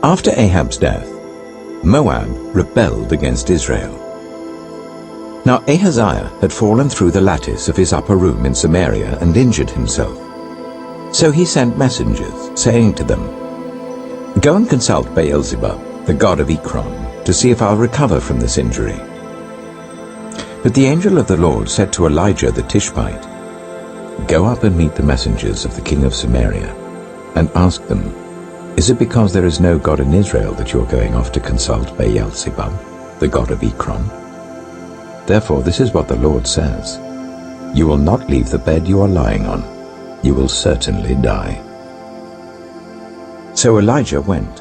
After Ahab's death, Moab rebelled against Israel. Now Ahaziah had fallen through the lattice of his upper room in Samaria and injured himself. So he sent messengers, saying to them, "Go and consult Baal-zebub, the god of Ekron, to see if I'll recover from this injury." But the angel of the Lord said to Elijah the Tishbite, "Go up and meet the messengers of the king of Samaria, and ask them, is it because there is no God in Israel that you are going off to consult Baal-zebub, the god of Ekron? Therefore this is what the Lord says, you will not leave the bed you are lying on. You will certainly die." So Elijah went.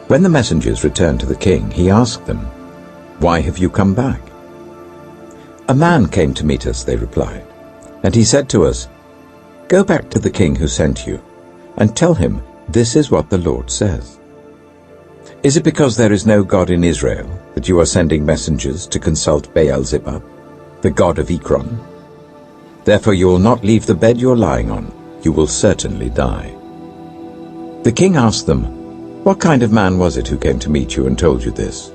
When the messengers returned to the king, he asked them, "Why have you come back?" "A man came to meet us," they replied, "and he said to us, 'Go back to the king who sent you, and tell him this is what the Lord says. Is it because there is no God in Israel that you are sending messengers to consult Baal-zebub, the god of Ekron? Therefore you will not leave the bed you are lying on. You will certainly die.'" The king asked them, "What kind of man was it who came to meet you and told you this?"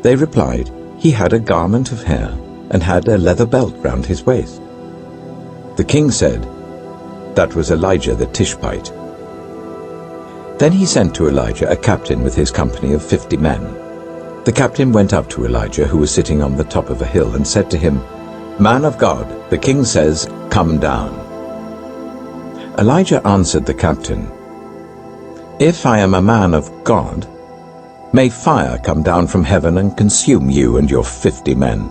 They replied, "He had a garment of hair and had a leather belt round his waist." The king said, "That was Elijah the Tishbite." Then he sent to Elijah a captain with his company of 50 men. The captain went up to Elijah, who was sitting on the top of a hill, and said to him, "Man of God, the king says, 'Come down.'" Elijah answered the captain, "If I am a man of God, may fire come down from heaven and consume you and your 50 men."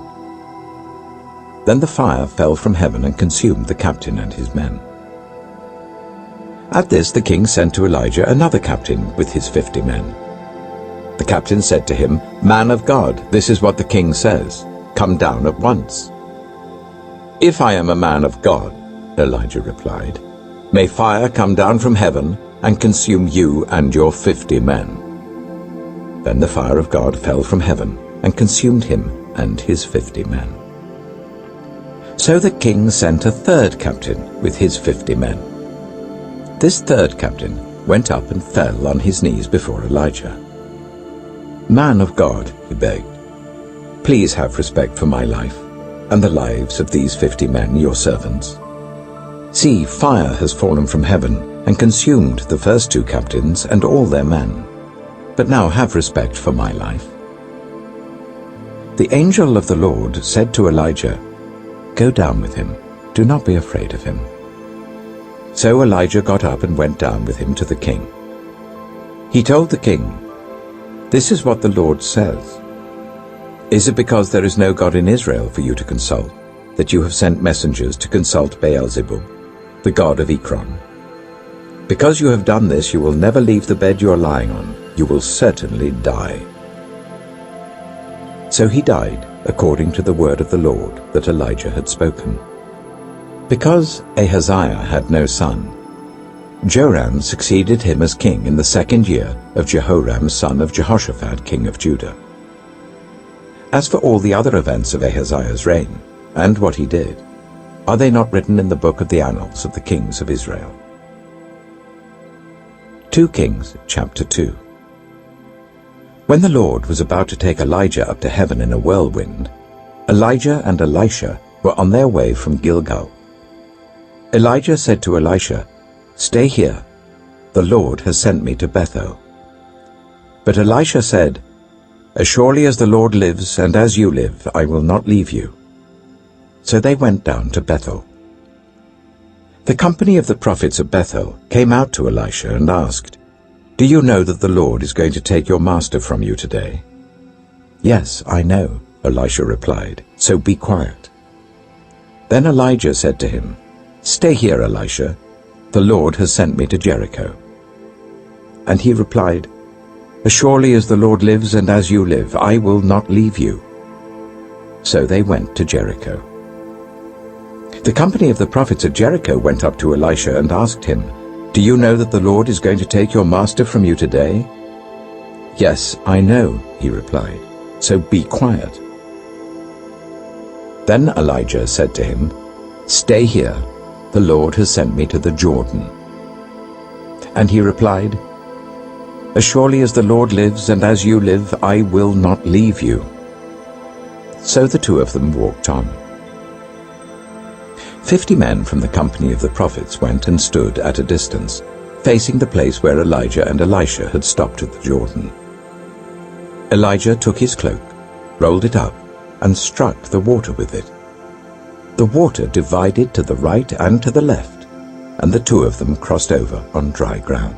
Then the fire fell from heaven and consumed the captain and his men. At this the king sent to Elijah another captain with his 50 men. The captain said to him, "Man of God, this is what the king says, 'Come down at once.'" "If I am a man of God," Elijah replied, "may fire come down from heaven and consume you and your 50 men." Then the fire of God fell from heaven and consumed him and his 50 men. So the king sent a third captain with his 50 men. This third captain went up and fell on his knees before Elijah. "Man of God," he begged, "please have respect for my life and the lives of these 50 men, your servants. See, fire has fallen from heaven and consumed the first 2 captains and all their men. But now have respect for my life." The angel of the Lord said to Elijah, "Go down with him. Do not be afraid of him." So Elijah got up and went down with him to the king. He told the king, "This is what the Lord says. Is it because there is no God in Israel for you to consult, that you have sent messengers to consult Baal-zebub, the god of Ekron? Because you have done this, you will never leave the bed you are lying on. You will certainly die." So he died according to the word of the Lord that Elijah had spoken. Because Ahaziah had no son, Joram succeeded him as king in the 2nd year of Jehoram son of Jehoshaphat, king of Judah. As for all the other events of Ahaziah's reign, and what he did, are they not written in the book of the annals of the kings of Israel? 2 Kings chapter 2. When the Lord was about to take Elijah up to heaven in a whirlwind, Elijah and Elisha were on their way from Gilgal. Elijah said to Elisha, "Stay here. The Lord has sent me to Bethel." But Elisha said, "As surely as the Lord lives and as you live, I will not leave you." So they went down to Bethel. The company of the prophets of Bethel came out to Elisha and asked, "Do you know that the Lord is going to take your master from you today?" "Yes, I know," Elisha replied, "so be quiet." Then Elijah said to him, "Stay here, Elisha. The Lord has sent me to Jericho." And he replied, "As surely as the Lord lives and as you live, I will not leave you." So they went to Jericho. The company of the prophets at Jericho went up to Elisha and asked him, "Do you know that the Lord is going to take your master from you today?" "Yes, I know," he replied, "so be quiet." Then Elijah said to him, "Stay here. The Lord has sent me to the Jordan." And he replied, As surely as the Lord lives and as you live, I will not leave you." So the two of them walked on. 50 men from the company of the prophets went and stood at a distance, facing the place where Elijah and Elisha had stopped at the Jordan. Elijah took his cloak, rolled it up, and struck the water with it. The water divided to the right and to the left, and the two of them crossed over on dry ground.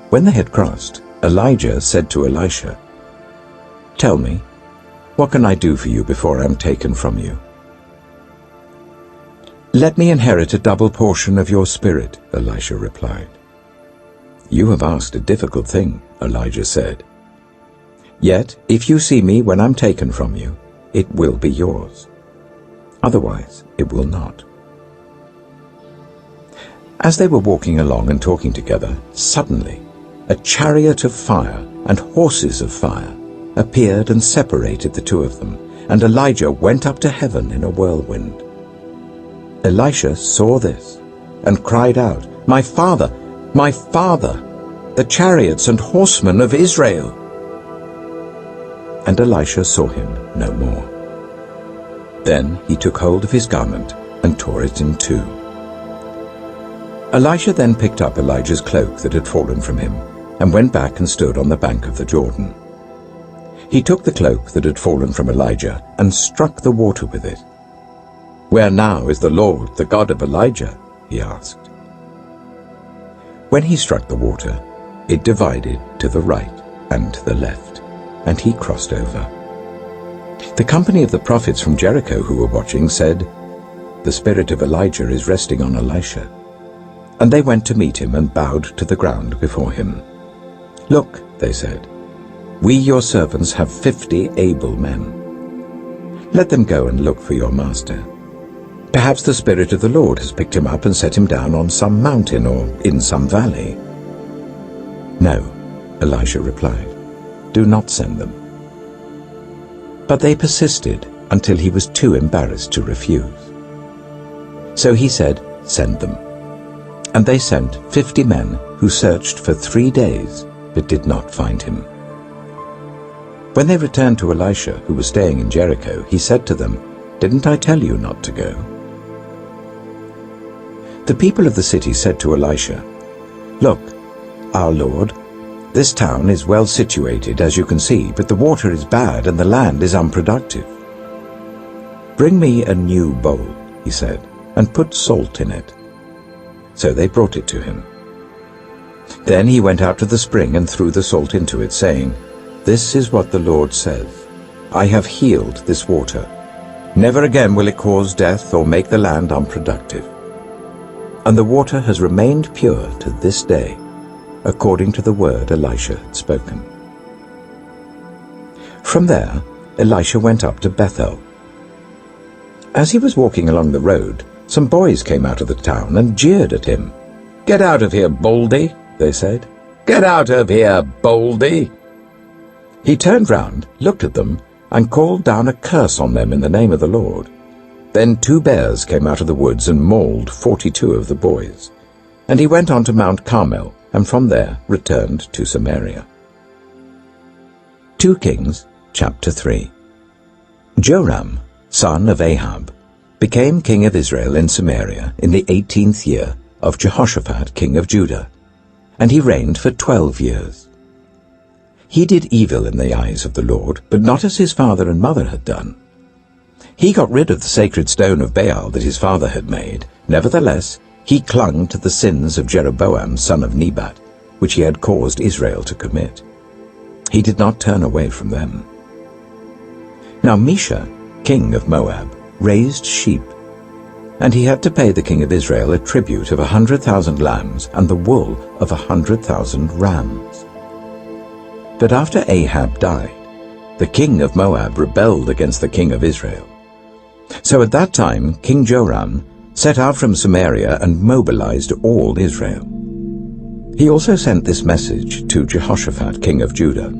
When they had crossed, Elijah said to Elisha, "Tell me, what can I do for you before I am taken from you?" "Let me inherit a double portion of your spirit," Elisha replied. "You have asked a difficult thing," Elijah said. "Yet, if you see me when I'm taken from you, it will be yours. Otherwise, it will not." As they were walking along and talking together, suddenly a chariot of fire and horses of fire appeared and separated the two of them, and Elijah went up to heaven in a whirlwind. Elisha saw this and cried out, my father, the chariots and horsemen of Israel!" And Elisha saw him no more. Then he took hold of his garment and tore it in two. Elisha then picked up Elijah's cloak that had fallen from him and went back and stood on the bank of the Jordan. He took the cloak that had fallen from Elijah and struck the water with it. "Where now is the Lord, the God of Elijah?" he asked. When he struck the water, it divided to the right and to the left, and he crossed over. The company of the prophets from Jericho who were watching said, "The spirit of Elijah is resting on Elisha." And they went to meet him and bowed to the ground before him. "Look," they said, "we your servants have 50 able men. Let them go and look for your master. Perhaps the Spirit of the Lord has picked him up and set him down on some mountain or in some valley." "No," Elisha replied, "do not send them." But they persisted until he was too embarrassed to refuse. So he said, "Send them." And they sent 50 men who searched for 3 days but did not find him. When they returned to Elisha, who was staying in Jericho, he said to them, "Didn't I tell you not to go?" The people of the city said to Elisha, "Look, our lord, this town is well situated, as you can see, but the water is bad and the land is unproductive. Bring me a new bowl," he said, "and put salt in it." So they brought it to him. Then he went out to the spring and threw the salt into it, saying, "This is what the Lord says, I have healed this water. Never again will it cause death or make the land unproductive." And the water has remained pure to this day, according to the word Elisha had spoken. From there, Elisha went up to Bethel. As he was walking along the road, some boys came out of the town and jeered at him. "Get out of here, Baldy," they said. "Get out of here, Baldy." He turned round, looked at them, and called down a curse on them in the name of the Lord. Then 2 bears came out of the woods and mauled 42 of the boys. And he went on to Mount Carmel, and from there returned to Samaria. 2 Kings, chapter 3. Joram, son of Ahab, became king of Israel in Samaria in the 18th year of Jehoshaphat, king of Judah, and he reigned for 12 years. He did evil in the eyes of the Lord, but not as his father and mother had done. He got rid of the sacred stone of Baal that his father had made. Nevertheless, he clung to the sins of Jeroboam, son of Nebat, which he had caused Israel to commit. He did not turn away from them. Now Mesha, king of Moab, raised sheep, and he had to pay the king of Israel a tribute of 100,000 lambs and the wool of 100,000 rams. But after Ahab died, the king of Moab rebelled against the king of Israel. So at that time King Joram set out from Samaria and mobilized all Israel. He also sent this message to Jehoshaphat, king of Judah.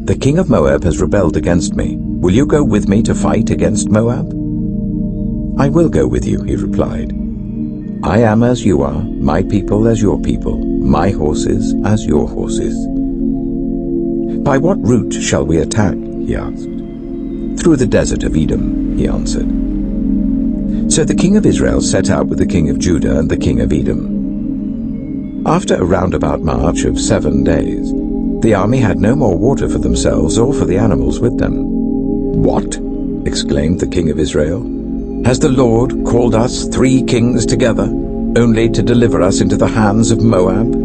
"The king of Moab has rebelled against me. Will you go with me to fight against Moab?" "I will go with you," he replied. "I am as you are, my people as your people, my horses as your horses." "By what route shall we attack?" he asked. "Through the desert of Edom," he answered. So the king of Israel set out with the king of Judah and the king of Edom. After a roundabout march of 7 days, the army had no more water for themselves or for the animals with them. "What?" exclaimed the king of Israel. "Has the Lord called us 3 kings together, only to deliver us into the hands of Moab?"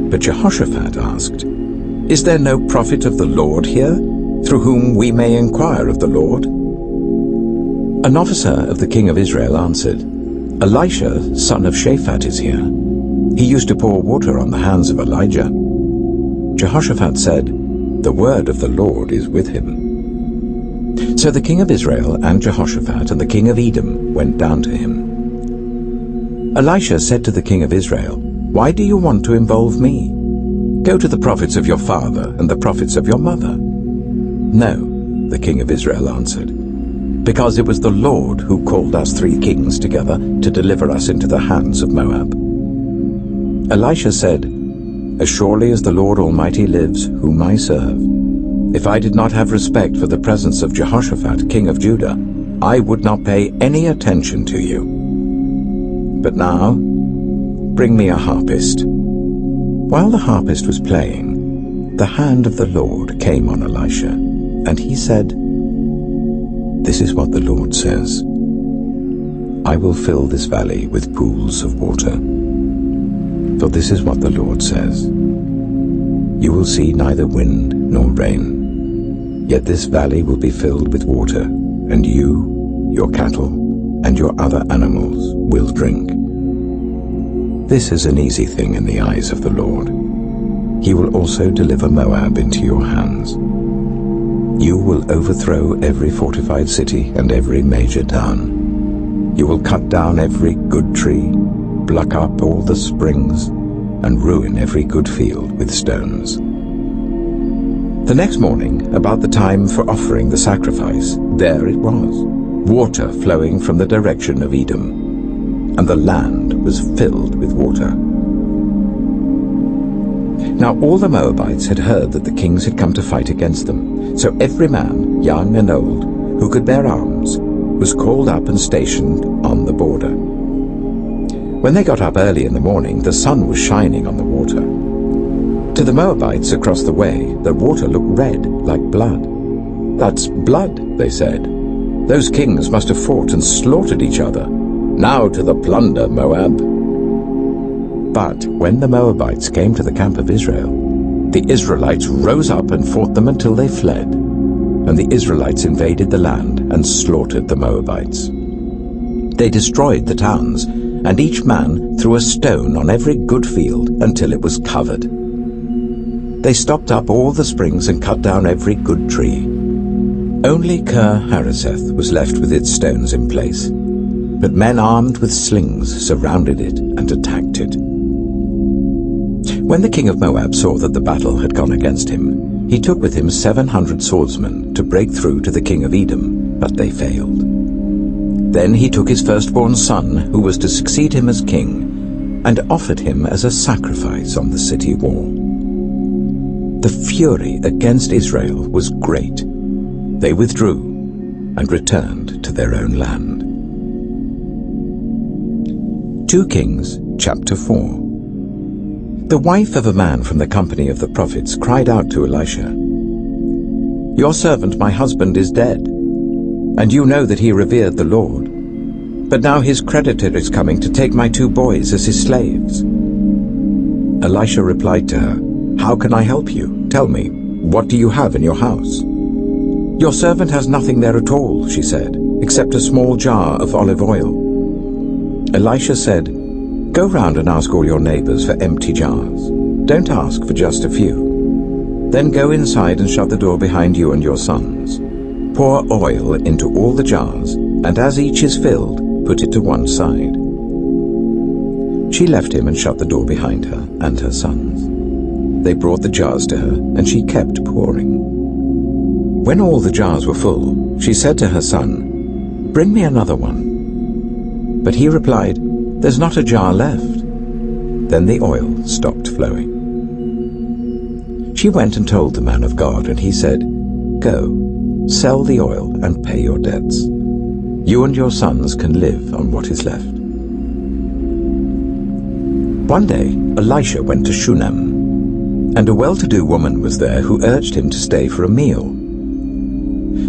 But Jehoshaphat asked, "Is there no prophet of the Lord here, through whom we may inquire of the Lord?" An officer of the king of Israel answered, "Elisha, son of Shaphat, is here. He used to pour water on the hands of Elijah." Jehoshaphat said, "The word of the Lord is with him." So the king of Israel and Jehoshaphat and the king of Edom went down to him. Elisha said to the king of Israel, "Why do you want to involve me? Go to the prophets of your father and the prophets of your mother." "No," the king of Israel answered, "because it was the Lord who called us 3 kings together to deliver us into the hands of Moab." Elisha said, "As surely as the Lord Almighty lives, whom I serve, if I did not have respect for the presence of Jehoshaphat, king of Judah, I would not pay any attention to you. But now, bring me a harpist." While the harpist was playing, the hand of the Lord came on Elisha, and he said, "This is what the Lord says. I will fill this valley with pools of water. For this is what the Lord says. You will see neither wind nor rain, yet this valley will be filled with water, and you, your cattle, and your other animals will drink. This is an easy thing in the eyes of the Lord. He will also deliver Moab into your hands. You will overthrow every fortified city and every major town. You will cut down every good tree, pluck up all the springs, and ruin every good field with stones." The next morning, about the time for offering the sacrifice, there it was, water flowing from the direction of Edom, and the land was filled with water. Now all the Moabites had heard that the kings had come to fight against them, so every man, young and old, who could bear arms, was called up and stationed on the border. When they got up early in the morning, the sun was shining on the water. To the Moabites across the way, the water looked red, like blood. "That's blood," they said. "Those kings must have fought and slaughtered each other. Now to the plunder, Moab." But when the Moabites came to the camp of Israel, the Israelites rose up and fought them until they fled, and the Israelites invaded the land and slaughtered the Moabites. They destroyed the towns, and each man threw a stone on every good field until it was covered. They stopped up all the springs and cut down every good tree. Only Kir-Hareseth was left with its stones in place, but men armed with slings surrounded it and attacked it. When the king of Moab saw that the battle had gone against him, he took with him 700 swordsmen to break through to the king of Edom, but they failed. Then he took his firstborn son, who was to succeed him as king, and offered him as a sacrifice on the city wall. The fury against Israel was great. They withdrew and returned to their own land. 2 Kings chapter 4. The wife of a man from the company of the prophets cried out to Elisha, "Your servant, my husband, is dead, and you know that he revered the Lord. But now his creditor is coming to take my 2 boys as his slaves." Elisha replied to her, "How can I help you? Tell me, what do you have in your house?" "Your servant has nothing there at all," she said, "except a small jar of olive oil." Elisha said, "Go round and ask all your neighbors for empty jars. Don't ask for just a few. Then go inside and shut the door behind you and your sons. Pour oil into all the jars, and as each is filled, put it to one side." She left him and shut the door behind her and her sons. They brought the jars to her, and she kept pouring. When all the jars were full, she said to her son, "Bring me another one." But he replied, "There's not a jar left." Then the oil stopped flowing. She went and told the man of God, and he said, "Go, sell the oil and pay your debts. You and your sons can live on what is left." One day, Elisha went to Shunem, and a well-to-do woman was there who urged him to stay for a meal.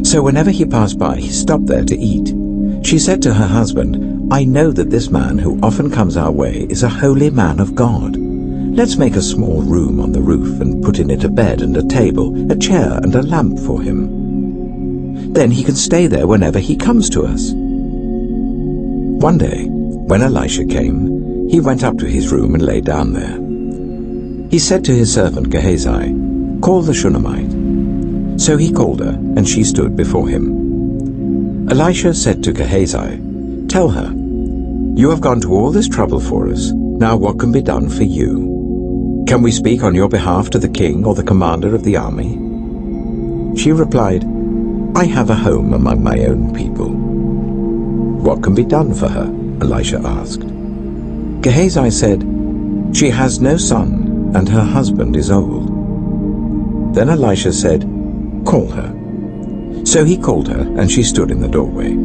So whenever he passed by, he stopped there to eat. She said to her husband, "I know that this man who often comes our way is a holy man of God. Let's make a small room on the roof and put in it a bed and a table, a chair and a lamp for him. Then he can stay there whenever he comes to us." One day, when Elisha came, he went up to his room and lay down there. He said to his servant Gehazi, "Call the Shunammite." So he called her, and she stood before him. Elisha said to Gehazi, "Tell her, you have gone to all this trouble for us. Now what can be done for you? Can we speak on your behalf to the king or the commander of the army?" She replied, "I have a home among my own people." "What can be done for her?" Elisha asked. Gehazi said, "She has no son, and her husband is old." Then Elisha said, "Call her." So he called her, and she stood in the doorway.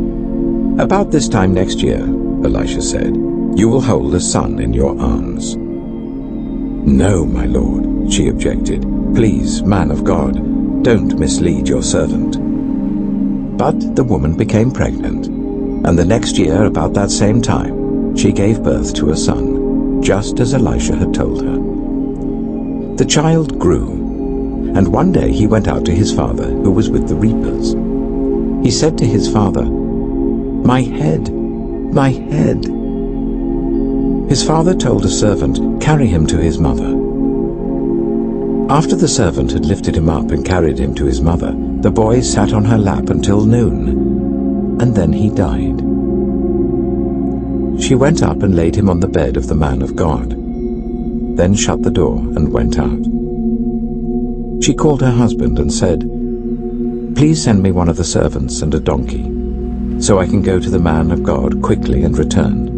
"About this time next year," Elisha said, "you will hold a son in your arms." "No, my lord," she objected. "Please, man of God, don't mislead your servant." But the woman became pregnant, and the next year, about that same time, she gave birth to a son, just as Elisha had told her. The child grew, and one day he went out to his father, who was with the reapers. He said to his father, "My head, my head." His father told a servant, "Carry him to his mother." After the servant had lifted him up and carried him to his mother, the boy sat on her lap until noon, and then he died. She went up and laid him on the bed of the man of God, then shut the door and went out. She called her husband and said, "Please send me one of the servants and a donkey, so I can go to the man of God quickly and return."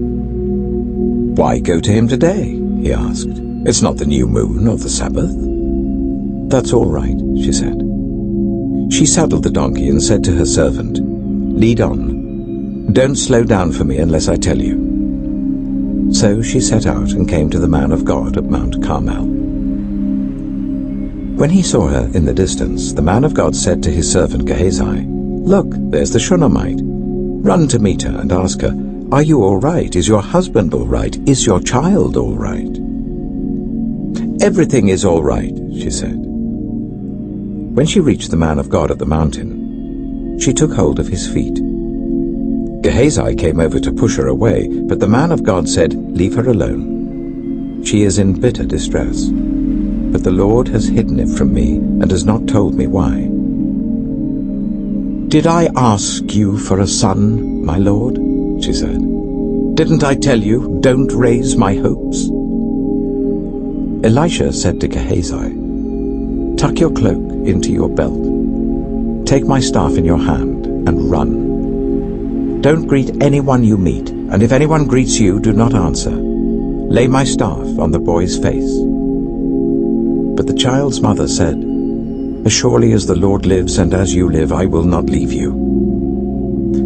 "Why go to him today?" he asked. "It's not the new moon or the Sabbath." "That's all right," she said. She saddled the donkey and said to her servant, "Lead on. Don't slow down for me unless I tell you." So she set out and came to the man of God at Mount Carmel. When he saw her in the distance, the man of God said to his servant Gehazi, "Look, there's the Shunammite. Run to meet her and ask her, 'Are you all right? Is your husband all right? Is your child all right?'" "Everything is all right," she said. When she reached the man of God at the mountain, she took hold of his feet. Gehazi came over to push her away, but the man of God said, "Leave her alone. She is in bitter distress, but the Lord has hidden it from me and has not told me why." "Did I ask you for a son, my lord?" she said. "Didn't I tell you, don't raise my hopes?" Elisha said to Gehazi, "Tuck your cloak into your belt. Take my staff in your hand and run. Don't greet anyone you meet, and if anyone greets you, do not answer. Lay my staff on the boy's face." But the child's mother said, "As surely as the Lord lives and as you live, I will not leave you."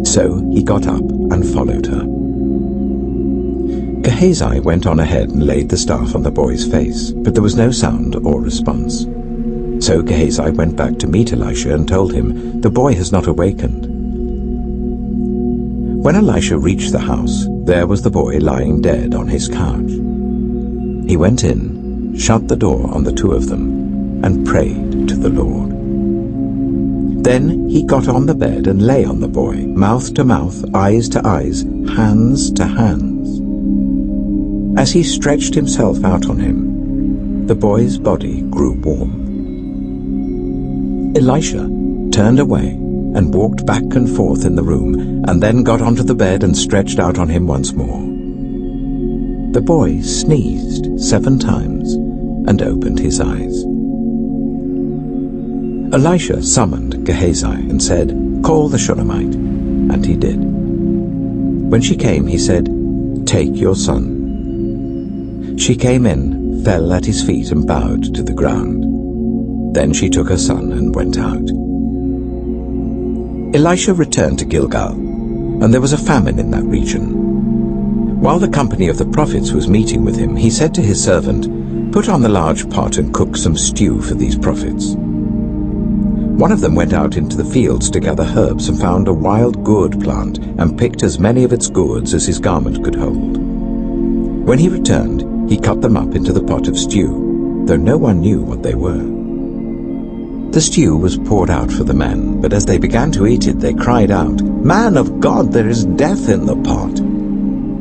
So he got up and followed her. Gehazi went on ahead and laid the staff on the boy's face, but there was no sound or response. So Gehazi went back to meet Elisha and told him, "The boy has not awakened." When Elisha reached the house, there was the boy lying dead on his couch. He went in, shut the door on the two of them, and prayed to the Lord. Then he got on the bed and lay on the boy, mouth to mouth, eyes to eyes, hands to hands. As he stretched himself out on him, the boy's body grew warm. Elisha turned away and walked back and forth in the room, and then got onto the bed and stretched out on him once more. The boy sneezed 7 times and opened his eyes. Elisha summoned Gehazi and said, "Call the Shunammite," and he did. When she came, he said, "Take your son." She came in, fell at his feet and bowed to the ground. Then she took her son and went out. Elisha returned to Gilgal, and there was a famine in that region. While the company of the prophets was meeting with him, he said to his servant, "Put on the large pot and cook some stew for these prophets." One of them went out into the fields to gather herbs and found a wild gourd plant and picked as many of its gourds as his garment could hold. When he returned, he cut them up into the pot of stew, though no one knew what they were. The stew was poured out for the men, but as they began to eat it, they cried out, "Man of God, there is death in the pot!"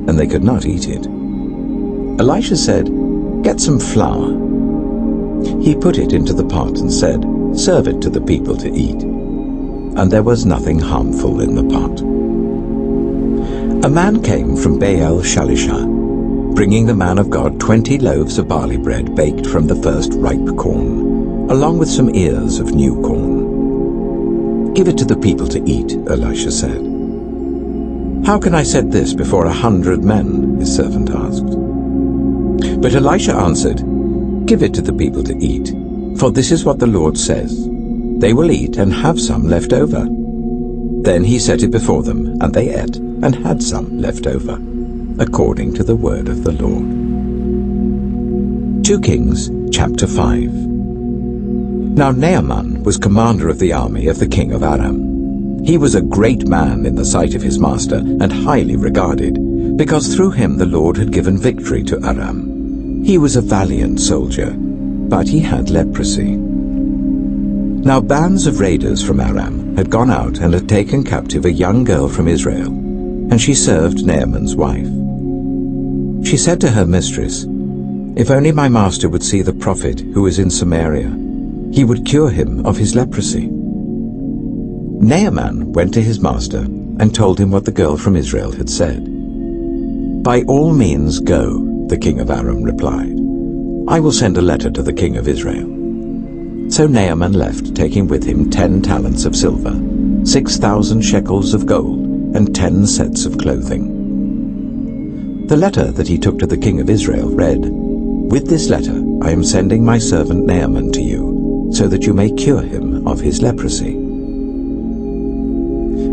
And they could not eat it. Elisha said, "Get some flour." He put it into the pot and said, "Serve it to the people to eat." And there was nothing harmful in the pot. A man came from Baal Shalisha, bringing the man of God 20 loaves of barley bread baked from the first ripe corn, along with some ears of new corn. "Give it to the people to eat," Elisha said. "How can I set this before 100 men?" his servant asked. But Elisha answered, "Give it to the people to eat, for this is what the Lord says. They will eat and have some left over." Then he set it before them, and they ate and had some left over, according to the word of the Lord. 2 Kings chapter 5. Now Naaman was commander of the army of the king of Aram. He was a great man in the sight of his master and highly regarded, because through him the Lord had given victory to Aram. He was a valiant soldier, but he had leprosy. Now bands of raiders from Aram had gone out and had taken captive a young girl from Israel, and she served Naaman's wife. She said to her mistress, "If only my master would see the prophet who is in Samaria, he would cure him of his leprosy." Naaman went to his master and told him what the girl from Israel had said. "By all means go," the king of Aram replied. "I will send a letter to the king of Israel." So Naaman left, taking with him 10 talents of silver, 6,000 shekels of gold, and 10 sets of clothing. The letter that he took to the king of Israel read, "With this letter I am sending my servant Naaman to you, so that you may cure him of his leprosy."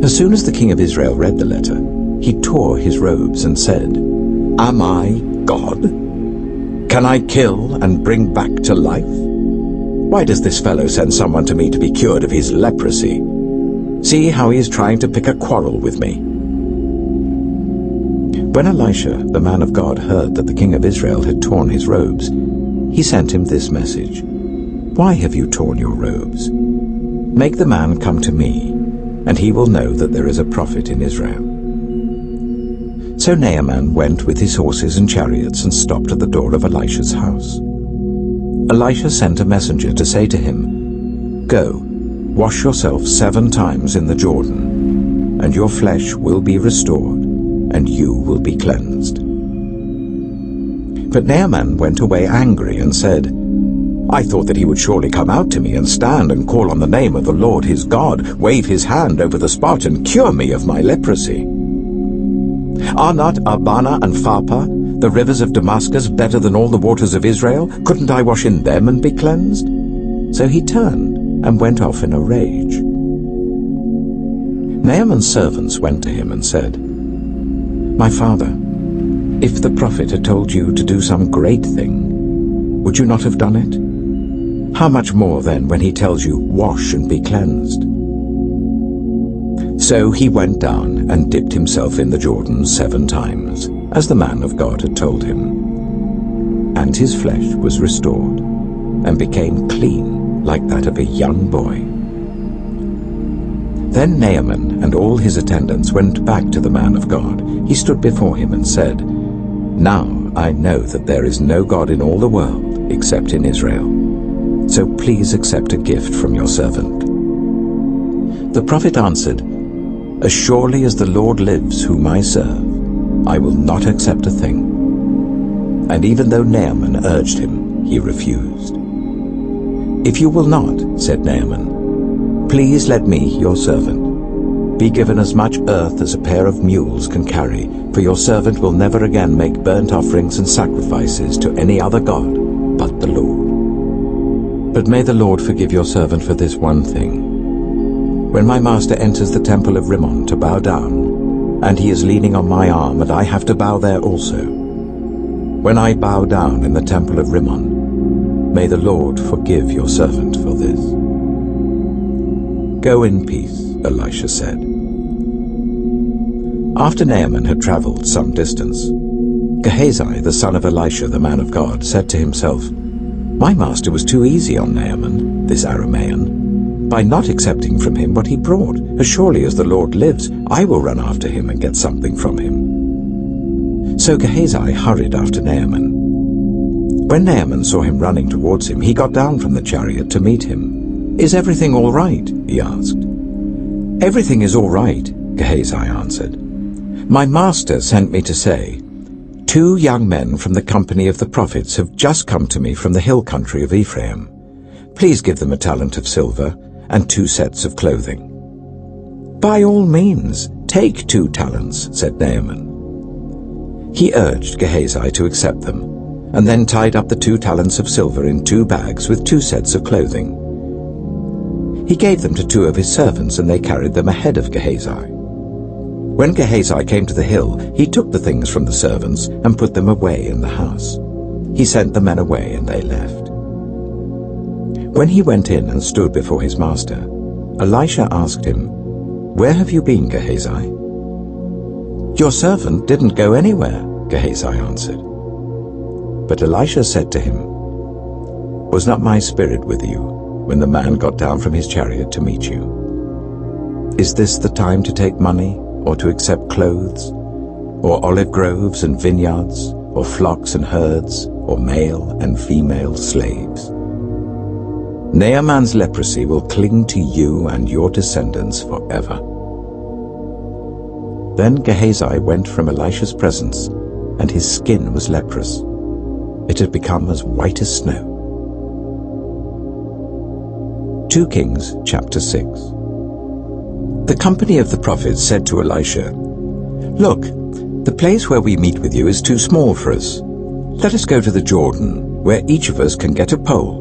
As soon as the king of Israel read the letter, he tore his robes and said, "Am I God? Can I kill and bring back to life? Why does this fellow send someone to me to be cured of his leprosy? See how he is trying to pick a quarrel with me." When Elisha, the man of God, heard that the king of Israel had torn his robes, he sent him this message, "Why have you torn your robes? Make the man come to me, and he will know that there is a prophet in Israel." So Naaman went with his horses and chariots and stopped at the door of Elisha's house. Elisha sent a messenger to say to him, "Go, wash yourself 7 times in the Jordan, and your flesh will be restored, and you will be cleansed." But Naaman went away angry and said, "I thought that he would surely come out to me and stand and call on the name of the Lord his God, wave his hand over the spot and cure me of my leprosy. Are not Abana and Pharpar, the rivers of Damascus, better than all the waters of Israel? Couldn't I wash in them and be cleansed?" So he turned and went off in a rage. Naaman's servants went to him and said, "My father, if the prophet had told you to do some great thing, would you not have done it? How much more then when he tells you, 'Wash and be cleansed'?" So he went down and dipped himself in the Jordan 7 times, as the man of God had told him. And his flesh was restored, and became clean like that of a young boy. Then Naaman and all his attendants went back to the man of God. He stood before him and said, "Now I know that there is no God in all the world except in Israel. So please accept a gift from your servant." The prophet answered, "As surely as the Lord lives whom I serve, I will not accept a thing." And even though Naaman urged him, he refused. "If you will not," said Naaman, "please let me, your servant, Be given as much earth as a pair of mules can carry, for your servant will never again make burnt offerings and sacrifices to any other god but the Lord. But may the Lord forgive your servant for this one thing. When my master enters the temple of Rimmon to bow down, and he is leaning on my arm, and I have to bow there also, when I bow down in the temple of Rimmon, may the Lord forgive your servant for this." "Go in peace," Elisha said. After Naaman had traveled some distance, Gehazi, the son of Elisha, the man of God, said to himself, "My master was too easy on Naaman, this Aramean, by not accepting from him what he brought. As surely as the Lord lives, I will run after him and get something from him." So Gehazi hurried after Naaman. When Naaman saw him running towards him, he got down from the chariot to meet him. "Is everything all right?" he asked. "Everything is all right," Gehazi answered. "My master sent me to say, 2 young men from the company of the prophets have just come to me from the hill country of Ephraim. Please give them a talent of silver and 2 sets of clothing." "By all means, take 2 talents," said Naaman. He urged Gehazi to accept them, and then tied up the 2 talents of silver in 2 bags with 2 sets of clothing. He gave them to 2 of his servants, and they carried them ahead of Gehazi. When Gehazi came to the hill, he took the things from the servants and put them away in the house. He sent the men away, and they left. When he went in and stood before his master, Elisha asked him, "Where have you been, Gehazi?" "Your servant didn't go anywhere," Gehazi answered. But Elisha said to him, "Was not my spirit with you when the man got down from his chariot to meet you? Is this the time to take money, or to accept clothes, or olive groves and vineyards, or flocks and herds, or male and female slaves? Naaman's leprosy will cling to you and your descendants forever." Then Gehazi went from Elisha's presence, and his skin was leprous. It had become as white as snow. 2 Kings chapter 6. The company of the prophets said to Elisha, "Look, the place where we meet with you is too small for us. Let us go to the Jordan, where each of us can get a pole,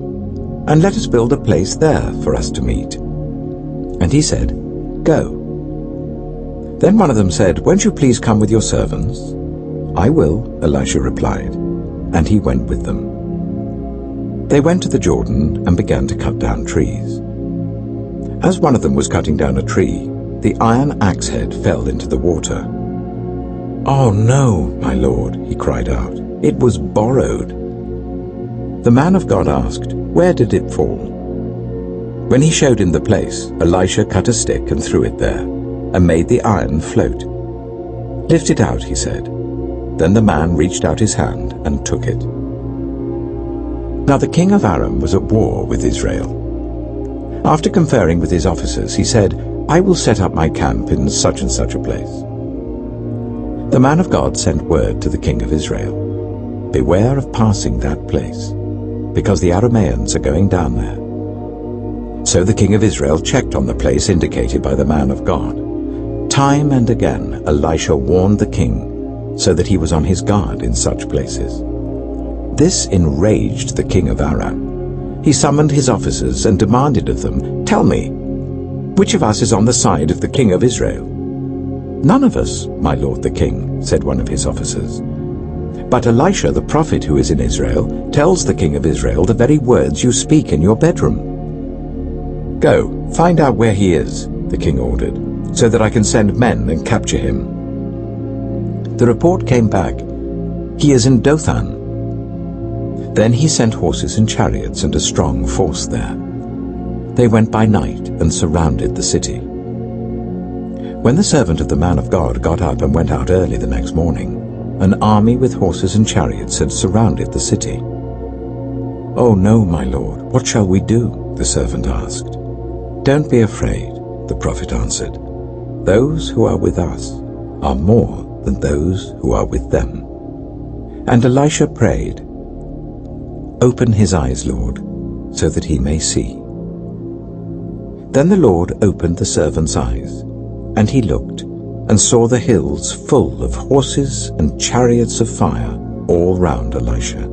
and let us build a place there for us to meet." And he said, "Go." Then one of them said, "Won't you please come with your servants?" "I will," Elisha replied, and he went with them. They went to the Jordan and began to cut down trees. As one of them was cutting down a tree, the iron axe head fell into the water. "Oh no, my lord," he cried out, "it was borrowed." The man of God asked, "Where did it fall?" When he showed him the place, Elisha cut a stick and threw it there, and made the iron float. "Lift it out," he said. Then the man reached out his hand and took it. Now the king of Aram was at war with Israel. After conferring with his officers, he said, "I will set up my camp in such and such a place." The man of God sent word to the king of Israel, "Beware of passing that place, because the Arameans are going down there." So the king of Israel checked on the place indicated by the man of God. Time and again Elisha warned the king, so that he was on his guard in such places. This enraged the king of Aram. He summoned his officers and demanded of them, "Tell me, which of us is on the side of the king of Israel?" "None of us, my lord the king," said one of his officers. "But Elisha the prophet who is in Israel tells the king of Israel the very words you speak in your bedroom." "Go, find out where he is," the king ordered, "so that I can send men and capture him." The report came back, "He is in Dothan." Then he sent horses and chariots and a strong force there. They went by night and surrounded the city. When the servant of the man of God got up and went out early the next morning, an army with horses and chariots had surrounded the city. "Oh no, my lord, what shall we do?" the servant asked. "Don't be afraid," the prophet answered. "Those who are with us are more than those who are with them." And Elisha prayed, "Open his eyes, Lord, so that he may see." Then the Lord opened the servant's eyes, And he looked, and saw the hills full of horses and chariots of fire all round Elisha.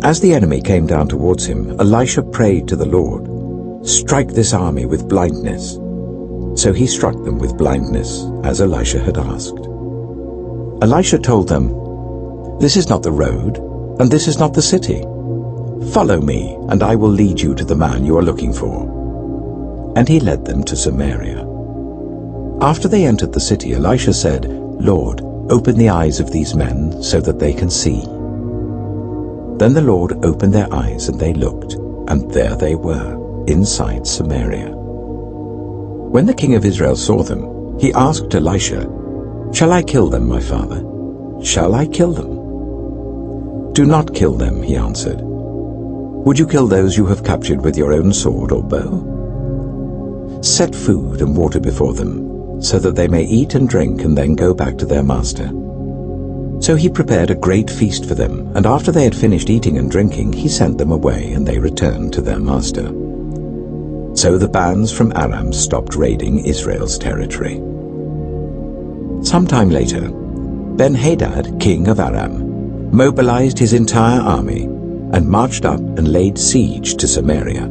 As the enemy came down towards him, Elisha prayed to the Lord, "Strike this army with blindness." So he struck them with blindness, as Elisha had asked. Elisha told them, "This is not the road, and this is not the city. Follow me, and I will lead you to the man you are looking for." And he led them to Samaria. After they entered the city, Elisha said, "Lord, open the eyes of these men so that they can see." Then the Lord opened their eyes, and they looked, and there they were, inside Samaria. When the king of Israel saw them, he asked Elisha, "Shall I kill them, my father? Shall I kill them?" "Do not kill them," he answered. "Would you kill those you have captured with your own sword or bow? Set food and water before them, so that they may eat and drink and then go back to their master." So he prepared a great feast for them, and after they had finished eating and drinking, he sent them away, and they returned to their master. So the bands from Aram stopped raiding Israel's territory. Sometime later, Ben-Hadad, king of Aram, mobilized his entire army and marched up and laid siege to Samaria.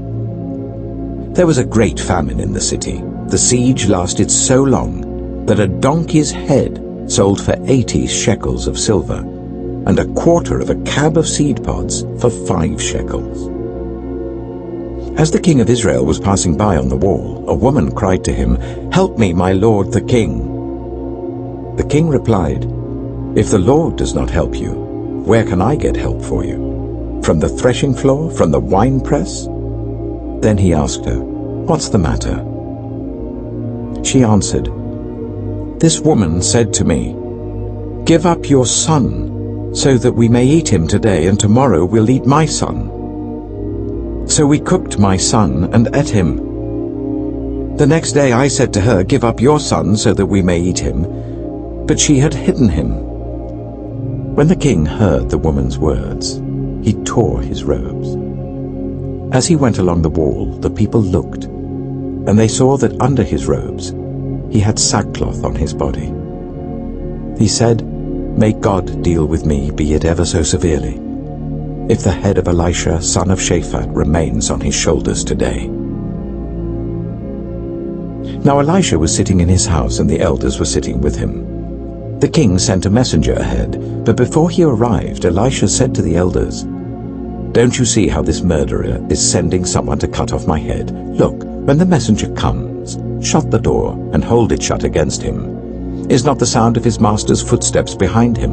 There was a great famine in the city. The siege lasted so long that a donkey's head sold for 80 shekels of silver, and a quarter of a cab of seed pods for 5 shekels. As the king of Israel was passing by on the wall, a woman cried to him, "Help me, my lord the king." The king replied, "If the Lord does not help you, where can I get help for you? From the threshing floor, from the winepress?" Then he asked her, "What's the matter?" She answered, "This woman said to me, 'Give up your son, so that we may eat him today, and tomorrow we'll eat my son.' So we cooked my son and ate him. The next day I said to her, 'Give up your son, so that we may eat him.' But she had hidden him." When the king heard the woman's words, he tore his robes. As he went along the wall, the people looked, and they saw that under his robes he had sackcloth on his body. He said, "May God deal with me, be it ever so severely, if the head of Elisha, son of Shaphat, remains on his shoulders today." Now Elisha was sitting in his house, and the elders were sitting with him. The king sent a messenger ahead, but before he arrived, Elisha said to the elders, "Don't you see how this murderer is sending someone to cut off my head? Look, when the messenger comes, shut the door and hold it shut against him. Is not the sound of his master's footsteps behind him?"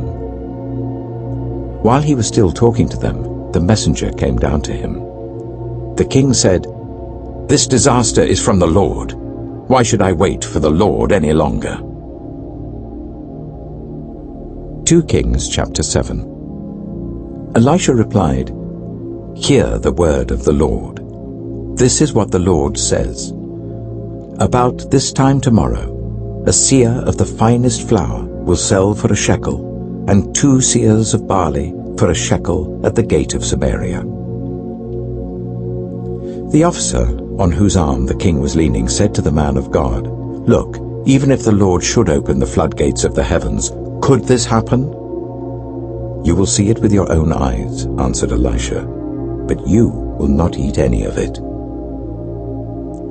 While he was still talking to them, the messenger came down to him. The king said, "This disaster is from the Lord. Why should I wait for the Lord any longer?" 2 Kings chapter 7. Elisha replied, "Hear the word of the Lord. This is what the Lord says. About this time tomorrow, a seah of the finest flour will sell for a shekel, and 2 seahs of barley for a shekel at the gate of Samaria." The officer on whose arm the king was leaning said to the man of God, "Look, even if the Lord should open the floodgates of the heavens, could this happen?" "You will see it with your own eyes," answered Elisha, "but you will not eat any of it."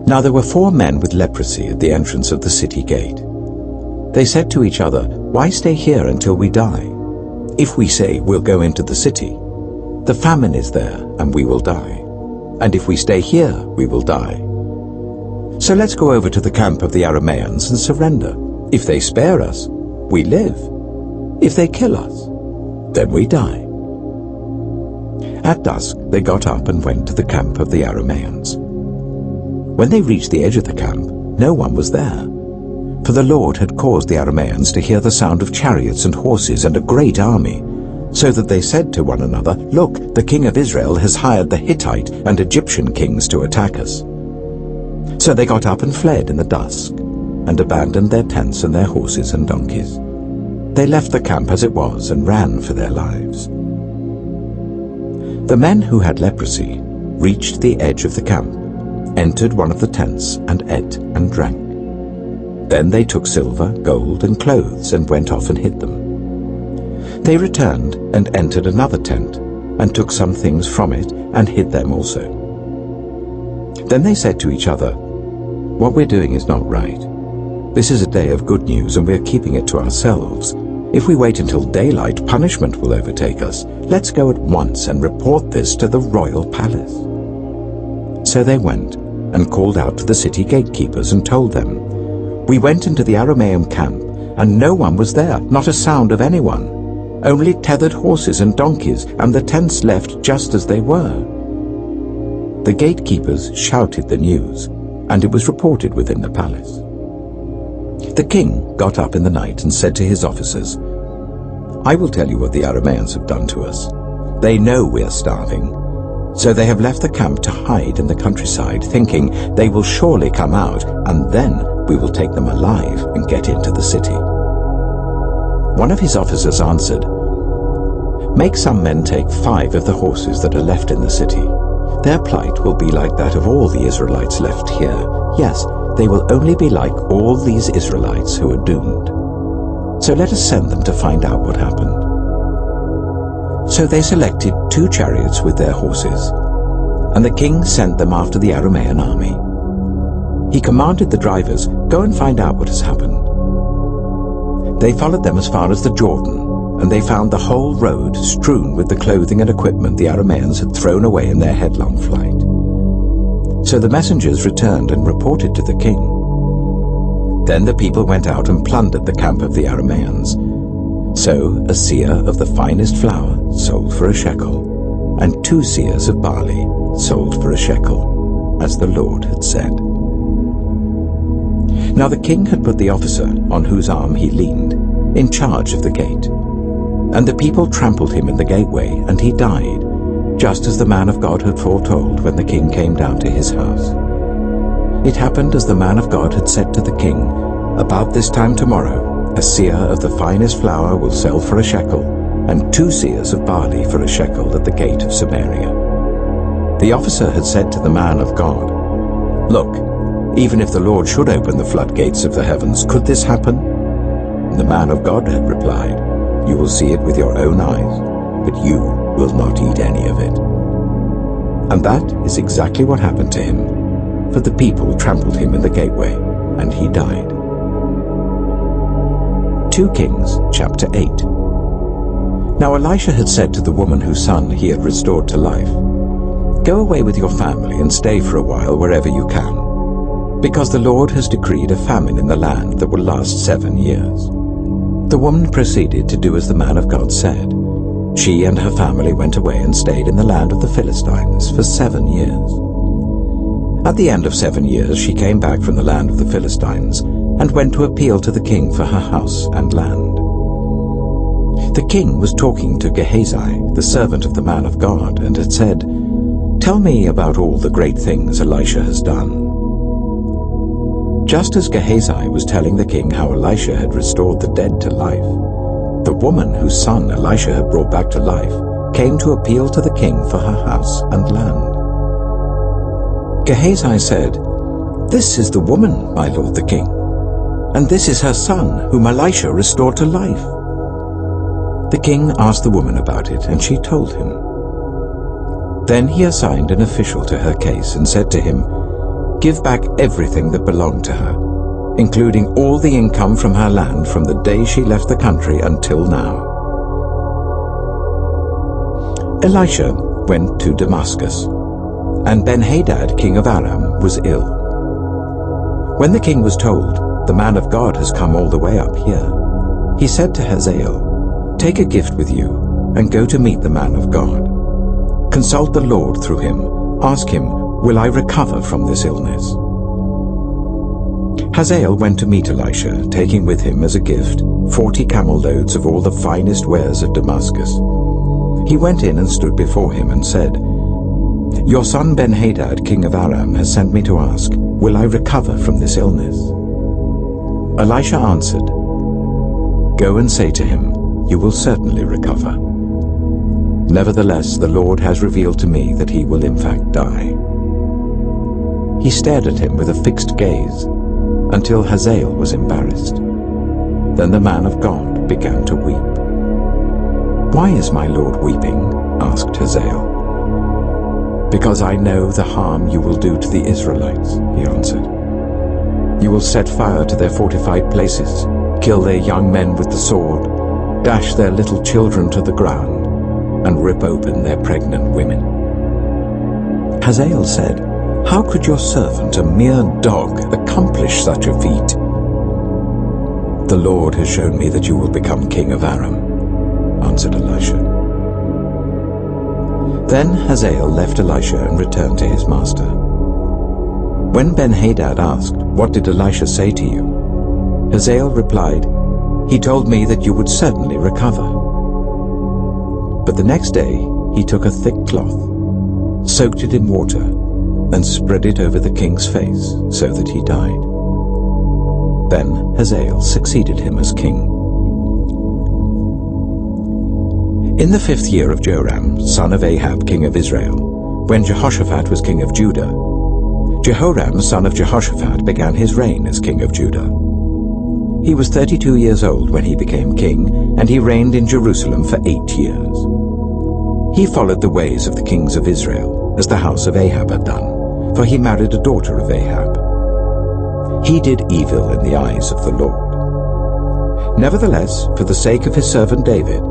Now there were 4 men with leprosy at the entrance of the city gate. They said to each other, "Why stay here until we die? If we say we'll go into the city, the famine is there and we will die. And if we stay here, we will die. So let's go over to the camp of the Arameans and surrender. If they spare us, we live. If they kill us, then we die." At dusk they got up and went to the camp of the Arameans. When they reached the edge of the camp, no one was there, for the Lord had caused the Arameans to hear the sound of chariots and horses and a great army, so that they said to one another, "Look, the king of Israel has hired the Hittite and Egyptian kings to attack us." So they got up and fled in the dusk, and abandoned their tents and their horses and donkeys. They left the camp as it was and ran for their lives. The men who had leprosy reached the edge of the camp, entered one of the tents, and ate and drank. Then they took silver, gold, and clothes and went off and hid them. They returned and entered another tent and took some things from it and hid them also. Then they said to each other, "What we're doing is not right. This is a day of good news and we're keeping it to ourselves. If we wait until daylight, punishment will overtake us. Let's go at once and report this to the royal palace." So they went and called out to the city gatekeepers and told them, "We went into the Aramean camp, and no one was there, not a sound of anyone. Only tethered horses and donkeys, and the tents left just as they were." The gatekeepers shouted the news, and it was reported within the palace. The king got up in the night and said to his officers, "I will tell you what the Arameans have done to us. They know we are starving, so they have left the camp to hide in the countryside, thinking they will surely come out, and then we will take them alive and get into the city." One of his officers answered, "Make some men take 5 of the horses that are left in the city. Their plight will be like that of all the Israelites left here. Yes, they will only be like all these Israelites who are doomed. So let us send them to find out what happened." So they selected 2 chariots with their horses, and the king sent them after the Aramean army. He commanded the drivers, "Go and find out what has happened." They followed them as far as the Jordan, and they found the whole road strewn with the clothing and equipment the Arameans had thrown away in their headlong flight. So the messengers returned and reported to the king. Then the people went out and plundered the camp of the Arameans. So a seah of the finest flour sold for a shekel, and 2 seahs of barley sold for a shekel, as the Lord had said. Now the king had put the officer on whose arm he leaned in charge of the gate. And the people trampled him in the gateway, and he died, just as the man of God had foretold when the king came down to his house. It happened as the man of God had said to the king, "About this time tomorrow, a seah of the finest flour will sell for a shekel, and 2 seahs of barley for a shekel at the gate of Samaria." The officer had said to the man of God, "Look, even if the Lord should open the floodgates of the heavens, could this happen?" And the man of God had replied, "You will see it with your own eyes, but you will not eat any of it." And that is exactly what happened to him, for the people trampled him in the gateway, and he died. 2 Kings chapter 8. Now Elisha had said to the woman whose son he had restored to life, "Go away with your family and stay for a while wherever you can, because the Lord has decreed a famine in the land that will last 7 years." The woman proceeded to do as the man of God said. She and her family went away and stayed in the land of the Philistines for 7 years. At the end of 7 years she came back from the land of the Philistines and went to appeal to the king for her house and land. The king was talking to Gehazi, the servant of the man of God, and had said, "Tell me about all the great things Elisha has done." Just as Gehazi was telling the king how Elisha had restored the dead to life, the woman whose son Elisha had brought back to life came to appeal to the king for her house and land. Gehazi said, "This is the woman, my lord the king, and this is her son whom Elisha restored to life." The king asked the woman about it, and she told him. Then he assigned an official to her case and said to him, "Give back everything that belonged to her, including all the income from her land from the day she left the country until now." Elisha went to Damascus, and Ben-Hadad, king of Aram, was ill. When the king was told, "The man of God has come all the way up here," he said to Hazael, "Take a gift with you and go to meet the man of God. Consult the Lord through him. Ask him, 'Will I recover from this illness?'" Hazael went to meet Elisha, taking with him as a gift 40 camel loads of all the finest wares of Damascus. He went in and stood before him and said, "Your son Ben-Hadad, king of Aram, has sent me to ask, 'Will I recover from this illness?'" Elisha answered, "Go and say to him, 'You will certainly recover.' Nevertheless, the Lord has revealed to me that he will in fact die." He stared at him with a fixed gaze, until Hazael was embarrassed. Then the man of God began to weep. "Why is my lord weeping?" asked Hazael. "Because I know the harm you will do to the Israelites," he answered. "You will set fire to their fortified places, kill their young men with the sword, dash their little children to the ground, and rip open their pregnant women." Hazael said, "How could your servant, a mere dog, accomplish such a feat?" "The Lord has shown me that you will become king of Aram," answered Elisha. Then Hazael left Elisha and returned to his master. When Ben-Hadad asked, "What did Elisha say to you?" Hazael replied, "He told me that you would certainly recover." But the next day he took a thick cloth, soaked it in water, and spread it over the king's face so that he died. Then Hazael succeeded him as king. In the 5th year of Joram, son of Ahab, king of Israel, when Jehoshaphat was king of Judah, Jehoram, son of Jehoshaphat, began his reign as king of Judah. He was 32 years old when he became king, and he reigned in Jerusalem for 8 years. He followed the ways of the kings of Israel, as the house of Ahab had done, for he married a daughter of Ahab. He did evil in the eyes of the Lord. Nevertheless, for the sake of his servant David,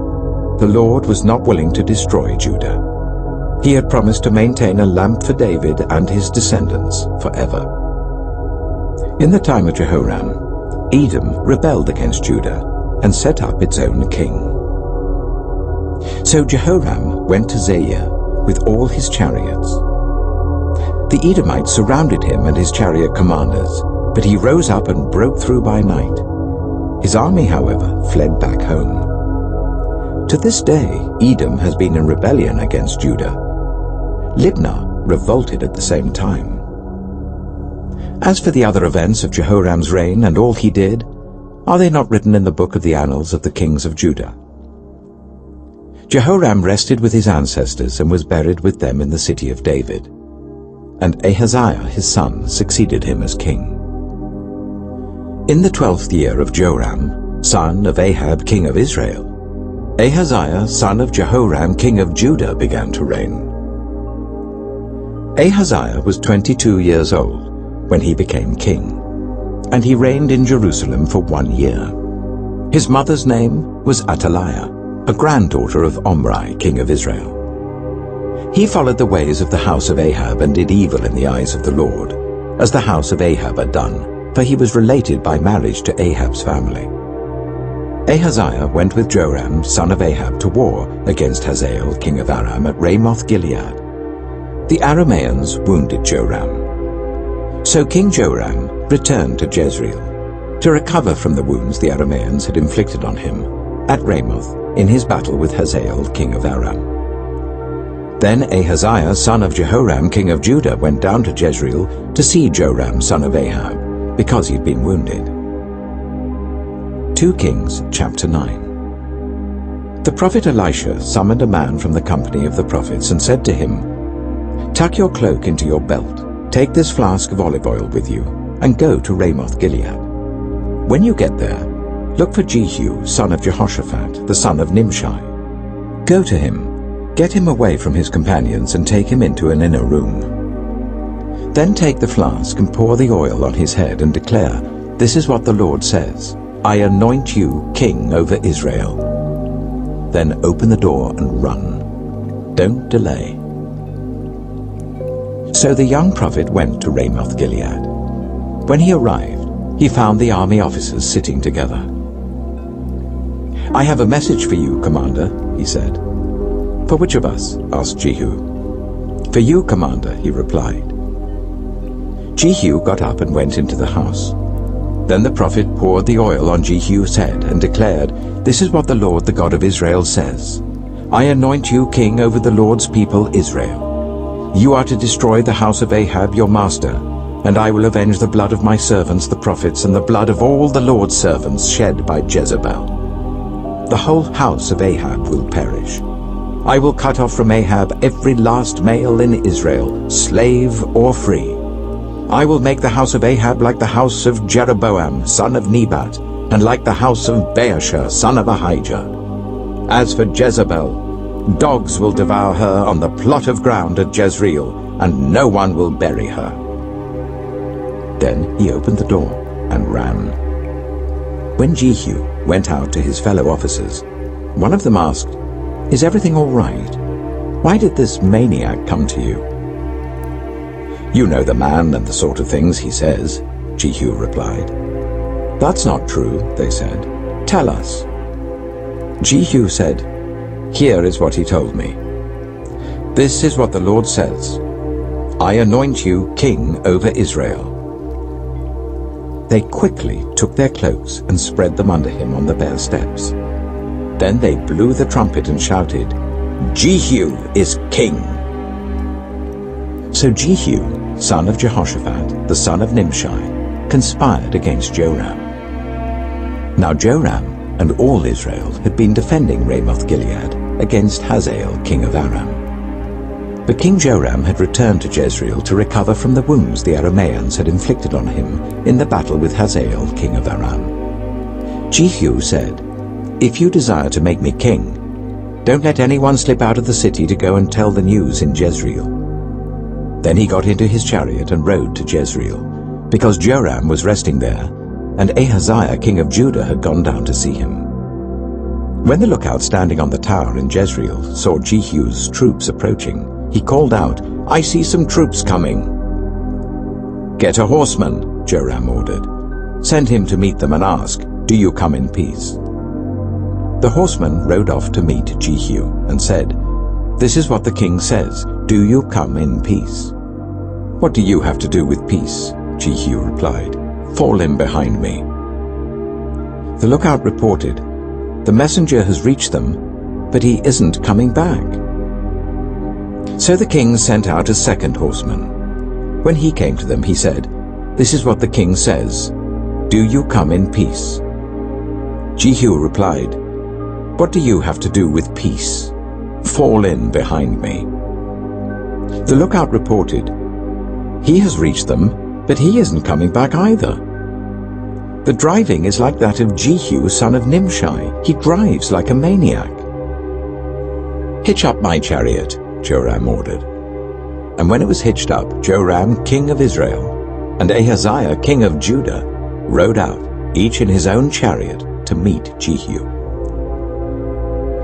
the Lord was not willing to destroy Judah. He had promised to maintain a lamp for David and his descendants forever. In the time of Jehoram, Edom rebelled against Judah and set up its own king. So Jehoram went to Zair with all his chariots. The Edomites surrounded him and his chariot commanders, but he rose up and broke through by night. His army, however, fled back home. To this day, Edom has been in rebellion against Judah. Libnah revolted at the same time. As for the other events of Jehoram's reign and all he did, are they not written in the book of the annals of the kings of Judah? Jehoram rested with his ancestors and was buried with them in the city of David. And Ahaziah his son succeeded him as king. In the 12th year of Joram, son of Ahab king of Israel, Ahaziah, son of Jehoram, king of Judah, began to reign. Ahaziah was 22 years old when he became king, and he reigned in Jerusalem for 1 year. His mother's name was Athaliah, a granddaughter of Omri, king of Israel. He followed the ways of the house of Ahab and did evil in the eyes of the Lord, as the house of Ahab had done, for he was related by marriage to Ahab's family. Ahaziah went with Joram, son of Ahab, to war against Hazael, king of Aram, at Ramoth-Gilead. The Arameans wounded Joram. So King Joram returned to Jezreel to recover from the wounds the Arameans had inflicted on him at Ramoth in his battle with Hazael, king of Aram. Then Ahaziah, son of Jehoram, king of Judah, went down to Jezreel to see Joram, son of Ahab, because he'd been wounded. 2 Kings chapter 9. The prophet Elisha summoned a man from the company of the prophets and said to him, "Tuck your cloak into your belt, take this flask of olive oil with you, and go to Ramoth-Gilead. When you get there, look for Jehu, son of Jehoshaphat, the son of Nimshi. Go to him, get him away from his companions, and take him into an inner room. Then take the flask and pour the oil on his head and declare, 'This is what the Lord says, I anoint you king over Israel.' Then open the door and run. Don't delay." So the young prophet went to Ramoth-Gilead. When he arrived, he found the army officers sitting together. "I have a message for you, commander," he said. "For which of us?" asked Jehu. "For you, commander," he replied. Jehu got up and went into the house. Then the prophet poured the oil on Jehu's head and declared, "This is what the Lord, the God of Israel, says. I anoint you king over the Lord's people Israel. You are to destroy the house of Ahab your master, and I will avenge the blood of my servants the prophets and the blood of all the Lord's servants shed by Jezebel. The whole house of Ahab will perish. I will cut off from Ahab every last male in Israel, slave or free. I will make the house of Ahab like the house of Jeroboam, son of Nebat, and like the house of Baasha, son of Ahijah. As for Jezebel, dogs will devour her on the plot of ground at Jezreel, and no one will bury her." Then he opened the door and ran. When Jehu went out to his fellow officers, one of them asked, "Is everything all right? Why did this maniac come to you?" "You know the man and the sort of things he says," Jehu replied. "That's not true," they said. "Tell us." Jehu said, "Here is what he told me. This is what the Lord says, I anoint you king over Israel." They quickly took their cloaks and spread them under him on the bare steps. Then they blew the trumpet and shouted, "Jehu is king!" So Jehu, son of Jehoshaphat, the son of Nimshi, conspired against Joram. Now Joram and all Israel had been defending Ramoth-Gilead against Hazael, king of Aram. But King Joram had returned to Jezreel to recover from the wounds the Arameans had inflicted on him in the battle with Hazael, king of Aram. Jehu said, "If you desire to make me king, don't let anyone slip out of the city to go and tell the news in Jezreel." Then he got into his chariot and rode to Jezreel, because Joram was resting there, and Ahaziah king of Judah had gone down to see him. When the lookout standing on the tower in Jezreel saw Jehu's troops approaching, he called out, "I see some troops coming." "Get a horseman," Joram ordered. "Send him to meet them and ask, 'Do you come in peace?'" The horseman rode off to meet Jehu and said, "This is what the king says, 'Do you come in peace?'" "What do you have to do with peace?" Jehu replied. "Fall in behind me." The lookout reported, "The messenger has reached them, but he isn't coming back." So the king sent out a second horseman. When he came to them, he said, "This is what the king says, 'Do you come in peace?'" Jehu replied, "What do you have to do with peace? Fall in behind me." The lookout reported, "He has reached them, but he isn't coming back either. The driving is like that of Jehu, son of Nimshi. He drives like a maniac." "Hitch up my chariot," Joram ordered. And when it was hitched up, Joram, king of Israel, and Ahaziah, king of Judah, rode out, each in his own chariot, to meet Jehu.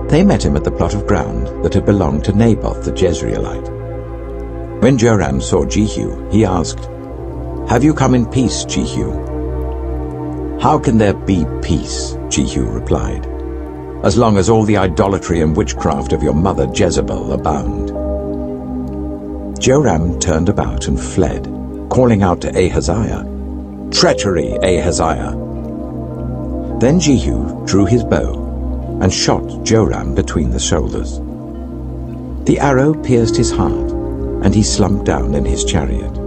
They met him at the plot of ground that had belonged to Naboth the Jezreelite. When Joram saw Jehu, he asked, "Have you come in peace, Jehu?" "How can there be peace?" Jehu replied, "as long as all the idolatry and witchcraft of your mother Jezebel abound?" Joram turned about and fled, calling out to Ahaziah, "Treachery, Ahaziah!" Then Jehu drew his bow and shot Joram between the shoulders. The arrow pierced his heart, and he slumped down in his chariot.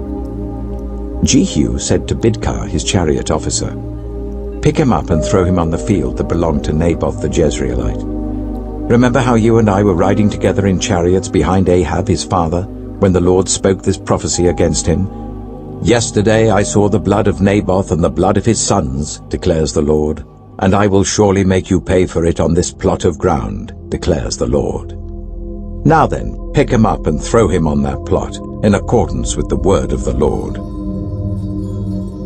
Jehu said to Bidkar, his chariot officer, "Pick him up and throw him on the field that belonged to Naboth the Jezreelite. Remember how you and I were riding together in chariots behind Ahab his father, when the Lord spoke this prophecy against him? Yesterday I saw the blood of Naboth and the blood of his sons, declares the Lord, and I will surely make you pay for it on this plot of ground, declares the Lord. Now then, pick him up and throw him on that plot, in accordance with the word of the Lord."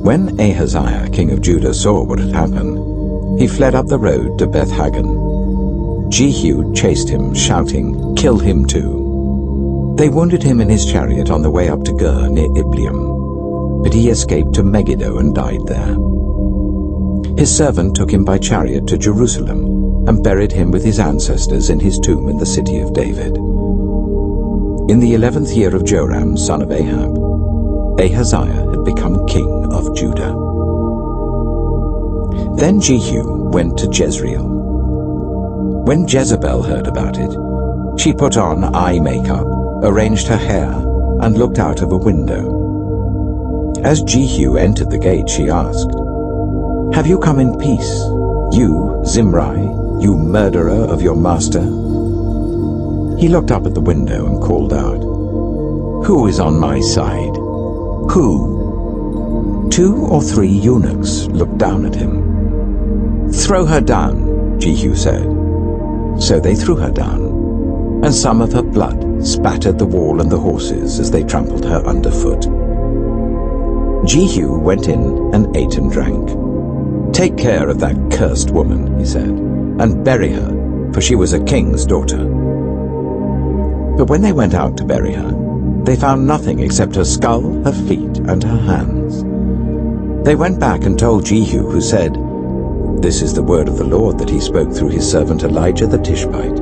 When Ahaziah, king of Judah, saw what had happened, he fled up the road to Beth-Hagan. Jehu chased him, shouting, "Kill him too!" They wounded him in his chariot on the way up to Gur near Ibleam, but he escaped to Megiddo and died there. His servant took him by chariot to Jerusalem and buried him with his ancestors in his tomb in the city of David. In the 11th year of Joram, son of Ahab, Ahaziah had become king of Judah. Then Jehu went to Jezreel. When Jezebel heard about it, she put on eye makeup, arranged her hair, and looked out of a window. As Jehu entered the gate, she asked, "Have you come in peace, you, Zimri, you murderer of your master?" He looked up at the window and called out, "Who is on my side? Who?" 2 or 3 eunuchs looked down at him. "Throw her down," Jehu said. So they threw her down, and some of her blood spattered the wall and the horses as they trampled her underfoot. Jehu went in and ate and drank. "Take care of that cursed woman," he said, "and bury her, for she was a king's daughter." But when they went out to bury her, they found nothing except her skull, her feet, and her hands. They went back and told Jehu, who said, "This is the word of the Lord that he spoke through his servant Elijah the Tishbite.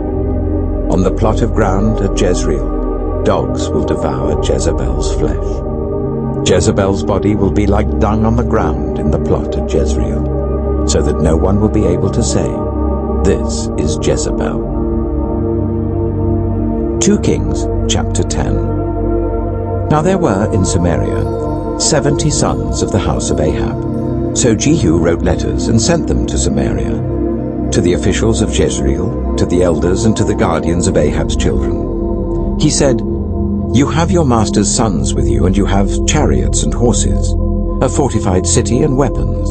On the plot of ground at Jezreel, dogs will devour Jezebel's flesh. Jezebel's body will be like dung on the ground in the plot at Jezreel, so that no one will be able to say, 'This is Jezebel.'" 2 Kings chapter 10. Now there were in Samaria 70 sons of the house of Ahab. So Jehu wrote letters and sent them to Samaria, to the officials of Jezreel, to the elders and to the guardians of Ahab's children. He said, "You have your master's sons with you, and you have chariots and horses, a fortified city and weapons.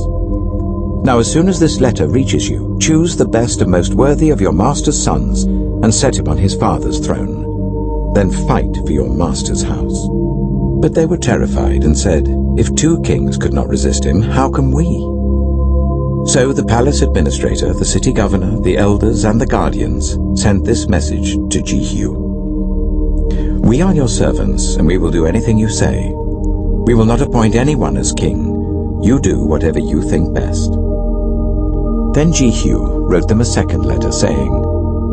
Now as soon as this letter reaches you, choose the best and most worthy of your master's sons and set him on his father's throne. Then fight for your master's house." But they were terrified and said, "If 2 kings could not resist him, how can we?" So the palace administrator, the city governor, the elders, and the guardians sent this message to Jehu. "We are your servants, and we will do anything you say. We will not appoint anyone as king. You do whatever you think best." Then Jehu wrote them a second letter, saying,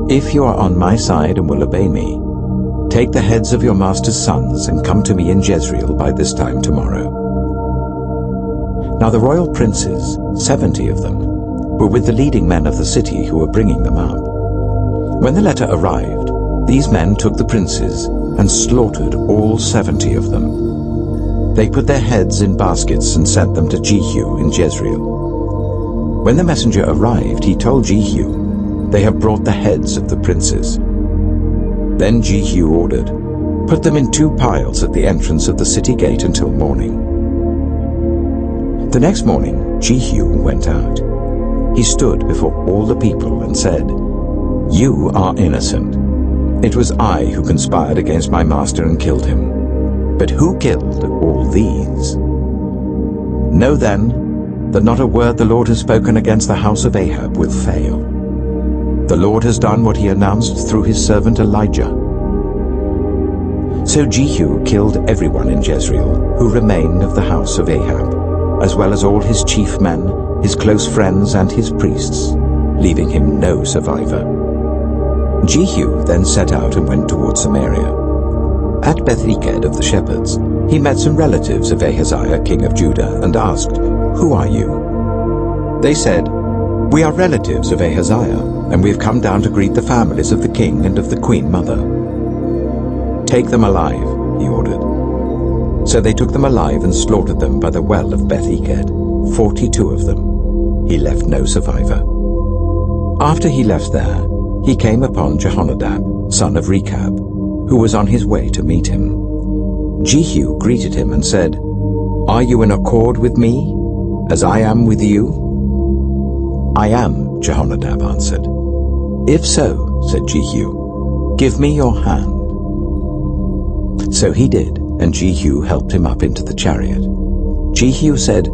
"If you are on my side and will obey me, take the heads of your master's sons and come to me in Jezreel by this time tomorrow." Now the royal princes, 70 of them, were with the leading men of the city who were bringing them up. When the letter arrived, these men took the princes and slaughtered all 70 of them. They put their heads in baskets and sent them to Jehu in Jezreel. When the messenger arrived, he told Jehu, "They have brought the heads of the princes." Then Jehu ordered, "Put them in 2 piles at the entrance of the city gate until morning." The next morning Jehu went out. He stood before all the people and said, "You are innocent. It was I who conspired against my master and killed him. But who killed all these? Know then that not a word the Lord has spoken against the house of Ahab will fail. The Lord has done what he announced through his servant Elijah." So Jehu killed everyone in Jezreel who remained of the house of Ahab, as well as all his chief men, his close friends, and his priests, leaving him no survivor. Jehu then set out and went toward Samaria. At Beth-eked of the shepherds, he met some relatives of Ahaziah, king of Judah, and asked, "Who are you?" They said, "We are relatives of Ahaziah, and we have come down to greet the families of the king and of the queen mother." "Take them alive," he ordered. So they took them alive and slaughtered them by the well of Beth-eked, 42 of them. He left no survivor. After he left there, he came upon Jehonadab, son of Rechab, who was on his way to meet him. Jehu greeted him and said, "Are you in accord with me, as I am with you?" "I am," Jehonadab answered. "If so," said Jehu, "give me your hand." So he did, and Jehu helped him up into the chariot. Jehu said,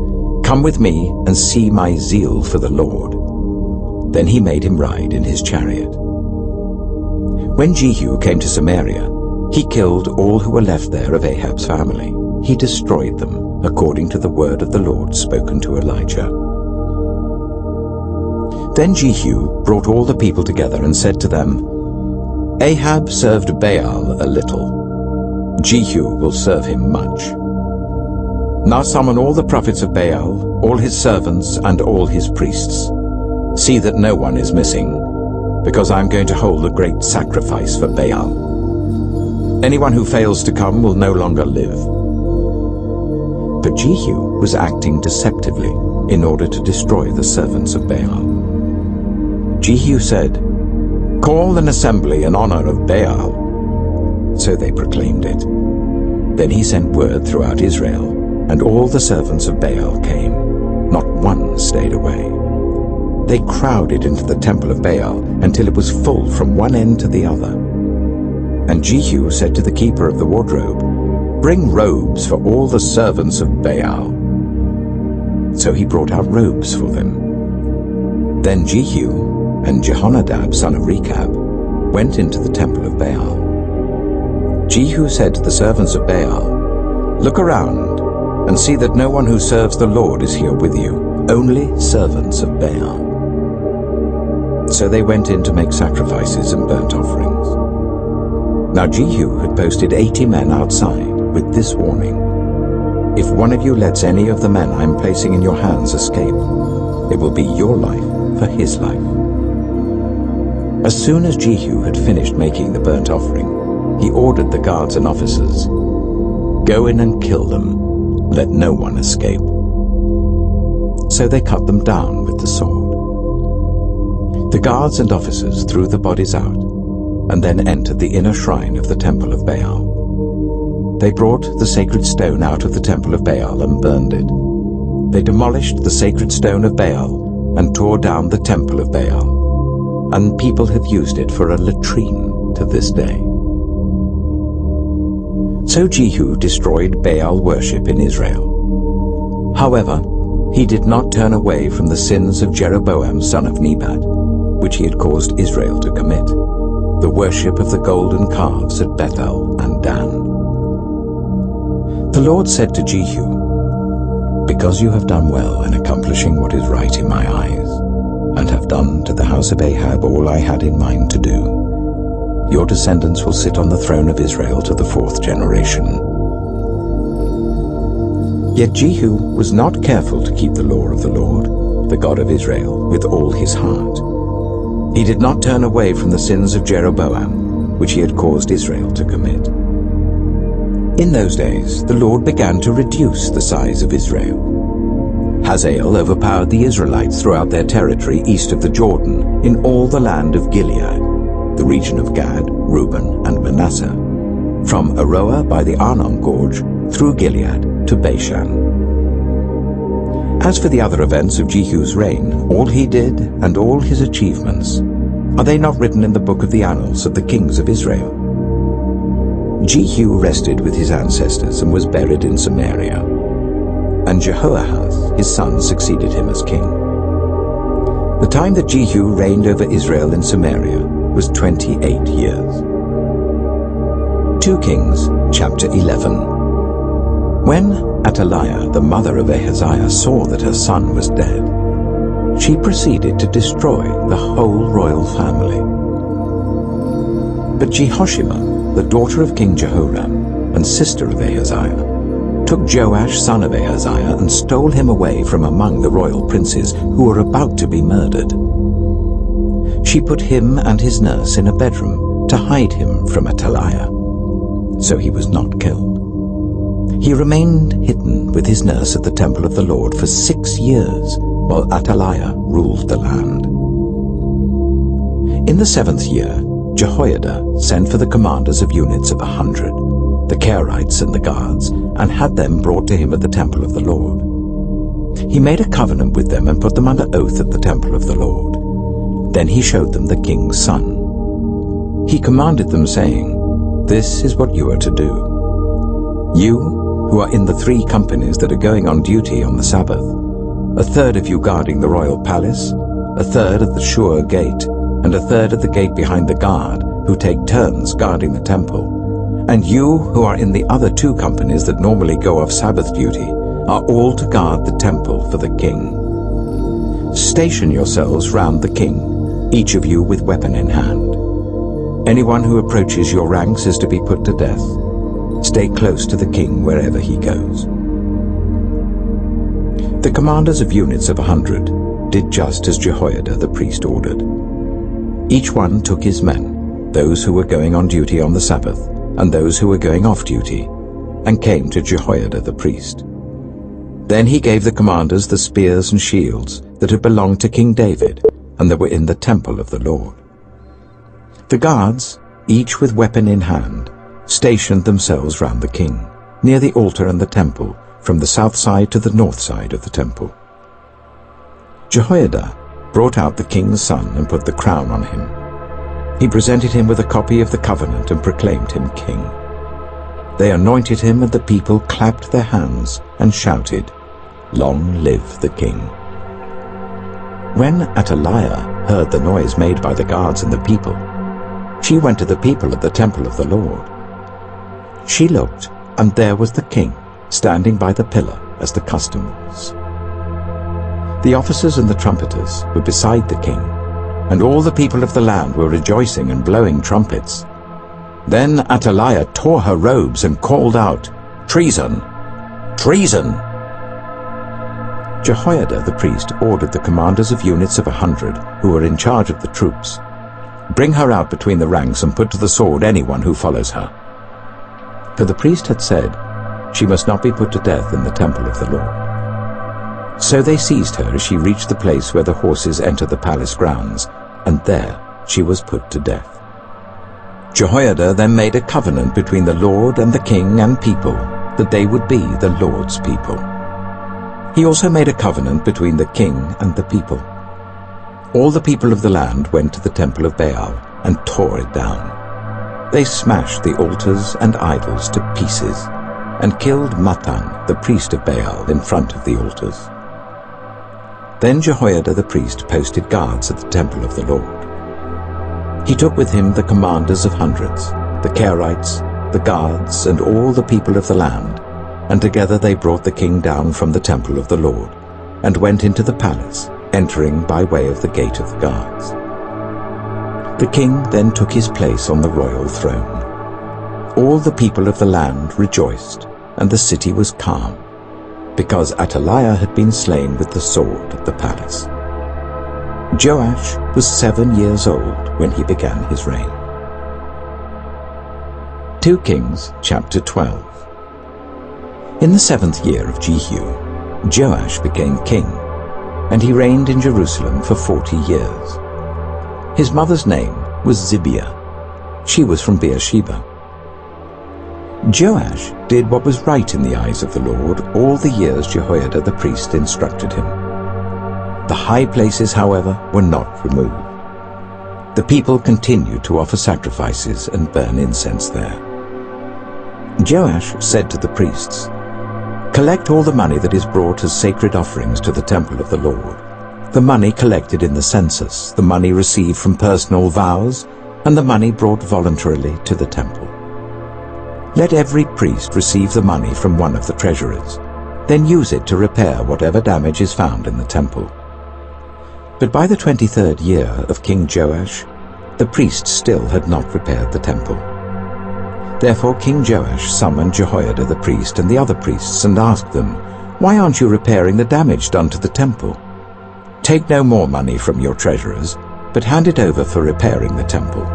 "Come with me and see my zeal for the Lord." Then he made him ride in his chariot. When Jehu came to Samaria, he killed all who were left there of Ahab's family. He destroyed them, according to the word of the Lord spoken to Elijah. Then Jehu brought all the people together and said to them, "Ahab served Baal a little. Jehu will serve him much. Now summon all the prophets of Baal, all his servants and all his priests. See that no one is missing, because I am going to hold a great sacrifice for Baal. Anyone who fails to come will no longer live." But Jehu was acting deceptively in order to destroy the servants of Baal. Jehu said, "Call an assembly in honor of Baal." So they proclaimed it. Then he sent word throughout Israel, and all the servants of Baal came. Not one stayed away. They crowded into the temple of Baal until it was full from one end to the other. And Jehu said to the keeper of the wardrobe, "Bring robes for all the servants of Baal." So he brought out robes for them. Then Jehu and Jehonadab son of Rechab went into the temple of Baal. Jehu said to the servants of Baal, "Look around and see that no one who serves the Lord is here with you, only servants of Baal." So they went in to make sacrifices and burnt offerings. Now Jehu had posted 80 men outside with this warning: "If one of you lets any of the men I am placing in your hands escape, it will be your life for his life." As soon as Jehu had finished making the burnt offering, he ordered the guards and officers, "Go in and kill them. Let no one escape." So they cut them down with the sword. The guards and officers threw the bodies out and then entered the inner shrine of the temple of Baal. They brought the sacred stone out of the temple of Baal and burned it. They demolished the sacred stone of Baal and tore down the temple of Baal, and people have used it for a latrine to this day. So Jehu destroyed Baal worship in Israel. However, he did not turn away from the sins of Jeroboam son of Nebat, which he had caused Israel to commit, the worship of the golden calves at Bethel and Dan. The Lord said to Jehu, "Because you have done well in accomplishing what is right in my eyes, and have done to the house of Ahab all I had in mind to do, your descendants will sit on the throne of Israel to the 4th generation." Yet Jehu was not careful to keep the law of the Lord, the God of Israel, with all his heart. He did not turn away from the sins of Jeroboam, which he had caused Israel to commit. In those days, the Lord began to reduce the size of Israel. Hazael overpowered the Israelites throughout their territory east of the Jordan in all the land of Gilead, the region of Gad, Reuben, and Manasseh, from Aroer by the Arnon Gorge through Gilead to Bashan. As for the other events of Jehu's reign, all he did and all his achievements, are they not written in the book of the annals of the kings of Israel? Jehu rested with his ancestors and was buried in Samaria, and Jehoahaz his son succeeded him as king. The time that Jehu reigned over Israel in Samaria was 28 years. 2 Kings chapter 11. When Athaliah, the mother of Ahaziah, saw that her son was dead, she proceeded to destroy the whole royal family. But Jehosheba, the daughter of King Jehoram and sister of Ahaziah, took Joash son of Ahaziah and stole him away from among the royal princes who were about to be murdered. She put him and his nurse in a bedroom to hide him from Athaliah, so he was not killed. He remained hidden with his nurse at the temple of the Lord for 6 years, while Athaliah ruled the land. In the 7th year, Jehoiada sent for the commanders of units of 100, the Kerites and the guards, and had them brought to him at the temple of the Lord. He made a covenant with them and put them under oath at the temple of the Lord. Then he showed them the king's son. He commanded them, saying, "This is what you are to do. You, who are in the 3 companies that are going on duty on the Sabbath, a third of you guarding the royal palace, a third at the Shur gate, and a third at the gate behind the guard, who take turns guarding the temple, and you who are in the other 2 companies that normally go off Sabbath duty, are all to guard the temple for the king. Station yourselves round the king, each of you with weapon in hand. Anyone who approaches your ranks is to be put to death. Stay close to the king wherever he goes." The commanders of units of 100 did just as Jehoiada the priest ordered. Each one took his men, those who were going on duty on the Sabbath, and those who were going off duty, and came to Jehoiada the priest. Then he gave the commanders the spears and shields that had belonged to King David, and that were in the temple of the Lord. The guards, each with weapon in hand, stationed themselves round the king, near the altar and the temple, from the south side to the north side of the temple. Jehoiada brought out the king's son and put the crown on him. He presented him with a copy of the covenant and proclaimed him king. They anointed him, and the people clapped their hands and shouted, "Long live the king." When Athaliah heard the noise made by the guards and the people, she went to the people at the temple of the Lord. She looked, and there was the king, standing by the pillar as the custom was. The officers and the trumpeters were beside the king, and all the people of the land were rejoicing and blowing trumpets. Then Athaliah tore her robes and called out, "Treason! Treason!" Jehoiada the priest ordered the commanders of units of 100 who were in charge of the troops, "Bring her out between the ranks and put to the sword anyone who follows her." For the priest had said, "She must not be put to death in the temple of the Lord." So they seized her as she reached the place where the horses enter the palace grounds, and there she was put to death. Jehoiada then made a covenant between the Lord and the king and people, that they would be the Lord's people. He also made a covenant between the king and the people. All the people of the land went to the temple of Baal and tore it down. They smashed the altars and idols to pieces, and killed Mattan, the priest of Baal, in front of the altars. Then Jehoiada the priest posted guards at the temple of the Lord. He took with him the commanders of hundreds, the Kerites, the guards, and all the people of the land, and together they brought the king down from the temple of the Lord, and went into the palace, entering by way of the gate of the guards. The king then took his place on the royal throne. All the people of the land rejoiced, and the city was calm, because Athaliah had been slain with the sword at the palace. Joash was 7 years old when he began his reign. 2 Kings chapter 12. In the 7th year of Jehu, Joash became king, and he reigned in Jerusalem for 40 years. His mother's name was Zibiah. She was from Beersheba. Joash did what was right in the eyes of the Lord all the years Jehoiada the priest instructed him. The high places, however, were not removed. The people continued to offer sacrifices and burn incense there. Joash said to the priests, "Collect all the money that is brought as sacred offerings to the temple of the Lord, the money collected in the census, the money received from personal vows, and the money brought voluntarily to the temple. Let every priest receive the money from one of the treasurers, then use it to repair whatever damage is found in the temple." But by the 23rd year of King Joash, the priests still had not repaired the temple. Therefore King Joash summoned Jehoiada the priest and the other priests and asked them, "Why aren't you repairing the damage done to the temple? Take no more money from your treasurers, but hand it over for repairing the temple."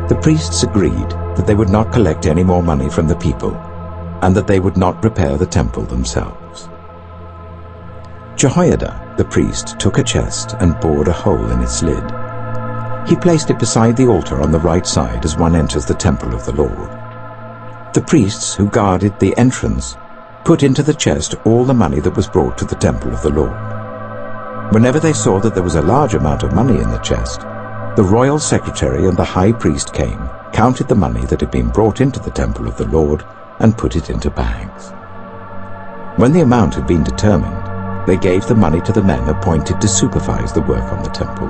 The priests agreed that they would not collect any more money from the people, and that they would not repair the temple themselves. Jehoiada the priest took a chest and bored a hole in its lid. He placed it beside the altar on the right side as one enters the temple of the Lord. The priests who guarded the entrance put into the chest all the money that was brought to the temple of the Lord. Whenever they saw that there was a large amount of money in the chest, the royal secretary and the high priest came, counted the money that had been brought into the temple of the Lord, and put it into bags. When the amount had been determined, they gave the money to the men appointed to supervise the work on the temple.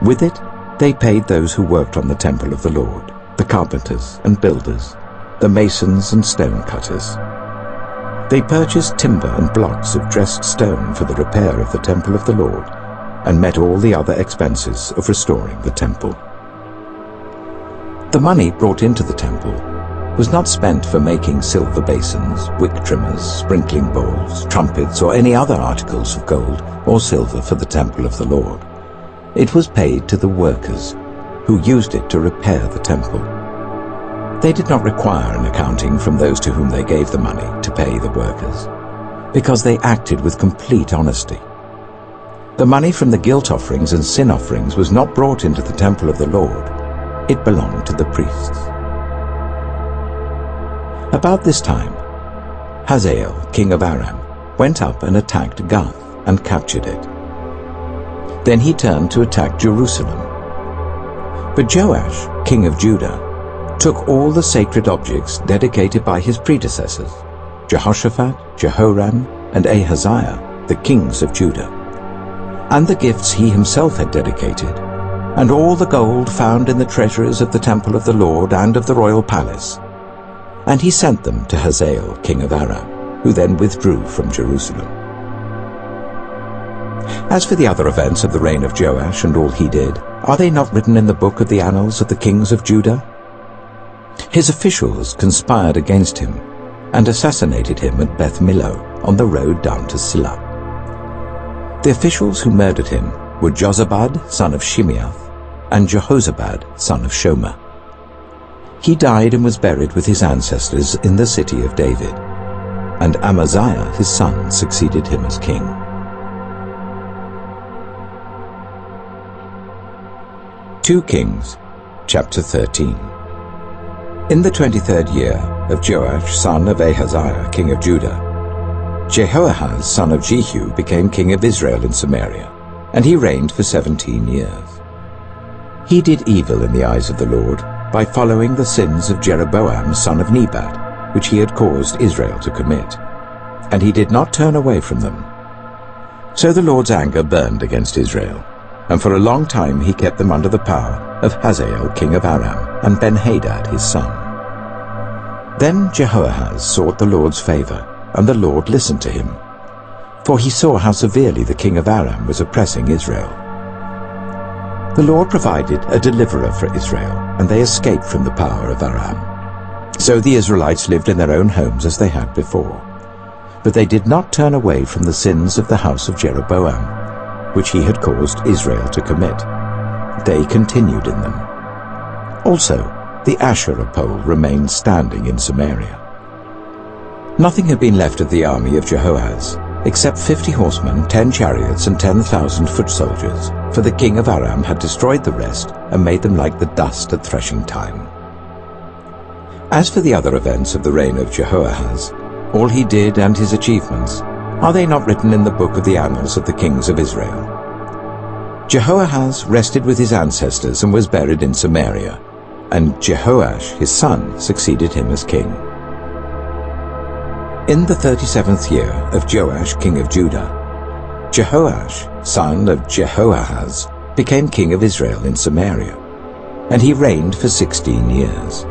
With it, they paid those who worked on the temple of the Lord, the carpenters and builders, the masons and stone cutters. They purchased timber and blocks of dressed stone for the repair of the temple of the Lord, and met all the other expenses of restoring the temple. The money brought into the temple was not spent for making silver basins, wick trimmers, sprinkling bowls, trumpets, or any other articles of gold or silver for the temple of the Lord. It was paid to the workers, who used it to repair the temple. They did not require an accounting from those to whom they gave the money to pay the workers, because they acted with complete honesty. The money from the guilt offerings and sin offerings was not brought into the temple of the Lord. It belonged to the priests. About this time, Hazael, king of Aram, went up and attacked Gath and captured it. Then he turned to attack Jerusalem. But Joash, king of Judah, took all the sacred objects dedicated by his predecessors, Jehoshaphat, Jehoram, and Ahaziah, the kings of Judah, and the gifts he himself had dedicated, and all the gold found in the treasuries of the temple of the Lord and of the royal palace. And he sent them to Hazael, king of Aram, who then withdrew from Jerusalem. As for the other events of the reign of Joash and all he did, are they not written in the book of the annals of the kings of Judah? His officials conspired against him and assassinated him at Beth Millo on the road down to Silla. The officials who murdered him were Jozabad, son of Shimeath, and Jehozabad, son of Shomer. He died and was buried with his ancestors in the city of David, and Amaziah his son succeeded him as king. 2 Kings, chapter 13. In the 23rd year of Joash, son of Ahaziah, king of Judah, Jehoahaz, son of Jehu, became king of Israel in Samaria, and he reigned for 17 years. He did evil in the eyes of the Lord by following the sins of Jeroboam, son of Nebat, which he had caused Israel to commit, and he did not turn away from them. So the Lord's anger burned against Israel, and for a long time he kept them under the power of Hazael, king of Aram, and Ben-Hadad his son. Then Jehoahaz sought the Lord's favor, and the Lord listened to him, for he saw how severely the king of Aram was oppressing Israel. The Lord provided a deliverer for Israel, and they escaped from the power of Aram. So the Israelites lived in their own homes as they had before. But they did not turn away from the sins of the house of Jeroboam, which he had caused Israel to commit. They continued in them. Also, the Asherah pole remained standing in Samaria. Nothing had been left of the army of Jehoahaz, except 50 horsemen, 10 chariots, and 10,000 foot soldiers, for the king of Aram had destroyed the rest and made them like the dust at threshing time. As for the other events of the reign of Jehoahaz, all he did and his achievements, are they not written in the book of the annals of the kings of Israel? Jehoahaz rested with his ancestors and was buried in Samaria, and Jehoash his son succeeded him as king. In the 37th year of Joash king of Judah, Jehoash, son of Jehoahaz, became king of Israel in Samaria, and he reigned for 16 years.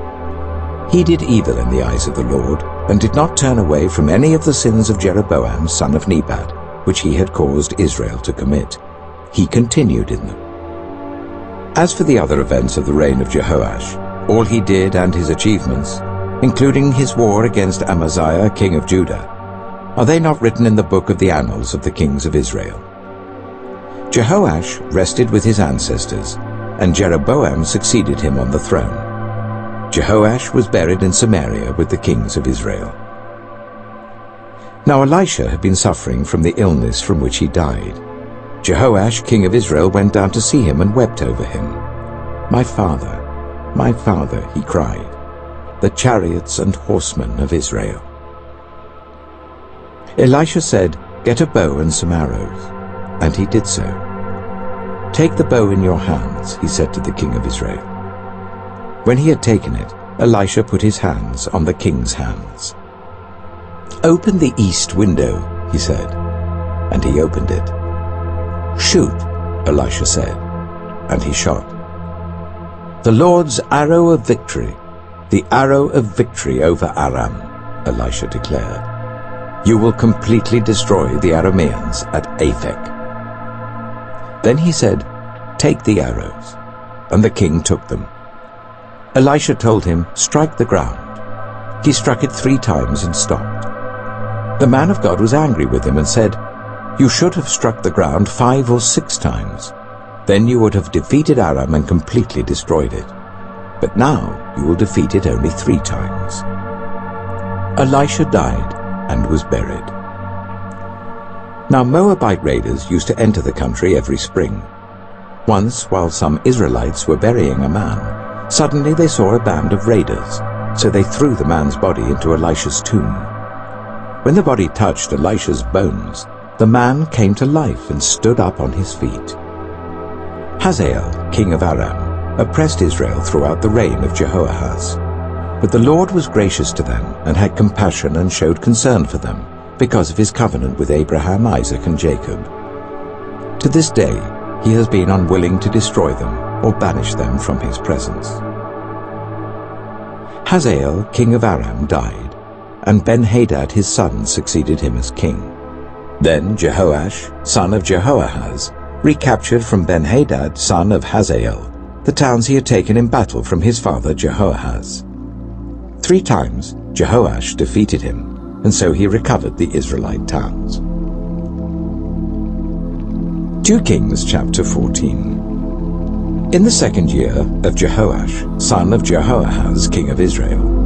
He did evil in the eyes of the Lord, and did not turn away from any of the sins of Jeroboam son of Nebat, which he had caused Israel to commit. He continued in them. As for the other events of the reign of Jehoash, all he did and his achievements, including his war against Amaziah king of Judah, are they not written in the book of the annals of the kings of Israel? Jehoash rested with his ancestors, and Jeroboam succeeded him on the throne. Jehoash was buried in Samaria with the kings of Israel. Now Elisha had been suffering from the illness from which he died. Jehoash, king of Israel, went down to see him and wept over him. my father," he cried, "the chariots and horsemen of Israel." Elisha said, "Get a bow and some arrows," and he did so. "Take the bow in your hands," he said to the king of Israel. When he had taken it, Elisha put his hands on the king's hands. "Open the east window," he said, and he opened it. "Shoot," Elisha said, and he shot. "The Lord's arrow of victory, the arrow of victory over Aram," Elisha declared. "You will completely destroy the Arameans at Aphek." Then he said, "Take the arrows," and the king took them. Elisha told him, "Strike the ground." He struck it 3 times and stopped. The man of God was angry with him and said, "You should have struck the ground 5 or 6 times. Then you would have defeated Aram and completely destroyed it. But now you will defeat it only 3 times. Elisha died and was buried. Now Moabite raiders used to enter the country every spring. Once, while some Israelites were burying a man, suddenly they saw a band of raiders, so they threw the man's body into Elisha's tomb. When the body touched Elisha's bones, the man came to life and stood up on his feet. Hazael, king of Aram, oppressed Israel throughout the reign of Jehoahaz. But the Lord was gracious to them and had compassion and showed concern for them because of his covenant with Abraham, Isaac, and Jacob. To this day, he has been unwilling to destroy them or banish them from his presence. Hazael, king of Aram, died, and Ben-Hadad his son succeeded him as king. Then Jehoash, son of Jehoahaz, recaptured from Ben-Hadad, son of Hazael, the towns he had taken in battle from his father Jehoahaz. 3 times Jehoash defeated him, and so he recovered the Israelite towns. 2 Kings chapter 14. In the 2nd year of Jehoash, son of Jehoahaz, king of Israel,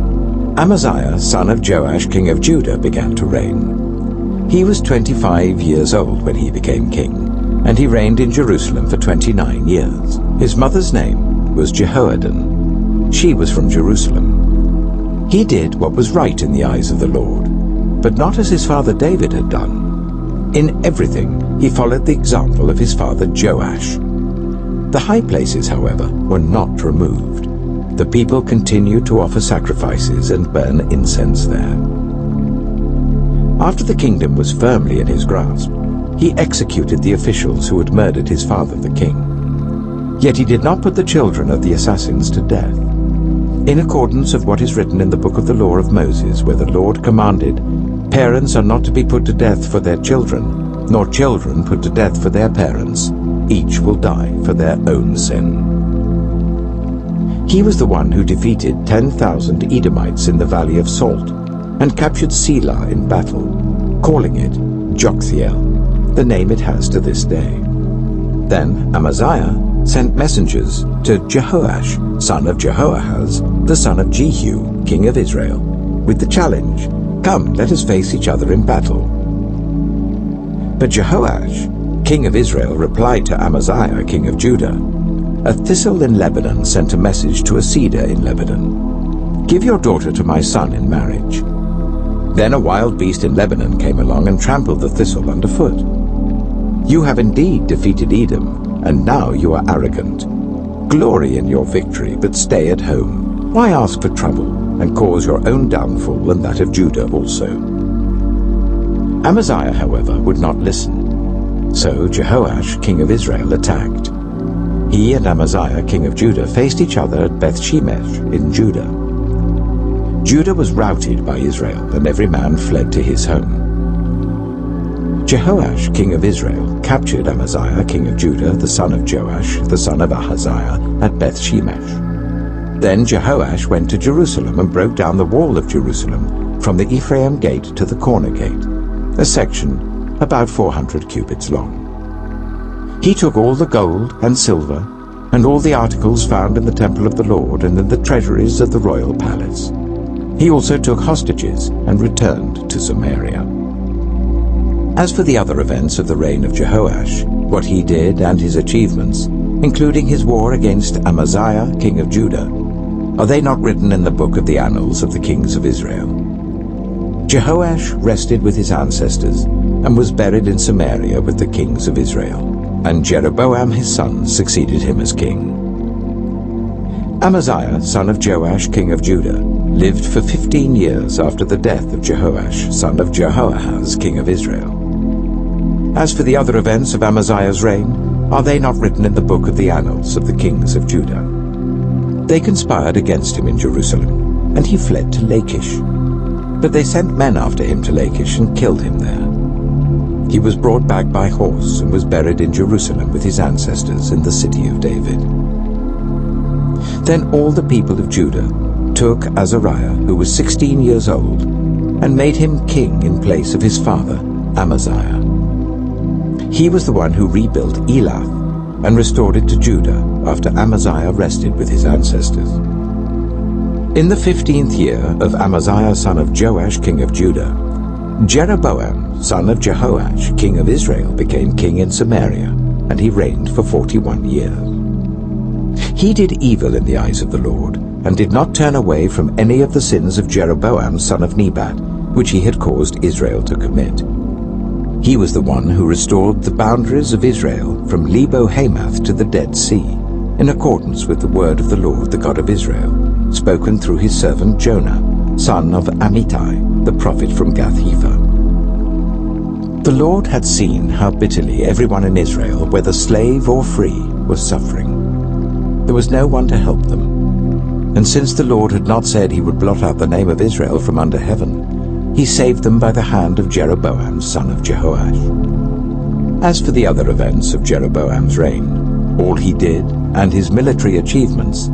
Amaziah, son of Joash, king of Judah, began to reign. He was 25 years old when he became king, and he reigned in Jerusalem for 29 years. His mother's name was Jehoaddan. She was from Jerusalem. He did what was right in the eyes of the Lord, but not as his father David had done. In everything he followed the example of his father Joash. The high places, however, were not removed. The people continued to offer sacrifices and burn incense there. After the kingdom was firmly in his grasp, he executed the officials who had murdered his father the king. Yet he did not put the children of the assassins to death. In accordance with what is written in the book of the law of Moses, where the Lord commanded, "Parents are not to be put to death for their children, nor children put to death for their parents. Each will die for their own sin." He was the one who defeated 10,000 Edomites in the Valley of Salt and captured Selah in battle, calling it Joktheel, the name it has to this day. Then Amaziah sent messengers to Jehoash, son of Jehoahaz, the son of Jehu, king of Israel, with the challenge, "Come, let us face each other in battle." But Jehoash, king of Israel, replied to Amaziah, king of Judah, "A thistle in Lebanon sent a message to a cedar in Lebanon. Give your daughter to my son in marriage." Then a wild beast in Lebanon came along and trampled the thistle underfoot. "You have indeed defeated Edom, and now you are arrogant. Glory in your victory, but stay at home. Why ask for trouble and cause your own downfall and that of Judah also?" Amaziah, however, would not listen. So Jehoash, king of Israel, attacked. He and Amaziah, king of Judah, faced each other at Beth-shemesh in Judah. Judah was routed by Israel, and every man fled to his home. Jehoash, king of Israel, captured Amaziah, king of Judah, the son of Joash, the son of Ahaziah, at Beth-shemesh. Then Jehoash went to Jerusalem and broke down the wall of Jerusalem from the Ephraim gate to the corner gate, a section about 400 cubits long. He took all the gold and silver and all the articles found in the temple of the Lord and in the treasuries of the royal palace. He also took hostages and returned to Samaria. As for the other events of the reign of Jehoash, what he did and his achievements, including his war against Amaziah, king of Judah, are they not written in the book of the annals of the kings of Israel? Jehoash rested with his ancestors and was buried in Samaria with the kings of Israel, and Jeroboam his son succeeded him as king. Amaziah, son of Joash, king of Judah, lived for 15 years after the death of Jehoash, son of Jehoahaz, king of Israel. As for the other events of Amaziah's reign, are they not written in the book of the annals of the kings of Judah? They conspired against him in Jerusalem, and he fled to Lachish. But they sent men after him to Lachish and killed him there. He was brought back by horse and was buried in Jerusalem with his ancestors in the city of David. Then all the people of Judah took Azariah, who was 16 years old, and made him king in place of his father, Amaziah. He was the one who rebuilt Elath and restored it to Judah after Amaziah rested with his ancestors. In the 15th year of Amaziah son of Joash, king of Judah, Jeroboam son of Jehoash, king of Israel, became king in Samaria, and he reigned for 41 years. He did evil in the eyes of the Lord, and did not turn away from any of the sins of Jeroboam son of Nebat, which he had caused Israel to commit. He was the one who restored the boundaries of Israel from Lebo-Hamath to the Dead Sea, in accordance with the word of the Lord, the God of Israel, spoken through his servant Jonah, son of Amittai, the prophet from Gath-hepher. The Lord had seen how bitterly everyone in Israel, whether slave or free, was suffering. There was no one to help them. And since the Lord had not said he would blot out the name of Israel from under heaven, he saved them by the hand of Jeroboam, son of Jehoash. As for the other events of Jeroboam's reign, all he did and his military achievements,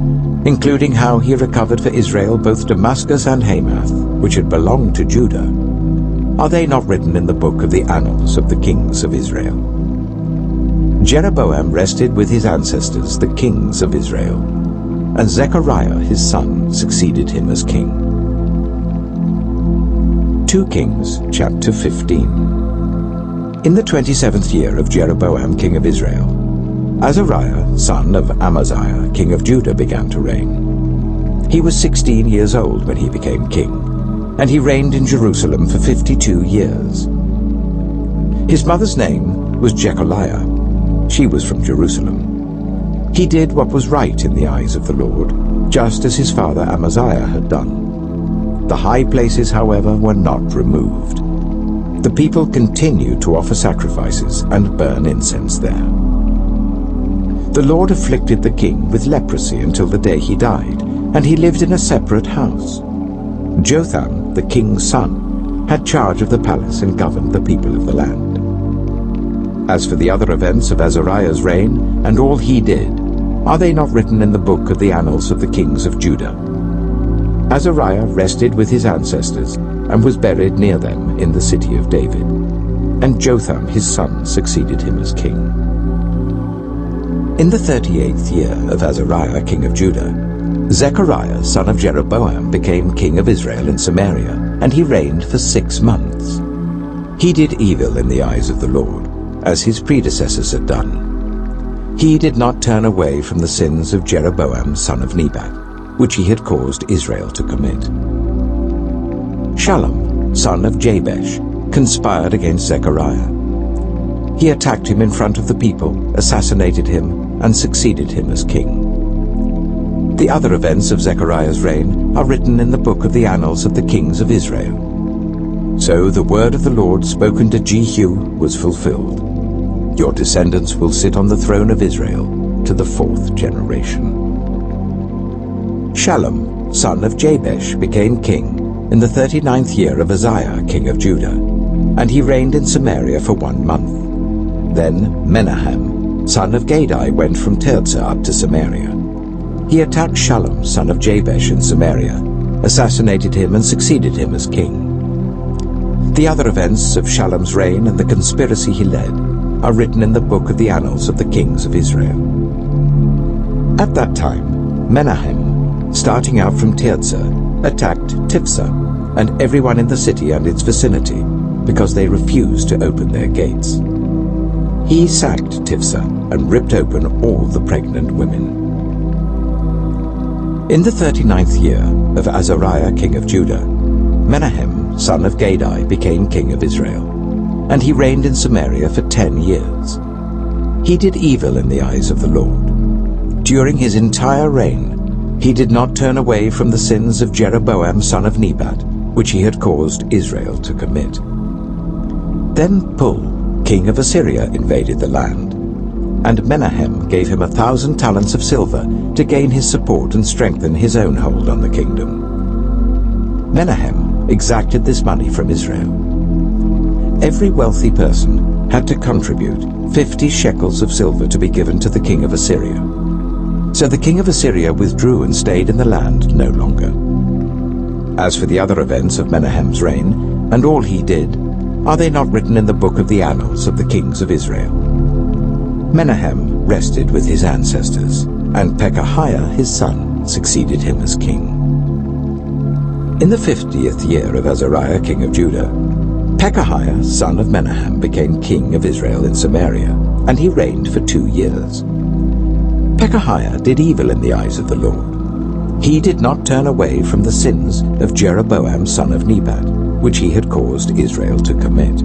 including how he recovered for Israel both Damascus and Hamath, which had belonged to Judah, are they not written in the book of the annals of the kings of Israel? Jeroboam rested with his ancestors, the kings of Israel, and Zechariah his son succeeded him as king. 2 Kings chapter 15. In the 27th year of Jeroboam king of Israel, Azariah son of Amaziah king of Judah began to reign. He was 16 years old when he became king, and he reigned in Jerusalem for 52 years. His mother's name was Jecholiah. She was from Jerusalem. He did what was right in the eyes of the Lord, just as his father Amaziah had done. The high places, however, were not removed. The people continued to offer sacrifices and burn incense there. The Lord afflicted the king with leprosy until the day he died, and he lived in a separate house. Jotham, the king's son, had charge of the palace and governed the people of the land. As for the other events of Azariah's reign, and all he did, are they not written in the book of the annals of the kings of Judah? Azariah rested with his ancestors, and was buried near them in the city of David. And Jotham his son succeeded him as king. In the 38th year of Azariah king of Judah, Zechariah son of Jeroboam became king of Israel in Samaria, and he reigned for 6 months. He did evil in the eyes of the Lord, as his predecessors had done. He did not turn away from the sins of Jeroboam son of Nebat, which he had caused Israel to commit. Shallum son of Jabesh conspired against Zechariah. He attacked him in front of the people, assassinated him, and succeeded him as king. The other events of Zechariah's reign are written in the book of the annals of the kings of Israel. So the word of the Lord spoken to Jehu was fulfilled. Your descendants will sit on the throne of Israel to the 4th generation. Shallum, son of Jabesh, became king in the 39th year of Uzziah, king of Judah, and he reigned in Samaria for 1 month. Then Menahem, son of Gadai, went from Tirzah up to Samaria. He attacked Shallum, son of Jabesh, in Samaria, assassinated him, and succeeded him as king. The other events of Shallum's reign and the conspiracy he led are written in the book of the annals of the kings of Israel. At that time, Menahem, starting out from Tirzah, attacked Tiphsah and everyone in the city and its vicinity, because they refused to open their gates. He sacked Tiphsah and ripped open all the pregnant women. In the 39th year of Azariah king of Judah, Menahem son of Gadai became king of Israel, and he reigned in Samaria for 10 years. He did evil in the eyes of the Lord. During his entire reign, he did not turn away from the sins of Jeroboam son of Nebat, which he had caused Israel to commit. Then Pul, king of Assyria, invaded the land, and Menahem gave him 1,000 talents of silver to gain his support and strengthen his own hold on the kingdom. Menahem exacted this money from Israel. Every wealthy person had to contribute 50 shekels of silver to be given to the king of Assyria. So the king of Assyria withdrew and stayed in the land no longer. As for the other events of Menahem's reign, and all he did, are they not written in the book of the annals of the kings of Israel? Menahem rested with his ancestors, and Pekahiah his son succeeded him as king. In the 50th year of Azariah king of Judah, Pekahiah son of Menahem became king of Israel in Samaria, and he reigned for 2 years. Pekahiah did evil in the eyes of the Lord. He did not turn away from the sins of Jeroboam son of Nebat, which he had caused Israel to commit.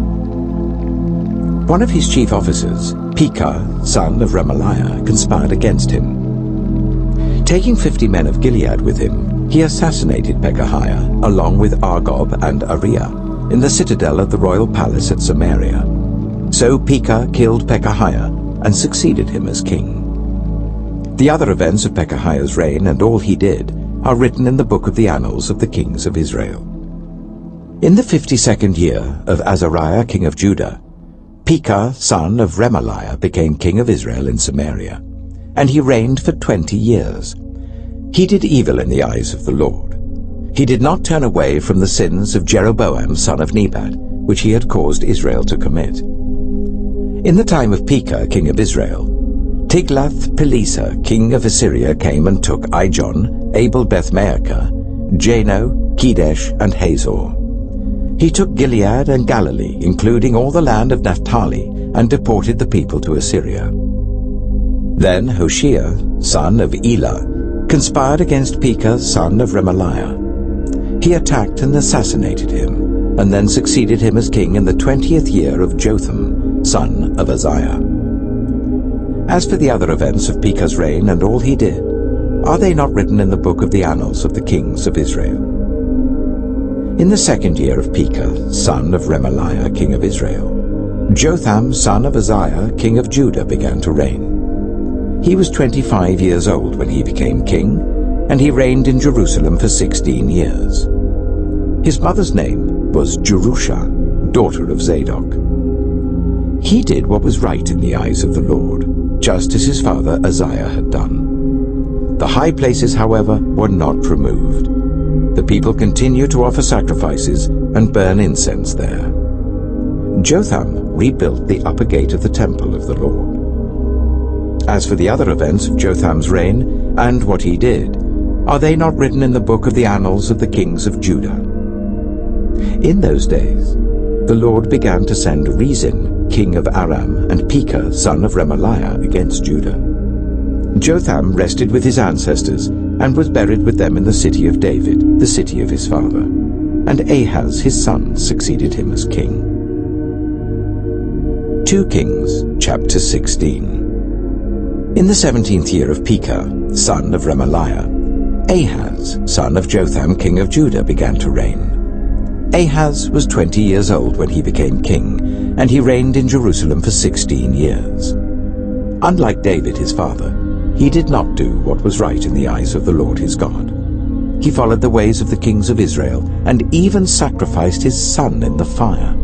One of his chief officers, Pekah, son of Remaliah, conspired against him. Taking 50 men of Gilead with him, he assassinated Pekahiah along with Argob and Ariah in the citadel of the royal palace at Samaria. So Pekah killed Pekahiah and succeeded him as king. The other events of Pekahiah's reign and all he did are written in the book of the annals of the kings of Israel. In the 52nd year of Azariah king of Judah, Pekah son of Remaliah became king of Israel in Samaria, and he reigned for 20 years. He did evil in the eyes of the Lord. He did not turn away from the sins of Jeroboam son of Nebat, which he had caused Israel to commit. In the time of Pekah king of Israel, Tiglath-Pileser king of Assyria came and took Ijon, Abel-Beth-Maachah, Jano, Kedesh, and Hazor. He took Gilead and Galilee, including all the land of Naphtali, and deported the people to Assyria. Then Hoshea, son of Elah, conspired against Pekah, son of Remaliah. He attacked and assassinated him, and then succeeded him as king in the 20th year of Jotham, son of Uzziah. As for the other events of Pekah's reign and all he did, are they not written in the book of the annals of the kings of Israel? In the 2nd year of Pekah, son of Remaliah, king of Israel, Jotham, son of Uzziah, king of Judah, began to reign. He was 25 years old when he became king, and he reigned in Jerusalem for 16 years. His mother's name was Jerusha, daughter of Zadok. He did what was right in the eyes of the Lord, just as his father Uzziah had done. The high places, however, were not removed. The people continued to offer sacrifices and burn incense there. Jotham rebuilt the upper gate of the temple of the Lord. As for the other events of Jotham's reign and what he did, are they not written in the book of the annals of the kings of Judah? In those days, the Lord began to send Rezin, king of Aram, and Pekah, son of Remaliah, against Judah. Jotham rested with his ancestors and was buried with them in the city of David, the city of his father. And Ahaz his son succeeded him as king. 2 Kings, chapter 16. In the 17th year of Pekah, son of Remaliah, Ahaz, son of Jotham, king of Judah, began to reign. Ahaz was 20 years old when he became king, and he reigned in Jerusalem for 16 years. Unlike David his father, he did not do what was right in the eyes of the Lord his God. He followed the ways of the kings of Israel, and even sacrificed his son in the fire,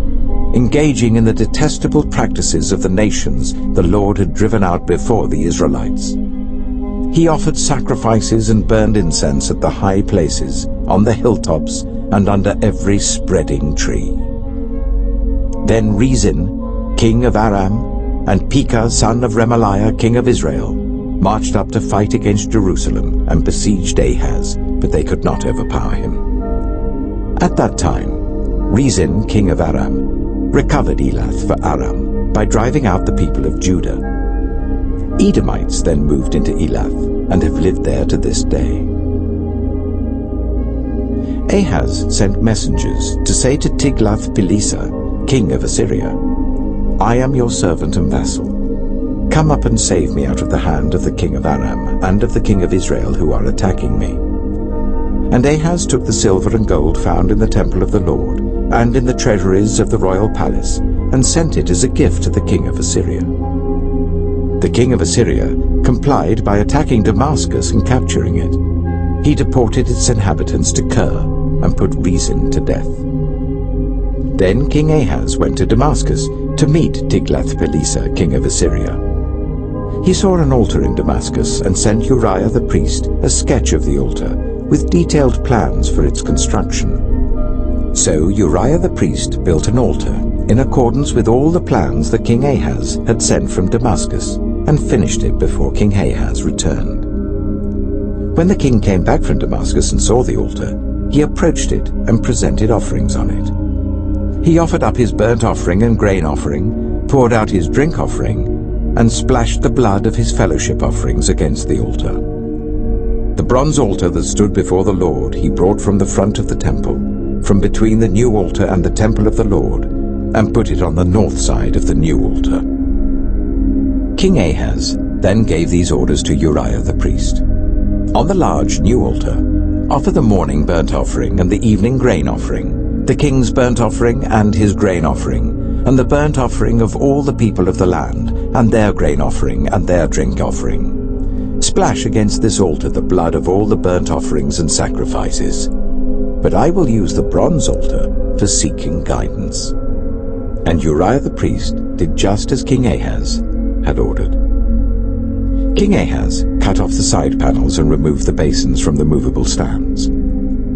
engaging in the detestable practices of the nations the Lord had driven out before the Israelites. He offered sacrifices and burned incense at the high places, on the hilltops, and under every spreading tree. Then Rezin, king of Aram, and Pekah, son of Remaliah, king of Israel, marched up to fight against Jerusalem and besieged Ahaz, but they could not overpower him. At that time, Rezin, king of Aram, recovered Elath for Aram by driving out the people of Judah. Edomites then moved into Elath and have lived there to this day. Ahaz sent messengers to say to Tiglath-Pileser, king of Assyria, "I am your servant and vassal. Come up and save me out of the hand of the king of Aram and of the king of Israel who are attacking me." And Ahaz took the silver and gold found in the temple of the Lord and in the treasuries of the royal palace and sent it as a gift to the king of Assyria. The king of Assyria complied by attacking Damascus and capturing it. He deported its inhabitants to Kir and put Rezin to death. Then King Ahaz went to Damascus to meet Tiglath-Pileser, king of Assyria. He saw an altar in Damascus and sent Uriah the priest a sketch of the altar with detailed plans for its construction. So Uriah the priest built an altar in accordance with all the plans that King Ahaz had sent from Damascus and finished it before King Ahaz returned. When the king came back from Damascus and saw the altar, he approached it and presented offerings on it. He offered up his burnt offering and grain offering, poured out his drink offering, and splashed the blood of his fellowship offerings against the altar. The bronze altar that stood before the Lord he brought from the front of the temple, from between the new altar and the temple of the Lord, and put it on the north side of the new altar. King Ahaz then gave these orders to Uriah the priest. On the large new altar, offer the morning burnt offering and the evening grain offering, the king's burnt offering and his grain offering, and the burnt offering of all the people of the land, and their grain offering and their drink offering. Splash against this altar the blood of all the burnt offerings and sacrifices. But I will use the bronze altar for seeking guidance. And Uriah the priest did just as King Ahaz had ordered. King Ahaz cut off the side panels and removed the basins from the movable stands.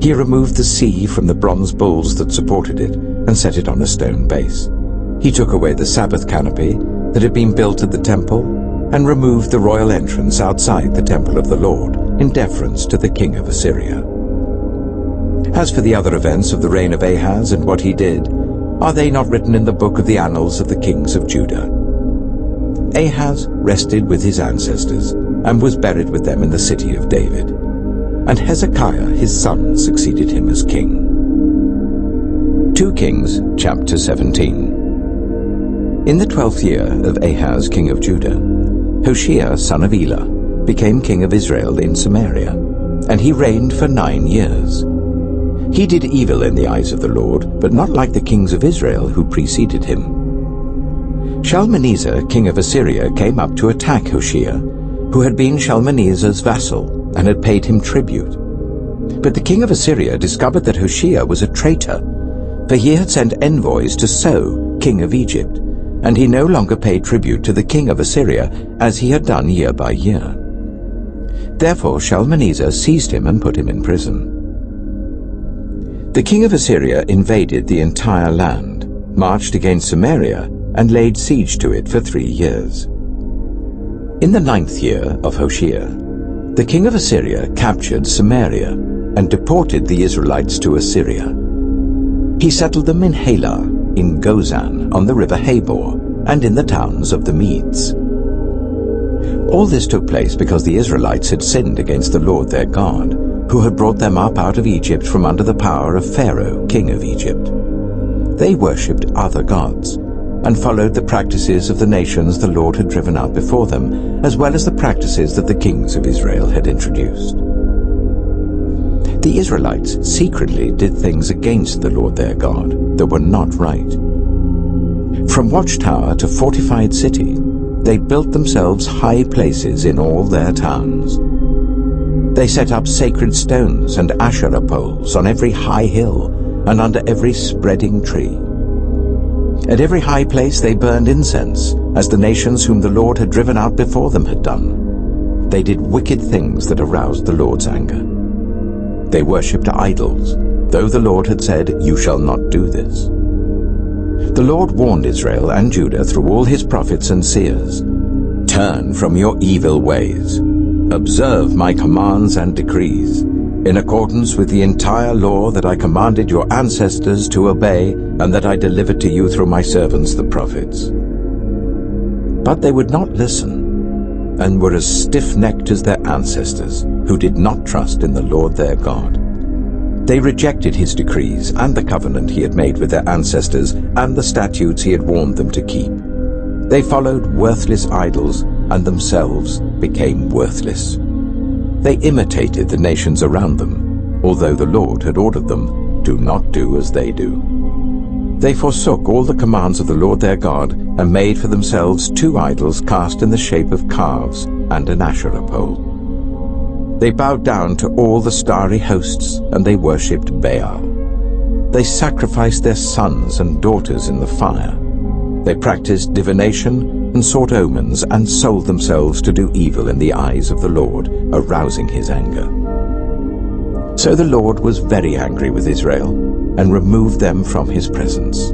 He removed the sea from the bronze bowls that supported it and set it on a stone base. He took away the Sabbath canopy that had been built at the temple and removed the royal entrance outside the temple of the Lord in deference to the king of Assyria. As for the other events of the reign of Ahaz and what he did, are they not written in the book of the annals of the kings of Judah? Ahaz rested with his ancestors and was buried with them in the city of David. And Hezekiah his son succeeded him as king. 2 Kings chapter 17. In the 12th year of Ahaz king of Judah, Hoshea son of Elah became king of Israel in Samaria, and he reigned for 9 years. He did evil in the eyes of the Lord, but not like the kings of Israel who preceded him. Shalmaneser king of Assyria came up to attack Hoshea, who had been Shalmaneser's vassal and had paid him tribute. But the king of Assyria discovered that Hoshea was a traitor, for he had sent envoys to So, king of Egypt, and he no longer paid tribute to the king of Assyria as he had done year by year. Therefore Shalmaneser seized him and put him in prison. The king of Assyria invaded the entire land, marched against Samaria, and laid siege to it for 3 years. In the 9th year of Hoshea, the king of Assyria captured Samaria and deported the Israelites to Assyria. He settled them in Halah, in Gozan, on the river Habor, and in the towns of the Medes. All this took place because the Israelites had sinned against the Lord their God, who had brought them up out of Egypt from under the power of Pharaoh, king of Egypt. They worshipped other gods, and followed the practices of the nations the Lord had driven out before them, as well as the practices that the kings of Israel had introduced. The Israelites secretly did things against the Lord their God that were not right. From watchtower to fortified city, they built themselves high places in all their towns. They set up sacred stones and Asherah poles on every high hill and under every spreading tree. At every high place they burned incense, as the nations whom the Lord had driven out before them had done. They did wicked things that aroused the Lord's anger. They worshipped idols, though the Lord had said, "You shall not do this." The Lord warned Israel and Judah through all his prophets and seers, "Turn from your evil ways. Observe my commands and decrees, in accordance with the entire law that I commanded your ancestors to obey and that I delivered to you through my servants the prophets." But they would not listen, and were as stiff-necked as their ancestors, who did not trust in the Lord their God. They rejected his decrees and the covenant he had made with their ancestors and the statutes he had warned them to keep. They followed worthless idols and themselves became worthless. They imitated the nations around them, although the Lord had ordered them, "Do not do as they do." They forsook all the commands of the Lord their God and made for themselves 2 idols cast in the shape of calves and an Asherah pole. They bowed down to all the starry hosts, and they worshipped Baal. They sacrificed their sons and daughters in the fire. They practiced divination and sought omens and sold themselves to do evil in the eyes of the Lord, arousing his anger. So the Lord was very angry with Israel and removed them from his presence.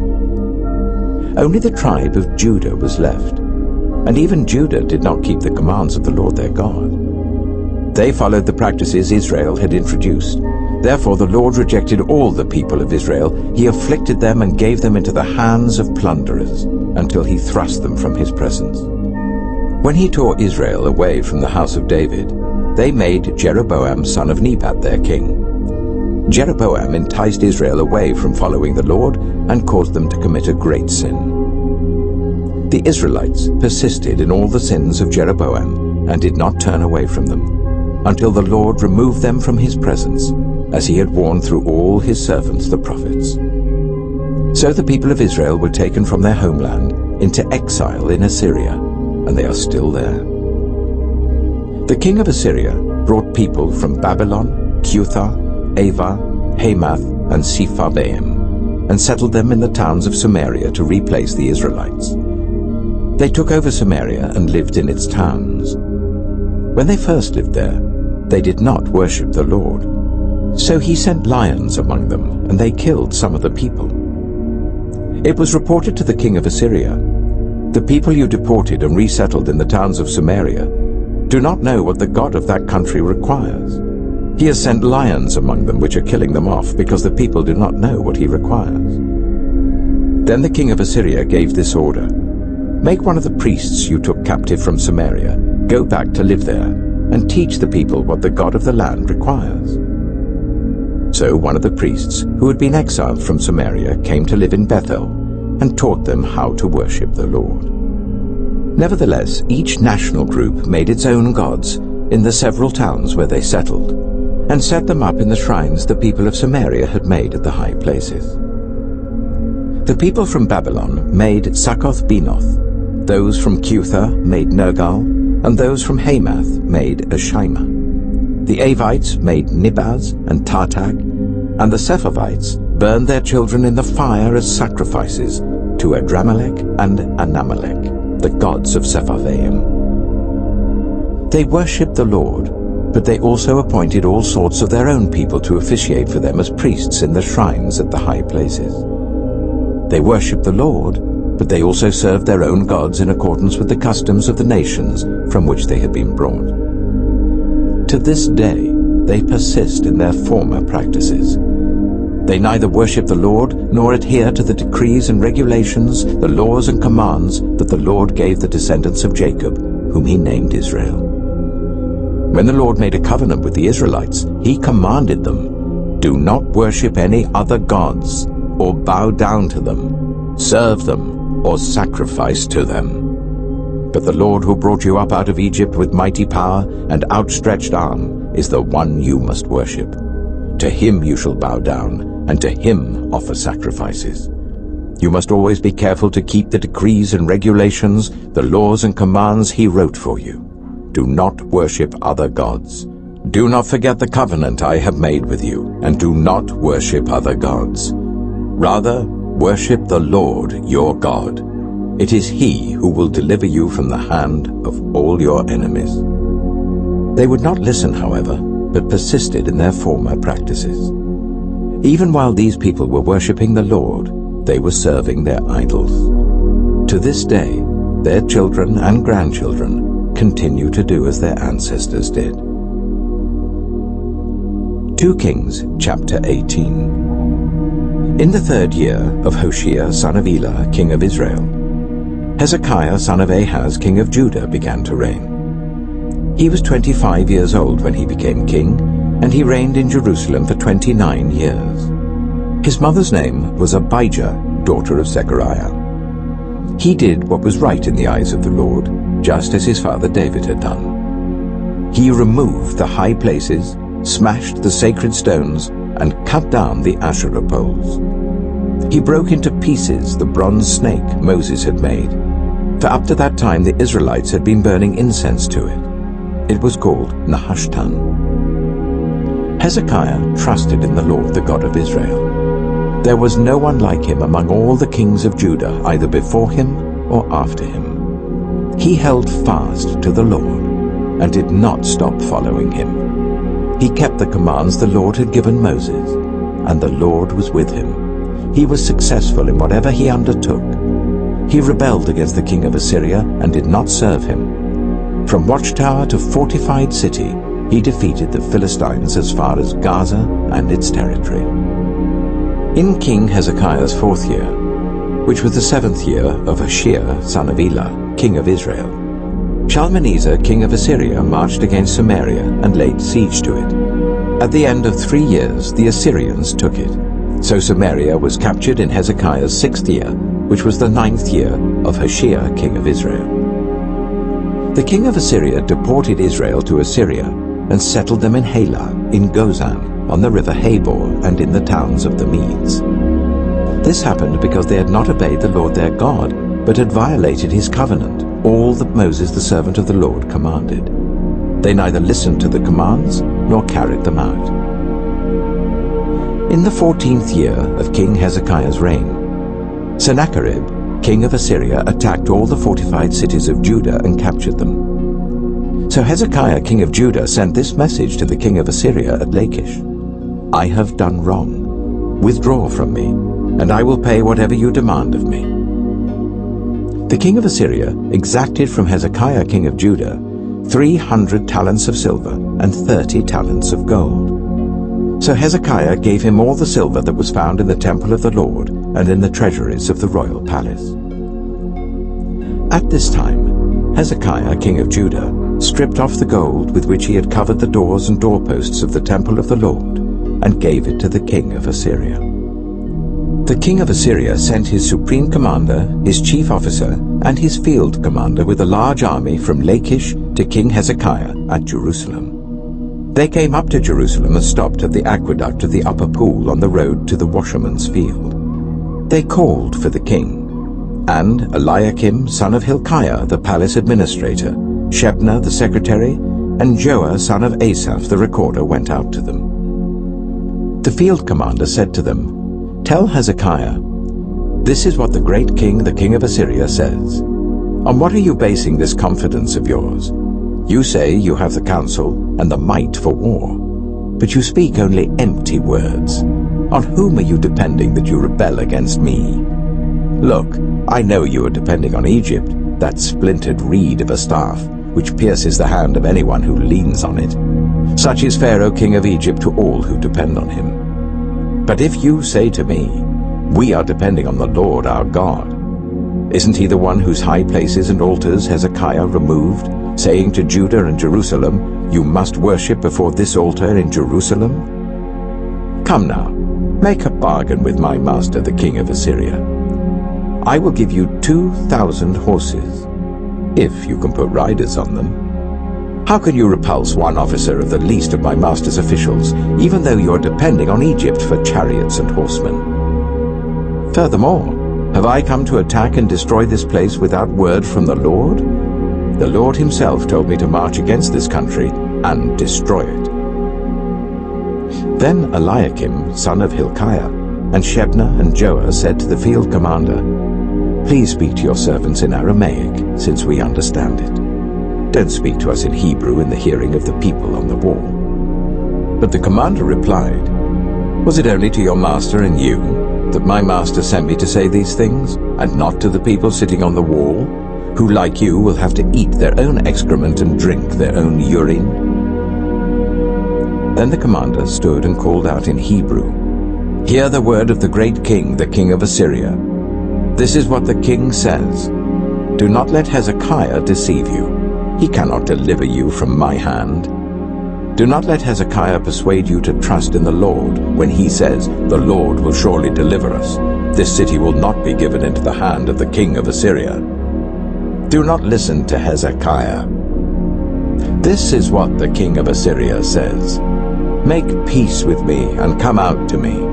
Only the tribe of Judah was left, and even Judah did not keep the commands of the Lord their God. They followed the practices Israel had introduced. Therefore the Lord rejected all the people of Israel. He afflicted them and gave them into the hands of plunderers until he thrust them from his presence. When he tore Israel away from the house of David, they made Jeroboam son of Nebat their king. Jeroboam enticed Israel away from following the Lord and caused them to commit a great sin. The Israelites persisted in all the sins of Jeroboam and did not turn away from them, until the Lord removed them from his presence, as he had warned through all his servants the prophets. So the people of Israel were taken from their homeland into exile in Assyria, and they are still there. The king of Assyria brought people from Babylon, Cuthah, Ava, Hamath, and Sepharvaim, and settled them in the towns of Samaria to replace the Israelites. They took over Samaria and lived in its towns. When they first lived there, they did not worship the Lord. So he sent lions among them, and they killed some of the people. It was reported to the king of Assyria, "The people you deported and resettled in the towns of Samaria do not know what the God of that country requires. He has sent lions among them which are killing them off because the people do not know what he requires." Then the king of Assyria gave this order, "Make one of the priests you took captive from Samaria go back to live there and teach the people what the God of the land requires." So one of the priests who had been exiled from Samaria came to live in Bethel and taught them how to worship the Lord. Nevertheless, each national group made its own gods in the several towns where they settled, and set them up in the shrines the people of Samaria had made at the high places. The people from Babylon made Succoth-Benoth, those from Cuthah made Nergal, and those from Hamath made Ashima. The Avites made Nibaz and Tartak, and the Sepharvites burned their children in the fire as sacrifices to Adramelech and Anamelech, the gods of Sepharvaim. They worshipped the Lord, but they also appointed all sorts of their own people to officiate for them as priests in the shrines at the high places. They worshipped the Lord, but they also served their own gods in accordance with the customs of the nations from which they had been brought. To this day, they persist in their former practices. They neither worship the Lord nor adhere to the decrees and regulations, the laws and commands that the Lord gave the descendants of Jacob, whom he named Israel. When the Lord made a covenant with the Israelites, he commanded them, "Do not worship any other gods, or bow down to them, serve them, or sacrifice to them. But the Lord who brought you up out of Egypt with mighty power and outstretched arm is the one you must worship. To him you shall bow down, and to him offer sacrifices. You must always be careful to keep the decrees and regulations, the laws and commands he wrote for you. Do not worship other gods. Do not forget the covenant I have made with you, and do not worship other gods. Rather, worship the Lord your God. It is he who will deliver you from the hand of all your enemies." They would not listen, however, but persisted in their former practices. Even while these people were worshipping the Lord, they were serving their idols. To this day, their children and grandchildren continue to do as their ancestors did. 2 Kings chapter 18. In the 3rd year of Hoshea son of Elah, king of Israel, Hezekiah son of Ahaz, king of Judah, began to reign. He was 25 years old when he became king, and he reigned in Jerusalem for 29 years. His mother's name was Abijah, daughter of Zechariah. He did what was right in the eyes of the Lord, just as his father David had done. He removed the high places, smashed the sacred stones, and cut down the Asherah poles. He broke into pieces the bronze snake Moses had made, for up to that time the Israelites had been burning incense to it. It was called Nehushtan. Hezekiah trusted in the Lord, the God of Israel. There was no one like him among all the kings of Judah, either before him or after him. He held fast to the Lord and did not stop following him. He kept the commands the Lord had given Moses, and the Lord was with him. He was successful in whatever he undertook. He rebelled against the king of Assyria and did not serve him. From watchtower to fortified city, he defeated the Philistines as far as Gaza and its territory. In King Hezekiah's 4th year, which was the 7th year of Hoshea son of Elah, king of Israel, Shalmaneser king of Assyria marched against Samaria and laid siege to it. At the end of 3 years, the Assyrians took it. So Samaria was captured in Hezekiah's 6th year, which was the 9th year of Hoshea, king of Israel. The king of Assyria deported Israel to Assyria and settled them in Halah, in Gozan, on the river Habor, and in the towns of the Medes. This happened because they had not obeyed the Lord their God, but had violated his covenant, all that Moses the servant of the Lord commanded. They neither listened to the commands nor carried them out. In the 14th year of King Hezekiah's reign, Sennacherib, king of Assyria, attacked all the fortified cities of Judah and captured them. So Hezekiah, king of Judah, sent this message to the king of Assyria at Lachish: I have done wrong. Withdraw from me, and I will pay whatever you demand of me. The king of Assyria exacted from Hezekiah, king of Judah, 300 talents of silver and 30 talents of gold. So Hezekiah gave him all the silver that was found in the temple of the Lord and in the treasuries of the royal palace. At this time, Hezekiah, king of Judah, stripped off the gold with which he had covered the doors and doorposts of the temple of the Lord and gave it to the king of Assyria. The king of Assyria sent his supreme commander, his chief officer, and his field commander with a large army from Lachish to King Hezekiah at Jerusalem. They came up to Jerusalem and stopped at the aqueduct of the upper pool on the road to the washerman's field. They called for the king, and Eliakim, son of Hilkiah, the palace administrator, Shebna, the secretary, and Joah, son of Asaph, the recorder, went out to them. The field commander said to them, Tell Hezekiah, this is what the great king, the king of Assyria, says. On what are you basing this confidence of yours? You say you have the counsel and the might for war, but you speak only empty words. On whom are you depending that you rebel against me? Look, I know you are depending on Egypt, that splintered reed of a staff, which pierces the hand of anyone who leans on it. Such is Pharaoh, king of Egypt, to all who depend on him. But if you say to me, we are depending on the Lord our God, isn't he the one whose high places and altars Hezekiah removed, saying to Judah and Jerusalem, you must worship before this altar in Jerusalem? Come now, make a bargain with my master the king of Assyria. I will give you 2,000 horses, if you can put riders on them. How can you repulse one officer of the least of my master's officials, even though you are depending on Egypt for chariots and horsemen? Furthermore, have I come to attack and destroy this place without word from the Lord? The Lord himself told me to march against this country and destroy it. Then Eliakim, son of Hilkiah, and Shebna and Joah said to the field commander, Please speak to your servants in Aramaic, since we understand it. Don't speak to us in Hebrew in the hearing of the people on the wall. But the commander replied, Was it only to your master and you that my master sent me to say these things, and not to the people sitting on the wall, who like you will have to eat their own excrement and drink their own urine? Then the commander stood and called out in Hebrew, Hear the word of the great king, the king of Assyria. This is what the king says. Do not let Hezekiah deceive you. He cannot deliver you from my hand. Do not let Hezekiah persuade you to trust in the Lord when he says, The Lord will surely deliver us. This city will not be given into the hand of the king of Assyria. Do not listen to Hezekiah. This is what the king of Assyria says. Make peace with me and come out to me.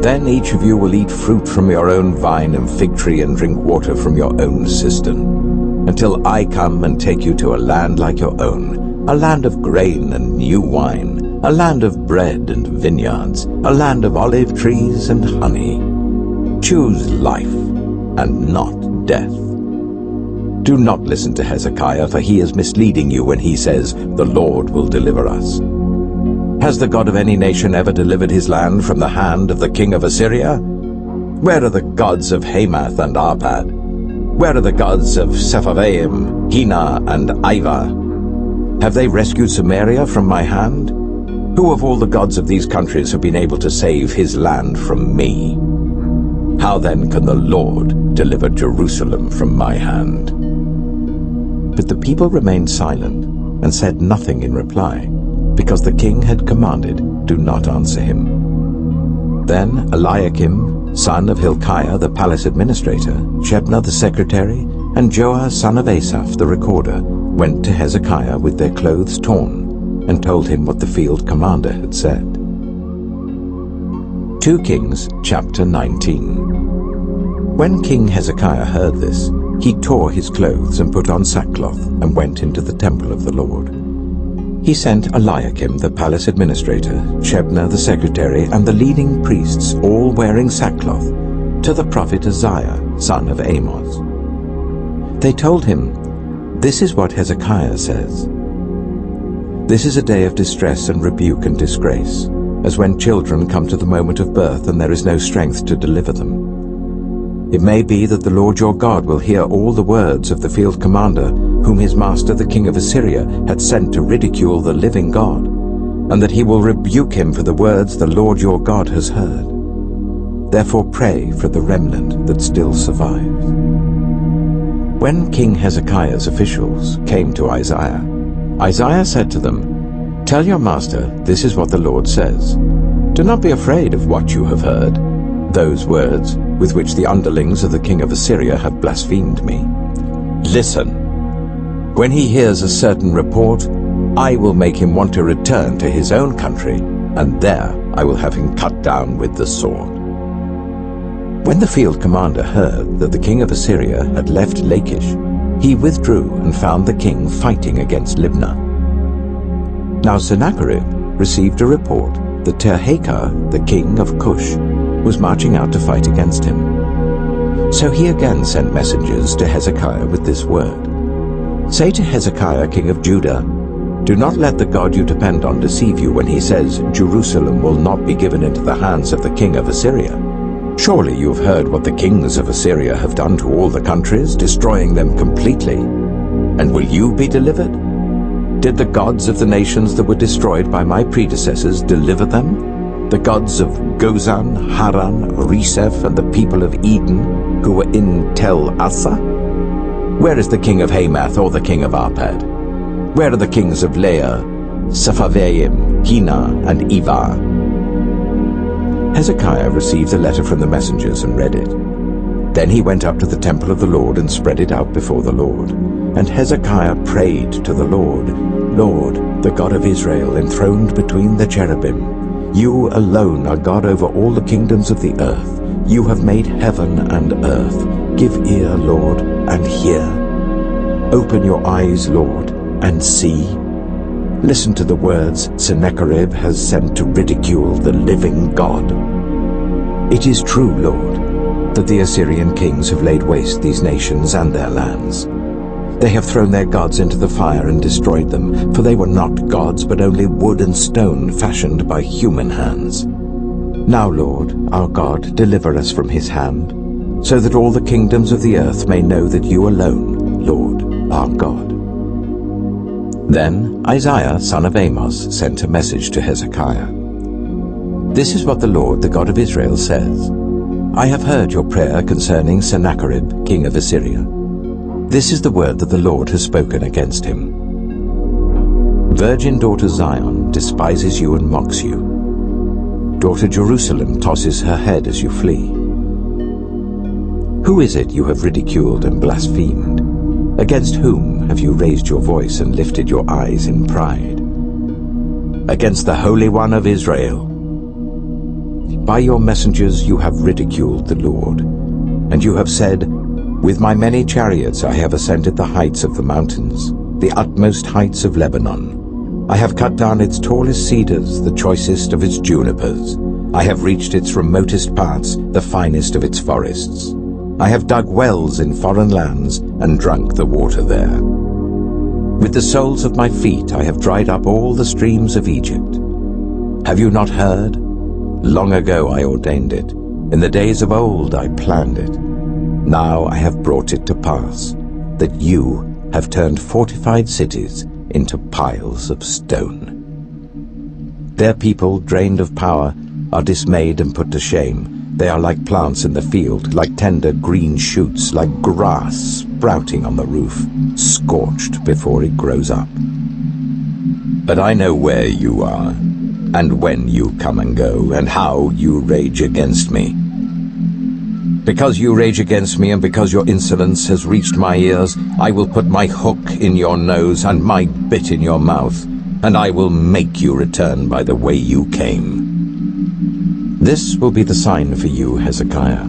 Then each of you will eat fruit from your own vine and fig tree and drink water from your own cistern, until I come and take you to a land like your own, a land of grain and new wine, a land of bread and vineyards, a land of olive trees and honey. Choose life and not death. Do not listen to Hezekiah, for he is misleading you when he says, The Lord will deliver us. Has the God of any nation ever delivered his land from the hand of the king of Assyria? Where are the gods of Hamath and Arpad? Where are the gods of Sepharvaim, Hena, and Ivah? Have they rescued Samaria from my hand? Who of all the gods of these countries have been able to save his land from me? How then can the Lord deliver Jerusalem from my hand? But the people remained silent and said nothing in reply, because the king had commanded, "Do not answer him." Then Eliakim, son of Hilkiah the palace administrator, Shebna the secretary, and Joah son of Asaph the recorder went to Hezekiah with their clothes torn and told him what the field commander had said. 2 Kings chapter 19. When King Hezekiah heard this, he tore his clothes and put on sackcloth and went into the temple of the Lord. He sent Eliakim the palace administrator, Shebna the secretary, and the leading priests, all wearing sackcloth, to the prophet Isaiah, son of Amos. They told him, "This is what Hezekiah says. This is a day of distress and rebuke and disgrace, as when children come to the moment of birth and there is no strength to deliver them. It may be that the Lord your God will hear all the words of the field commander, whom his master the king of Assyria had sent to ridicule the living God, and that he will rebuke him for the words the Lord your God has heard. Therefore pray for the remnant that still survives." When King Hezekiah's officials came to Isaiah, Isaiah said to them, "Tell your master, this is what the Lord says. Do not be afraid of what you have heard, those words with which the underlings of the king of Assyria have blasphemed me. Listen. When he hears a certain report, I will make him want to return to his own country, and there I will have him cut down with the sword." When the field commander heard that the king of Assyria had left Lachish, he withdrew and found the king fighting against Libnah. Now Sennacherib received a report that Tirhakah, the king of Cush, was marching out to fight against him. So he again sent messengers to Hezekiah with this word: "Say to Hezekiah, king of Judah, do not let the God you depend on deceive you when he says, 'Jerusalem will not be given into the hands of the king of Assyria.' Surely you have heard what the kings of Assyria have done to all the countries, destroying them completely. And will you be delivered? Did the gods of the nations that were destroyed by my predecessors deliver them? The gods of Gozan, Haran, Reseph, and the people of Eden, who were in Tel Assa? Where is the king of Hamath or the king of Arpad? Where are the kings of Lair, Sepharvaim, Hena, and Ivah?" Hezekiah received the letter from the messengers and read it. Then he went up to the temple of the Lord and spread it out before the Lord. And Hezekiah prayed to the Lord, "Lord, the God of Israel, enthroned between the cherubim, you alone are God over all the kingdoms of the earth. You have made heaven and earth. Give ear, Lord, and hear. Open your eyes, Lord, and see. Listen to the words Sennacherib has sent to ridicule the living God. It is true, Lord, that the Assyrian kings have laid waste these nations and their lands. They have thrown their gods into the fire and destroyed them, for they were not gods, but only wood and stone fashioned by human hands. Now, Lord, our God, deliver us from his hand, so that all the kingdoms of the earth may know that you alone, Lord, are God." Then Isaiah, son of Amos, sent a message to Hezekiah. "This is what the Lord, the God of Israel, says. I have heard your prayer concerning Sennacherib, king of Assyria. This is the word that the Lord has spoken against him. Virgin daughter Zion despises you and mocks you. Daughter Jerusalem tosses her head as you flee. Who is it you have ridiculed and blasphemed? Against whom have you raised your voice and lifted your eyes in pride? Against the Holy One of Israel. By your messengers you have ridiculed the Lord, and you have said, 'With my many chariots I have ascended the heights of the mountains, the utmost heights of Lebanon. I have cut down its tallest cedars, the choicest of its junipers. I have reached its remotest parts, the finest of its forests. I have dug wells in foreign lands and drunk the water there. With the soles of my feet I have dried up all the streams of Egypt. Have you not heard? Long ago I ordained it. In the days of old I planned it. Now I have brought it to pass, that you have turned fortified cities into piles of stone. Their people, drained of power, are dismayed and put to shame. They are like plants in the field, like tender green shoots, like grass sprouting on the roof, scorched before it grows up. But I know where you are, and when you come and go, and how you rage against me. Because you rage against me, and because your insolence has reached my ears, I will put my hook in your nose and my bit in your mouth, and I will make you return by the way you came. This will be the sign for you, Hezekiah.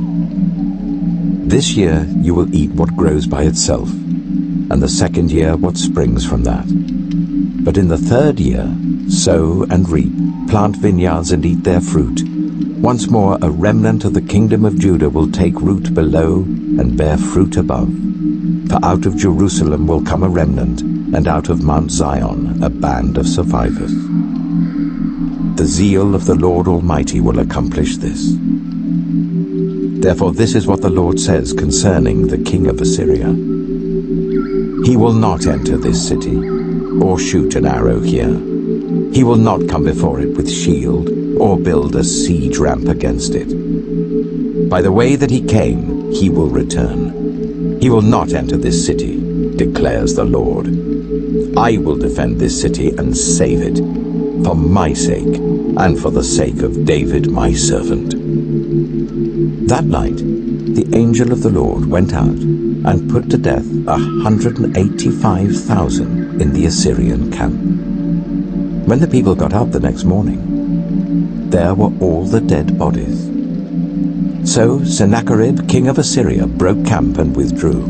This year you will eat what grows by itself, and the second year what springs from that. But in the third year, sow and reap, plant vineyards and eat their fruit. Once more a remnant of the kingdom of Judah will take root below and bear fruit above. For out of Jerusalem will come a remnant, and out of Mount Zion a band of survivors. The zeal of the Lord Almighty will accomplish this. Therefore this is what the Lord says concerning the king of Assyria. He will not enter this city, or shoot an arrow here. He will not come before it with shield, or build a siege ramp against it. By the way that he came, he will return. He will not enter this city, declares the Lord. I will defend this city and save it, for my sake, and for the sake of David my servant. That night, the angel of the Lord went out and put to death 185,000 in the Assyrian camp. When the people got up the next morning, there were all the dead bodies. So Sennacherib, king of Assyria, broke camp and withdrew.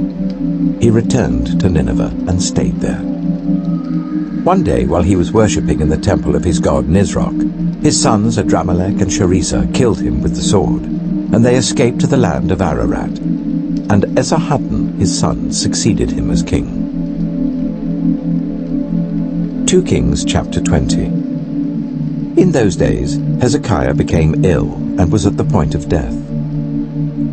He returned to Nineveh and stayed there. One day, while he was worshipping in the temple of his god Nisroch, his sons Adramelech and Sharezer killed him with the sword, and they escaped to the land of Ararat. And Esarhaddon, his son, succeeded him as king. 2 Kings chapter 20. In those days, Hezekiah became ill and was at the point of death.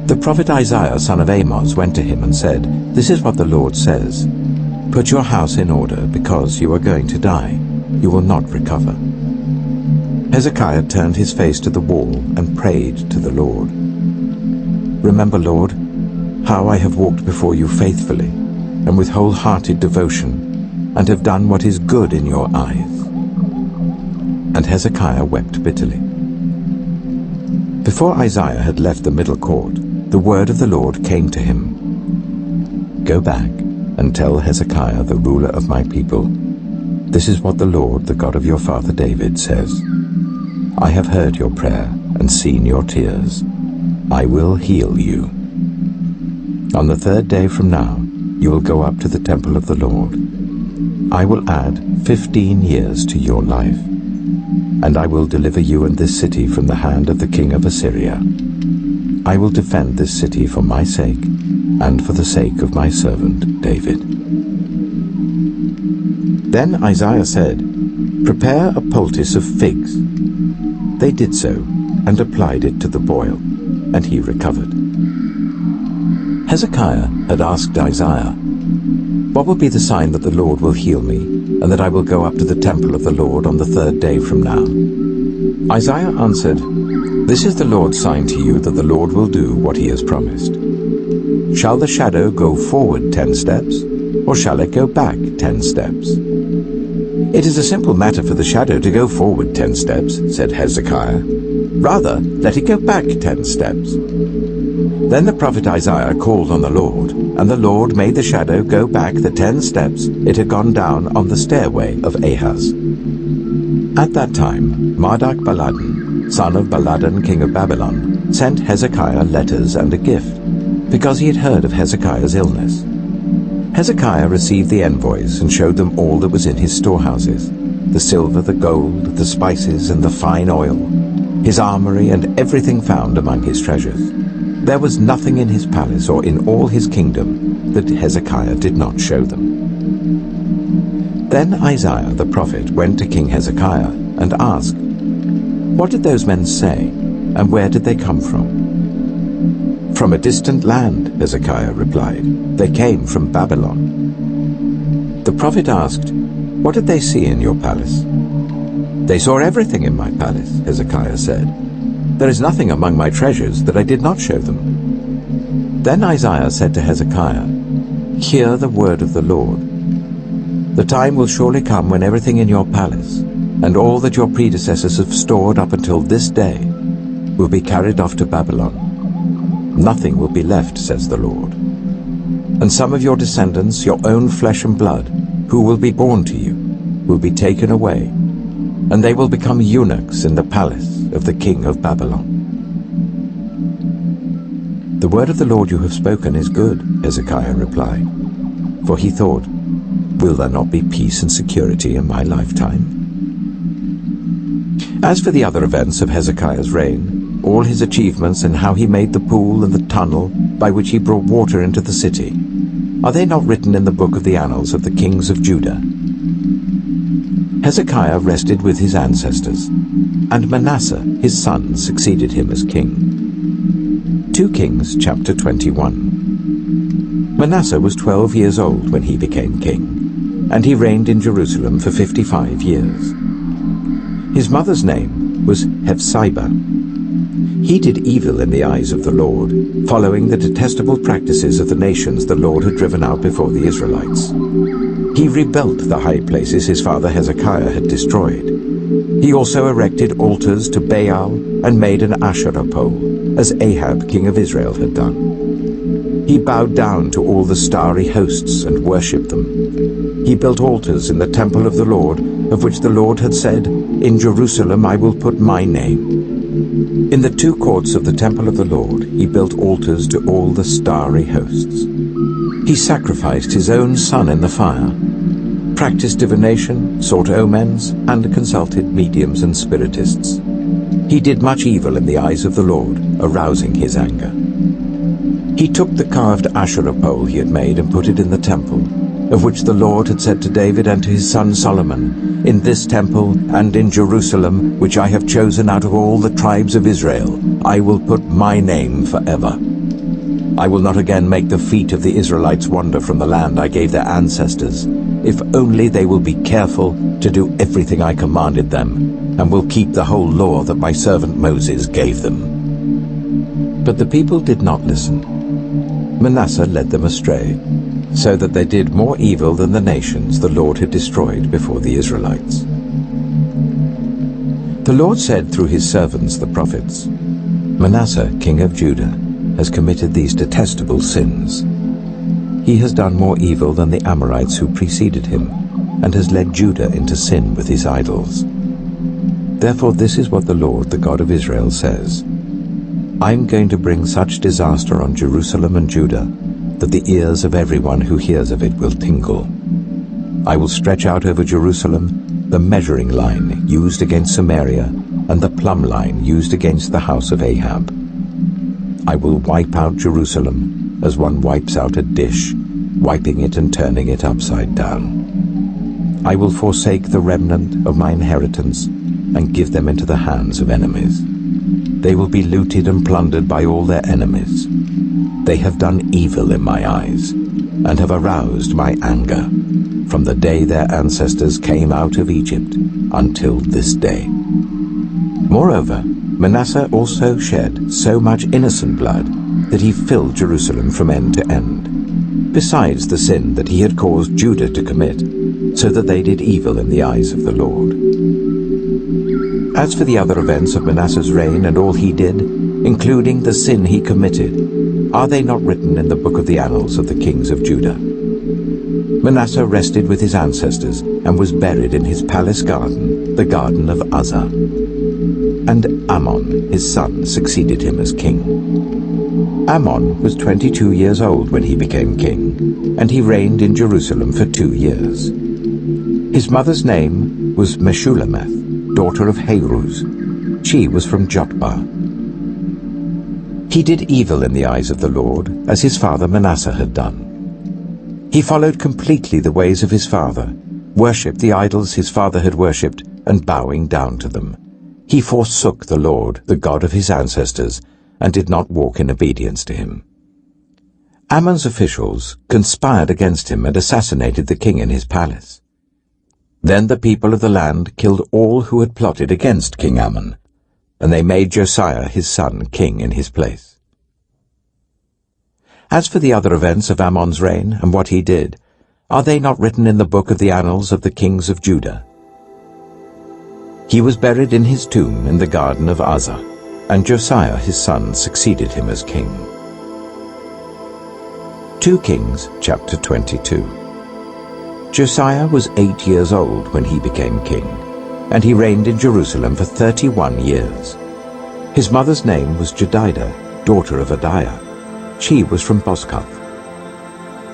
The prophet Isaiah, son of Amoz, went to him and said, "This is what the Lord says. Put your house in order, because you are going to die. You will not recover." Hezekiah turned his face to the wall and prayed to the Lord. "Remember, Lord, how I have walked before you faithfully and with wholehearted devotion, and have done what is good in your eyes." And Hezekiah wept bitterly. Before Isaiah had left the middle court, the word of the Lord came to him. "Go back and tell Hezekiah, the ruler of my people, this is what the Lord, the God of your father David, says. I have heard your prayer and seen your tears. I will heal you. On the third day from now, you will go up to the temple of the Lord. I will add 15 years to your life, and I will deliver you and this city from the hand of the king of Assyria. I will defend this city for my sake and for the sake of my servant David." Then Isaiah said, "Prepare a poultice of figs." They did so and applied it to the boil, and he recovered. Hezekiah had asked Isaiah, "What will be the sign that the Lord will heal me, and that I will go up to the temple of the Lord on the third day from now?" Isaiah answered, "This is the Lord's sign to you that the Lord will do what he has promised. Shall the shadow go forward 10 steps, or shall it go back 10 steps?" "It is a simple matter for the shadow to go forward 10 steps, said Hezekiah. "Rather, let it go back 10 steps. Then the prophet Isaiah called on the Lord, and the Lord made the shadow go back the 10 steps it had gone down on the stairway of Ahaz. At that time, Marduk-Baladan, son of Baladan, king of Babylon, sent Hezekiah letters and a gift, because he had heard of Hezekiah's illness. Hezekiah received the envoys and showed them all that was in his storehouses, the silver, the gold, the spices, and the fine oil, his armory, and everything found among his treasures. There was nothing in his palace or in all his kingdom that Hezekiah did not show them. Then Isaiah the prophet went to King Hezekiah and asked, "What did those men say, and where did they come from?" "From a distant land," Hezekiah replied. "They came from Babylon." The prophet asked, "What did they see in your palace?" "They saw everything in my palace," Hezekiah said. "There is nothing among my treasures that I did not show them." Then Isaiah said to Hezekiah, "Hear the word of the Lord. The time will surely come when everything in your palace, and all that your predecessors have stored up until this day, will be carried off to Babylon. Nothing will be left, says the Lord. And some of your descendants, your own flesh and blood, who will be born to you, will be taken away, and they will become eunuchs in the palace of the king of Babylon. The word of the Lord you have spoken is good, Hezekiah replied. For he thought, will there not be peace and security in my lifetime? As for the other events of Hezekiah's reign, all his achievements and how he made the pool and the tunnel by which he brought water into the city, are they not written in the book of the annals of the kings of Judah? Hezekiah rested with his ancestors, and Manasseh his son succeeded him as king. 2 Kings chapter 21. Manasseh was 12 years old when he became king, and he reigned in Jerusalem for 55 years. His mother's name was Hephzibah. He did evil in the eyes of the Lord, following the detestable practices of the nations the Lord had driven out before the Israelites. He rebuilt the high places his father Hezekiah had destroyed. He also erected altars to Baal and made an Asherah pole, as Ahab king of Israel had done. He bowed down to all the starry hosts and worshipped them. He built altars in the temple of the Lord, of which the Lord had said, in Jerusalem I will put my name. In the 2 courts of the temple of the Lord he built altars to all the starry hosts. He sacrificed his own son in the fire, practiced divination, sought omens, and consulted mediums and spiritists. He did much evil in the eyes of the Lord, arousing his anger. He took the carved Asherah pole he had made and put it in the temple, of which the Lord had said to David and to his son Solomon, in this temple and in Jerusalem, which I have chosen out of all the tribes of Israel, I will put my name forever. I will not again make the feet of the Israelites wander from the land I gave their ancestors, if only they will be careful to do everything I commanded them, and will keep the whole law that my servant Moses gave them. But the people did not listen. Manasseh led them astray, so that they did more evil than the nations the Lord had destroyed before the Israelites. The Lord said through his servants the prophets, Manasseh, king of Judah, has committed these detestable sins. He has done more evil than the Amorites who preceded him, and has led Judah into sin with his idols. Therefore this is what the Lord, the God of Israel, says, I am going to bring such disaster on Jerusalem and Judah that the ears of everyone who hears of it will tingle. I will stretch out over Jerusalem the measuring line used against Samaria and the plumb line used against the house of Ahab. I will wipe out Jerusalem as one wipes out a dish, wiping it and turning it upside down. I will forsake the remnant of my inheritance and give them into the hands of enemies. They will be looted and plundered by all their enemies. They have done evil in my eyes, and have aroused my anger, from the day their ancestors came out of Egypt until this day. Moreover, Manasseh also shed so much innocent blood that he filled Jerusalem from end to end, besides the sin that he had caused Judah to commit, so that they did evil in the eyes of the Lord. As for the other events of Manasseh's reign and all he did, including the sin he committed, are they not written in the book of the annals of the kings of Judah? Manasseh rested with his ancestors and was buried in his palace garden, the garden of Uzzah. And Amon, his son, succeeded him as king. Amon was 22 years old when he became king, and he reigned in Jerusalem for 2 years. His mother's name was Meshullemeth, daughter of Haruz. She was from Jotbah. He did evil in the eyes of the Lord, as his father Manasseh had done. He followed completely the ways of his father, worshipped the idols his father had worshipped, and bowing down to them. He forsook the Lord, the God of his ancestors, and did not walk in obedience to him. Amon's officials conspired against him and assassinated the king in his palace. Then the people of the land killed all who had plotted against King Amon, and they made Josiah his son king in his place. As for the other events of Amon's reign and what he did, Are they not written in the book of the annals of the kings of Judah? He was buried in his tomb in the garden of Uzzah, and Josiah his son succeeded him as king. 2 Kings chapter 22. Josiah was 8 years old when he became king, and he reigned in Jerusalem for 31 years. His mother's name was Jedidah, daughter of Adaiah. She was from Boscath.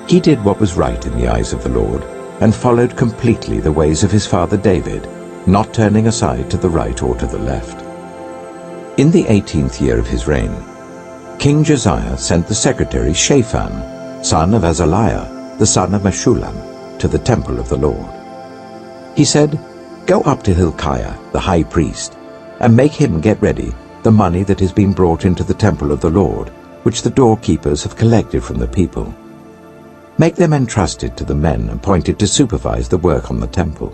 He did what was right in the eyes of the Lord, and followed completely the ways of his father David, not turning aside to the right or to the left. In the 18th year of his reign, King Josiah sent the secretary Shaphan, son of Azaliah, the son of Meshullam, to the temple of the Lord. He said, "Go up to Hilkiah, the high priest, and make him get ready the money that has been brought into the temple of the Lord, which the doorkeepers have collected from the people. Make them entrusted to the men appointed to supervise the work on the temple.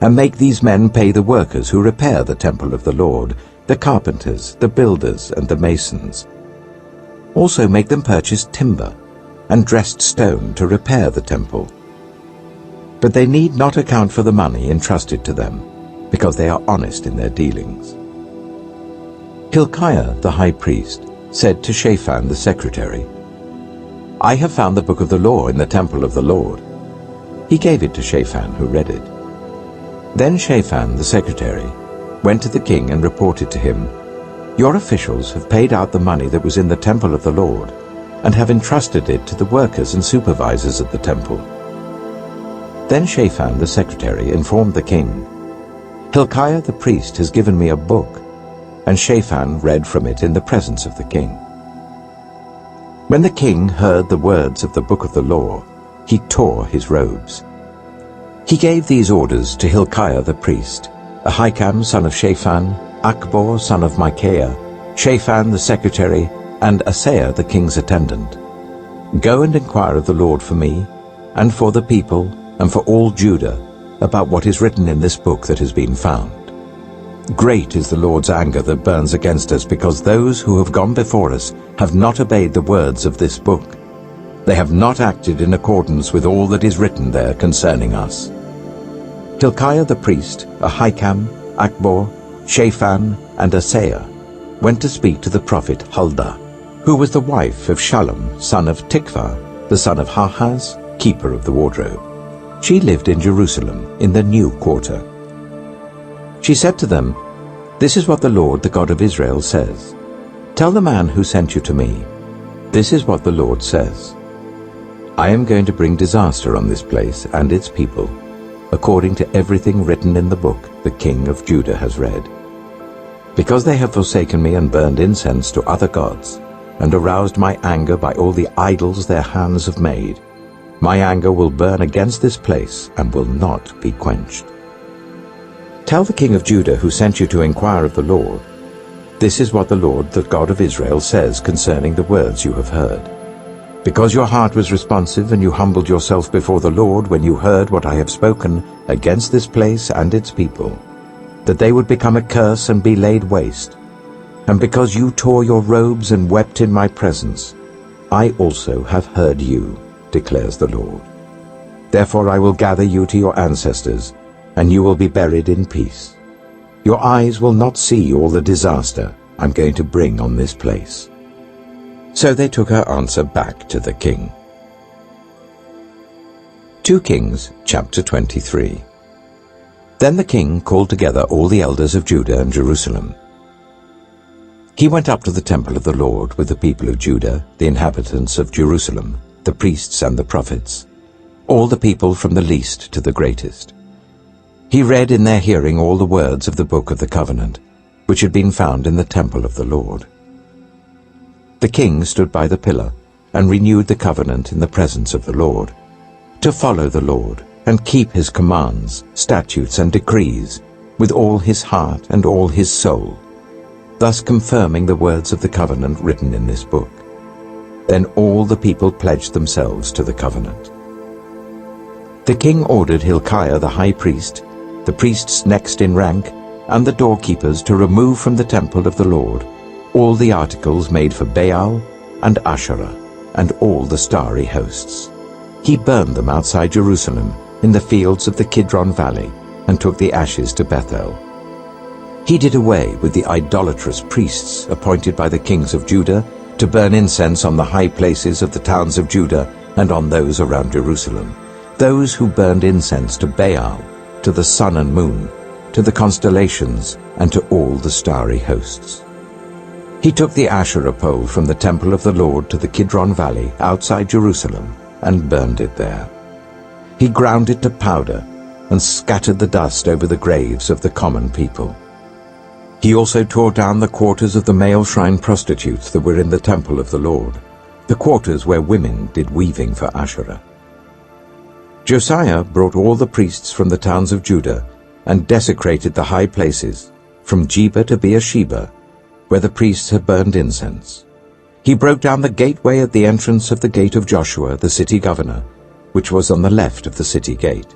And make these men pay the workers who repair the temple of the Lord, the carpenters, the builders, and the masons. Also make them purchase timber and dressed stone to repair the temple. But they need not account for the money entrusted to them, because they are honest in their dealings." Hilkiah the high priest said to Shaphan the secretary, "I have found the book of the law in the temple of the Lord." He gave it to Shaphan, who read it. Then Shaphan the secretary went to the king and reported to him, "Your officials have paid out the money that was in the temple of the Lord, and have entrusted it to the workers and supervisors at the temple." Then Shaphan the secretary informed the king, "Hilkiah the priest has given me a book," and Shaphan read from it in the presence of the king. When the king heard the words of the book of the law, he tore his robes. He gave these orders to Hilkiah the priest, Ahikam son of Shaphan, Achbor son of Micaiah, Shaphan the secretary, and Asaiah the king's attendant. "Go and inquire of the Lord for me, and for the people, and for all Judah, about what is written in this book that has been found. Great is the Lord's anger that burns against us, because those who have gone before us have not obeyed the words of this book. They have not acted in accordance with all that is written there concerning us." Hilkiah the priest, Ahikam, Achbor, Shaphan, and Asaiah went to speak to the prophet Huldah, who was the wife of Shallum, son of Tikvah, the son of Harhas, keeper of the wardrobe. She lived in Jerusalem, in the new quarter. She said to them, "This is what the Lord, the God of Israel, says. Tell the man who sent you to me, this is what the Lord says. I am going to bring disaster on this place and its people, according to everything written in the book the king of Judah has read. Because they have forsaken me and burned incense to other gods, and aroused my anger by all the idols their hands have made, my anger will burn against this place and will not be quenched. Tell the king of Judah who sent you to inquire of the Lord, this is what the Lord, the God of Israel, says concerning the words you have heard. Because your heart was responsive and you humbled yourself before the Lord when you heard what I have spoken against this place and its people, that they would become a curse and be laid waste, and because you tore your robes and wept in my presence, I also have heard you, declares the Lord. Therefore I will gather you to your ancestors, and you will be buried in peace. Your eyes will not see all the disaster I'm going to bring on this place." So they took her answer back to the king. 2 Kings chapter 23. Then the king called together all the elders of Judah and Jerusalem. He went up to the temple of the Lord with the people of Judah, the inhabitants of Jerusalem, the priests and the prophets, all the people from the least to the greatest. He read in their hearing all the words of the book of the covenant, which had been found in the temple of the Lord. The king stood by the pillar and renewed the covenant in the presence of the Lord, to follow the Lord and keep his commands, statutes, and decrees with all his heart and all his soul, thus confirming the words of the covenant written in this book. Then all the people pledged themselves to the covenant. The king ordered Hilkiah the high priest, the priests next in rank, and the doorkeepers to remove from the temple of the Lord all the articles made for Baal and Asherah and all the starry hosts. He burned them outside Jerusalem in the fields of the Kidron Valley and took the ashes to Bethel. He did away with the idolatrous priests appointed by the kings of Judah to burn incense on the high places of the towns of Judah and on those around Jerusalem, those who burned incense to Baal, to the sun and moon, to the constellations, and to all the starry hosts. He took the Asherah pole from the temple of the Lord to the Kidron Valley outside Jerusalem and burned it there. He ground it to powder and scattered the dust over the graves of the common people. He also tore down the quarters of the male shrine prostitutes that were in the temple of the Lord, the quarters where women did weaving for Asherah. Josiah brought all the priests from the towns of Judah and desecrated the high places, from Geba to Beersheba, where the priests had burned incense. He broke down the gateway at the entrance of the gate of Joshua, the city governor, which was on the left of the city gate.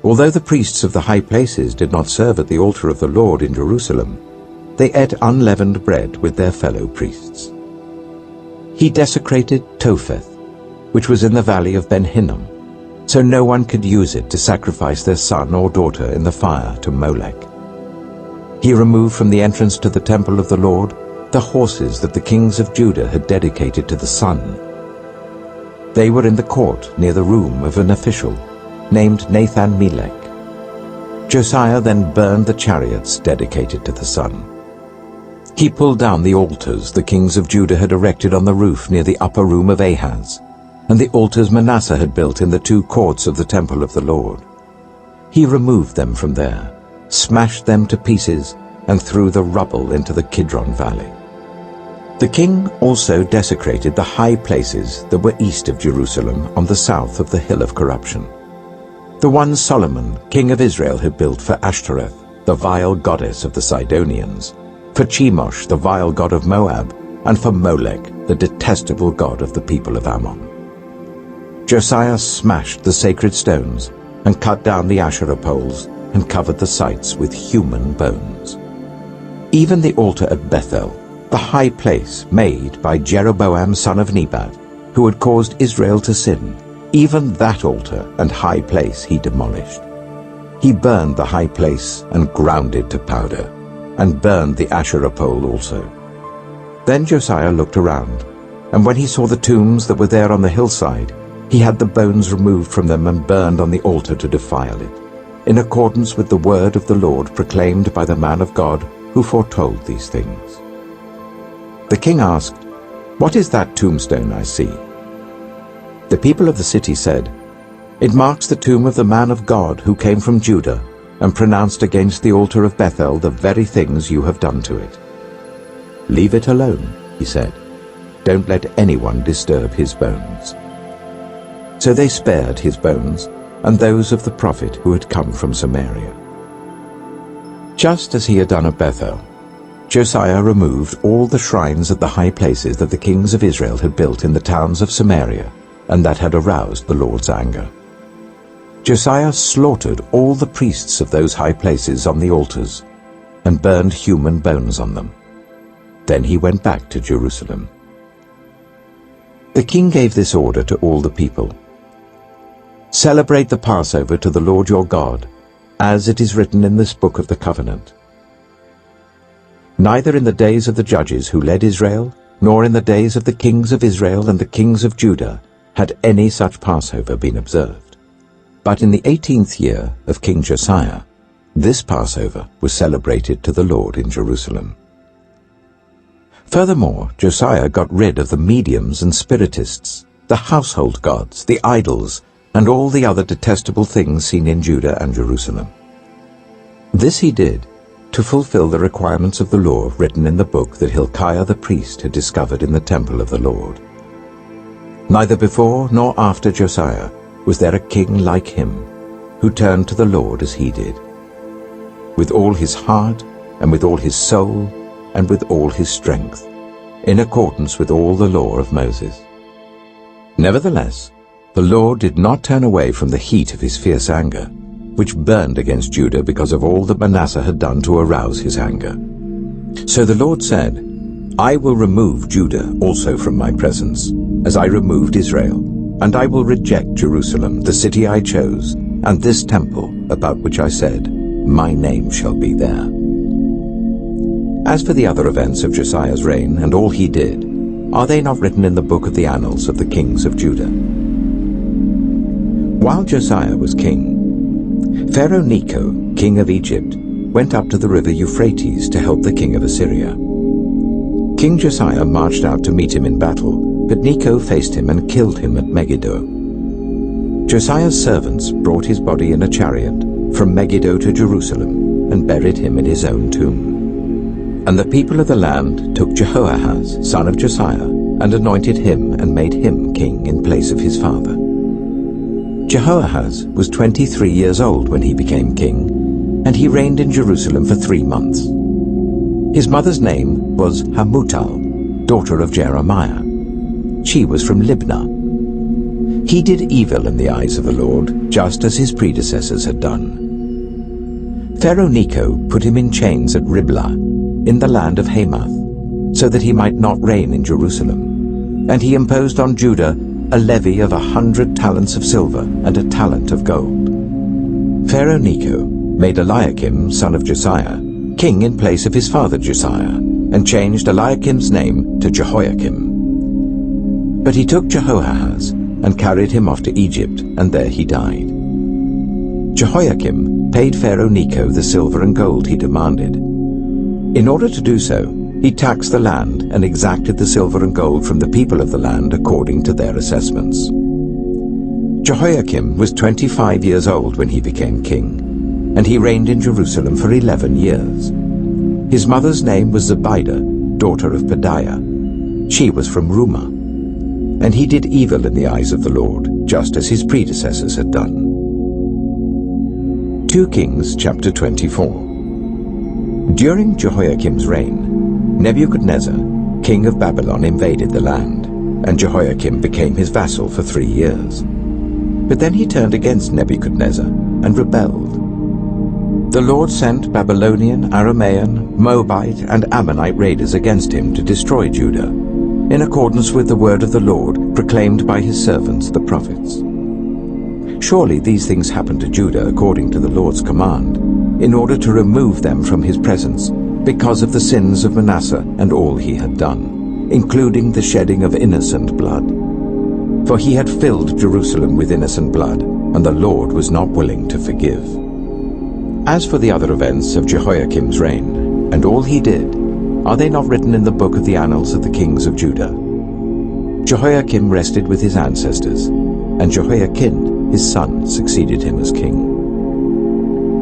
Although the priests of the high places did not serve at the altar of the Lord in Jerusalem, they ate unleavened bread with their fellow priests. He desecrated Topheth, which was in the valley of Ben Hinnom, so no one could use it to sacrifice their son or daughter in the fire to Molech. He removed from the entrance to the temple of the Lord the horses that the kings of Judah had dedicated to the sun. They were in the court near the room of an official named Nathan-Melech. Josiah then burned the chariots dedicated to the sun. He pulled down the altars the kings of Judah had erected on the roof near the upper room of Ahaz, and the altars Manasseh had built in the two courts of the temple of the Lord. He removed them from there, smashed them to pieces, and threw the rubble into the Kidron Valley. The king also desecrated the high places that were east of Jerusalem on the south of the Hill of Corruption, the one Solomon, king of Israel, had built for Ashtoreth, the vile goddess of the Sidonians, for Chemosh, the vile god of Moab, and for Molech, the detestable god of the people of Ammon. Josiah smashed the sacred stones and cut down the Asherah poles and covered the sites with human bones. Even the altar at Bethel, the high place made by Jeroboam son of Nebat, who had caused Israel to sin, even that altar and high place he demolished. He burned the high place and ground it to powder, and burned the Asherah pole also. Then Josiah looked around, and when he saw the tombs that were there on the hillside, he had the bones removed from them and burned on the altar to defile it, in accordance with the word of the Lord proclaimed by the man of God who foretold these things. The king asked, "What is that tombstone I see?" The people of the city said, "It marks the tomb of the man of God who came from Judah and pronounced against the altar of Bethel the very things you have done to it." "Leave it alone," he said. "Don't let anyone disturb his bones." So they spared his bones and those of the prophet who had come from Samaria. Just as he had done at Bethel, Josiah removed all the shrines at the high places that the kings of Israel had built in the towns of Samaria and that had aroused the Lord's anger. Josiah slaughtered all the priests of those high places on the altars and burned human bones on them. Then he went back to Jerusalem. The king gave this order to all the people: "Celebrate the Passover to the Lord your God, as it is written in this book of the covenant." Neither in the days of the judges who led Israel, nor in the days of the kings of Israel and the kings of Judah, had any such Passover been observed. But in the 18th year of King Josiah, this Passover was celebrated to the Lord in Jerusalem. Furthermore, Josiah got rid of the mediums and spiritists, the household gods, the idols, and all the other detestable things seen in Judah and Jerusalem. This he did to fulfill the requirements of the law written in the book that Hilkiah the priest had discovered in the temple of the Lord. Neither before nor after Josiah was there a king like him, who turned to the Lord as he did, with all his heart and with all his soul and with all his strength, in accordance with all the law of Moses. Nevertheless, the Lord did not turn away from the heat of his fierce anger, which burned against Judah because of all that Manasseh had done to arouse his anger. So the Lord said, "I will remove Judah also from my presence, as I removed Israel, And I will reject Jerusalem, the city I chose, and this temple about which I said, my name shall be there. As for the other events of Josiah's reign and all he did, are they not written in the book of the annals of the kings of Judah? While Josiah was king, Pharaoh Necho, king of Egypt, went up to the river Euphrates to help the king of Assyria. King Josiah marched out to meet him in battle, but Necho faced him and killed him at Megiddo. Josiah's servants brought his body in a chariot from Megiddo to Jerusalem and buried him in his own tomb. And the people of the land took Jehoahaz, son of Josiah, and anointed him and made him king in place of his father. Jehoahaz was 23 years old when he became king, and he reigned in Jerusalem for 3 months. His mother's name was Hamutal, daughter of Jeremiah. She was from Libnah. He did evil in the eyes of the Lord, just as his predecessors had done. Pharaoh Necho put him in chains at Riblah, in the land of Hamath, so that he might not reign in Jerusalem. And he imposed on Judah a levy of 100 talents of silver and a talent of gold. Pharaoh Necho made Eliakim, son of Josiah, king in place of his father Josiah, and changed Eliakim's name to Jehoiakim. But he took Jehoahaz and carried him off to Egypt, and there he died. Jehoiakim paid Pharaoh Necho the silver and gold he demanded. In order to do so, he taxed the land and exacted the silver and gold from the people of the land according to their assessments. Jehoiakim was 25 years old when he became king, and he reigned in Jerusalem for 11 years. His mother's name was Zebidah, daughter of Pedaiah. She was from Rumah. And he did evil in the eyes of the Lord, just as his predecessors had done. 2 Kings chapter 24. During Jehoiakim's reign, Nebuchadnezzar, king of Babylon, invaded the land, and Jehoiakim became his vassal for 3 years. But then he turned against Nebuchadnezzar and rebelled. The Lord sent Babylonian, Aramean, Moabite, and Ammonite raiders against him to destroy Judah, in accordance with the word of the Lord proclaimed by his servants the prophets. Surely these things happened to Judah according to the Lord's command, in order to remove them from his presence, because of the sins of Manasseh and all he had done, including the shedding of innocent blood. For he had filled Jerusalem with innocent blood, and the Lord was not willing to forgive. As for the other events of Jehoiakim's reign, and all he did, are they not written in the book of the annals of the kings of Judah? Jehoiakim rested with his ancestors, and Jehoiakim, his son, succeeded him as king.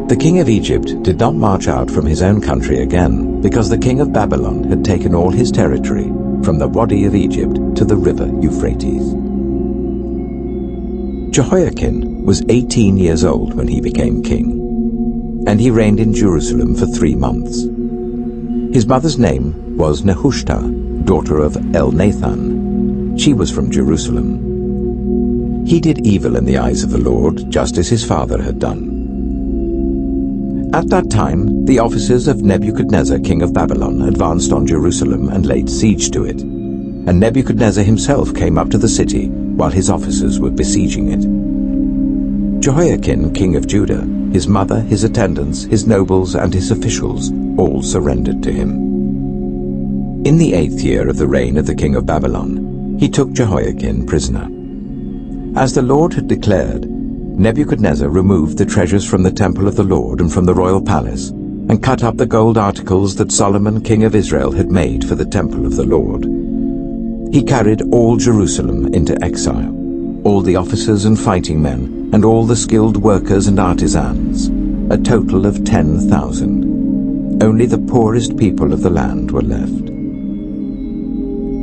The king of Egypt did not march out from his own country again, because the king of Babylon had taken all his territory, from the Wadi of Egypt to the river Euphrates. Jehoiakim was 18 years old when he became king, and he reigned in Jerusalem for 3 months. His mother's name was Nehushta, daughter of Elnathan. She was from Jerusalem. He did evil in the eyes of the Lord, just as his father had done. At that time, the officers of Nebuchadnezzar, king of Babylon, advanced on Jerusalem and laid siege to it. And Nebuchadnezzar himself came up to the city, while his officers were besieging it. Jehoiakim, king of Judah, his mother, his attendants, his nobles, and his officials, all surrendered to him. In the 8th year of the reign of the king of Babylon, he took Jehoiakim prisoner. As the Lord had declared, Nebuchadnezzar removed the treasures from the temple of the Lord and from the royal palace, and cut up the gold articles that Solomon, king of Israel, had made for the temple of the Lord. He carried all Jerusalem into exile, all the officers and fighting men, and all the skilled workers and artisans, a total of 10,000. Only the poorest people of the land were left.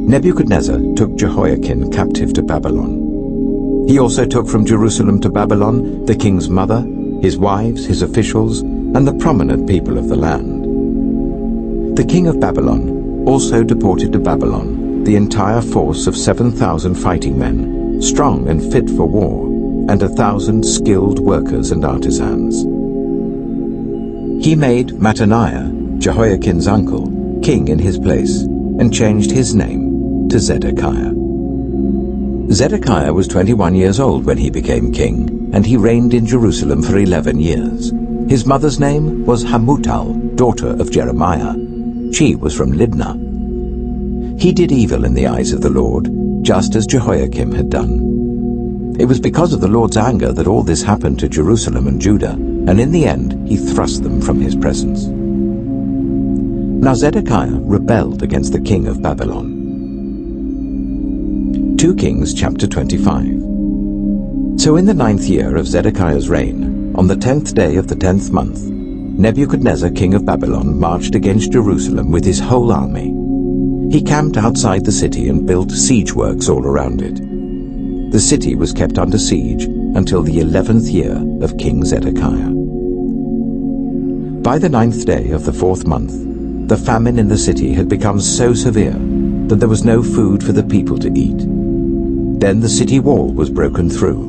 Nebuchadnezzar took Jehoiakim captive to Babylon. He also took from Jerusalem to Babylon the king's mother, his wives, his officials, and the prominent people of the land. The king of Babylon also deported to Babylon the entire force of 7,000 fighting men, strong and fit for war, and 1,000 skilled workers and artisans. He made Mattaniah, Jehoiakim's uncle, king in his place, and changed his name to Zedekiah. Zedekiah was 21 years old when he became king, and he reigned in Jerusalem for 11 years. His mother's name was Hamutal, daughter of Jeremiah. She was from Libnah. He did evil in the eyes of the Lord, just as Jehoiakim had done. It was because of the Lord's anger that all this happened to Jerusalem and Judah, and in the end he thrust them from his presence. Now Zedekiah rebelled against the king of Babylon. 2 Kings chapter 25. So in the 9th year of Zedekiah's reign, on the 10th day of the 10th month, Nebuchadnezzar king of Babylon marched against Jerusalem with his whole army. He camped outside the city and built siege works all around it. The city was kept under siege until the 11th year of King Zedekiah. By the 9th day of the 4th month, the famine in the city had become so severe that there was no food for the people to eat. Then the city wall was broken through,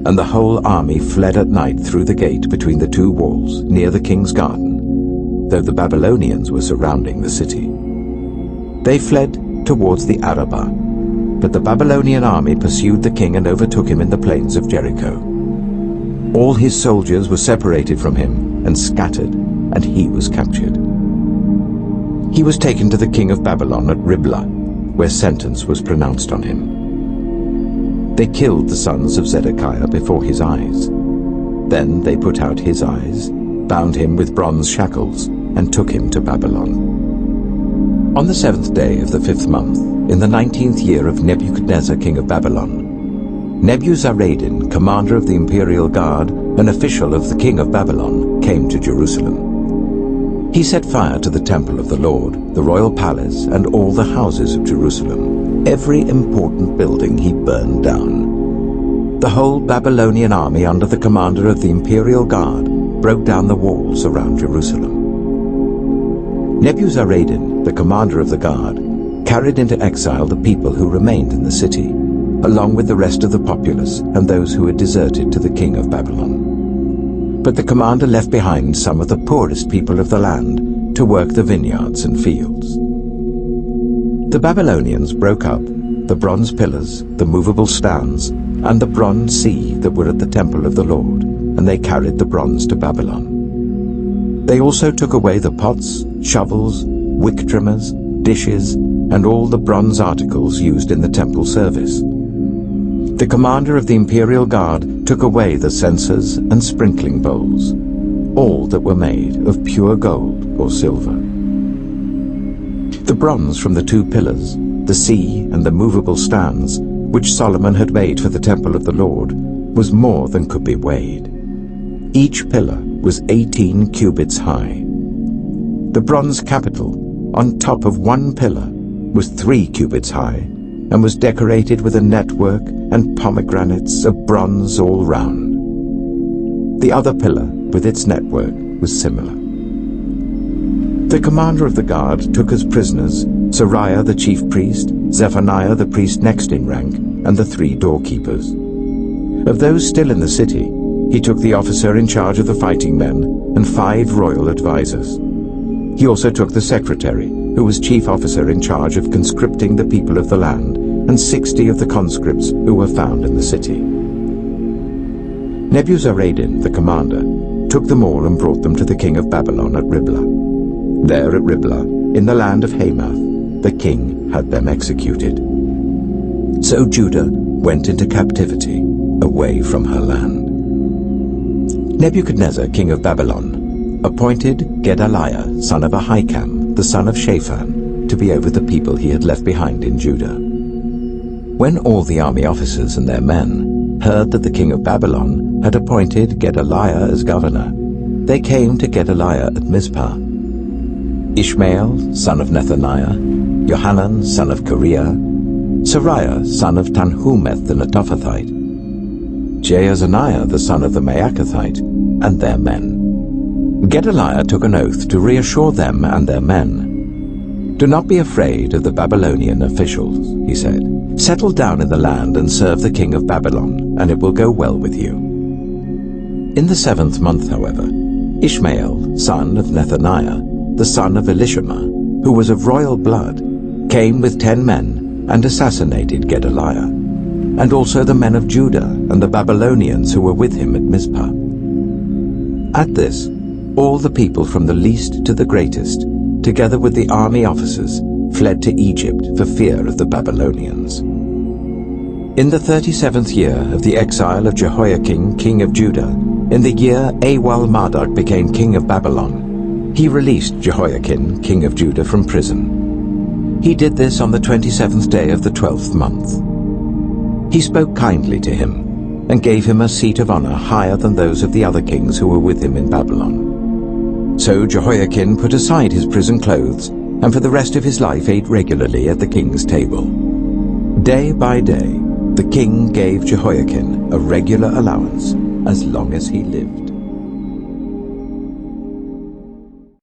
and the whole army fled at night through the gate between the two walls near the king's garden, though the Babylonians were surrounding the city. They fled towards the Arabah, but the Babylonian army pursued the king and overtook him in the plains of Jericho. All his soldiers were separated from him and scattered, and he was captured. He was taken to the king of Babylon at Riblah, where sentence was pronounced on him. They killed the sons of Zedekiah before his eyes. Then they put out his eyes, bound him with bronze shackles, and took him to Babylon. On the 7th day of the 5th month, in the 19th year of Nebuchadnezzar king of Babylon, Nebuzaradan, commander of the imperial guard, an official of the king of Babylon, came to Jerusalem. He set fire to the temple of the Lord, the royal palace, and all the houses of Jerusalem. Every important building he burned down. The whole Babylonian army under the commander of the imperial guard broke down the walls around Jerusalem. Nebuzaradan, the commander of the guard, carried into exile the people who remained in the city, along with the rest of the populace and those who had deserted to the king of Babylon. But the commander left behind some of the poorest people of the land to work the vineyards and fields. The Babylonians broke up the bronze pillars, the movable stands, and the bronze sea that were at the temple of the Lord, and they carried the bronze to Babylon. They also took away the pots, shovels, wick trimmers, dishes, and all the bronze articles used in the temple service. The commander of the imperial guard took away the censers and sprinkling bowls, all that were made of pure gold or silver. The bronze from the 2 pillars, the sea and the movable stands, which Solomon had made for the temple of the Lord, was more than could be weighed. Each pillar was 18 cubits high. The bronze capital, on top of one pillar, was 3 cubits high, and was decorated with a network and pomegranates of bronze all round. The other pillar, with its network, was similar. The commander of the guard took as prisoners Seraiah the chief priest, Zephaniah the priest next in rank, and the 3 doorkeepers. Of those still in the city, he took the officer in charge of the fighting men and 5 royal advisers. He also took the secretary, who was chief officer in charge of conscripting the people of the land, and 60 of the conscripts who were found in the city. Nebuzaradan, the commander, took them all and brought them to the king of Babylon at Riblah. There at Riblah, in the land of Hamath, the king had them executed. So Judah went into captivity away from her land. Nebuchadnezzar, king of Babylon, appointed Gedaliah, son of Ahikam, the son of Shaphan, to be over the people he had left behind in Judah. When all the army officers and their men heard that the king of Babylon had appointed Gedaliah as governor, they came to Gedaliah at Mizpah. Ishmael, son of Nethaniah, Johanan, son of Kareah, Seraiah, son of Tanhumeth the Netophathite, Jaazaniah, the son of the Maacathite, and their men. Gedaliah took an oath to reassure them and their men. "Do not be afraid of the Babylonian officials," he said. "Settle down in the land and serve the king of Babylon, and it will go well with you." In the 7th month, however, Ishmael, son of Nethaniah, the son of Elishama, who was of royal blood, came with 10 men and assassinated Gedaliah. and also the men of Judah and the Babylonians who were with him at Mizpah. At this, all the people from the least to the greatest, together with the army officers, fled to Egypt for fear of the Babylonians. In the 37th year of the exile of Jehoiakim, king of Judah, in the year Awal-Marduk became king of Babylon, he released Jehoiakim, king of Judah, from prison. He did this on the 27th day of the 12th month. He spoke kindly to him, and gave him a seat of honor higher than those of the other kings who were with him in Babylon. So Jehoiakim put aside his prison clothes, and for the rest of his life ate regularly at the king's table. Day by day, the king gave Jehoiakim a regular allowance as long as he lived.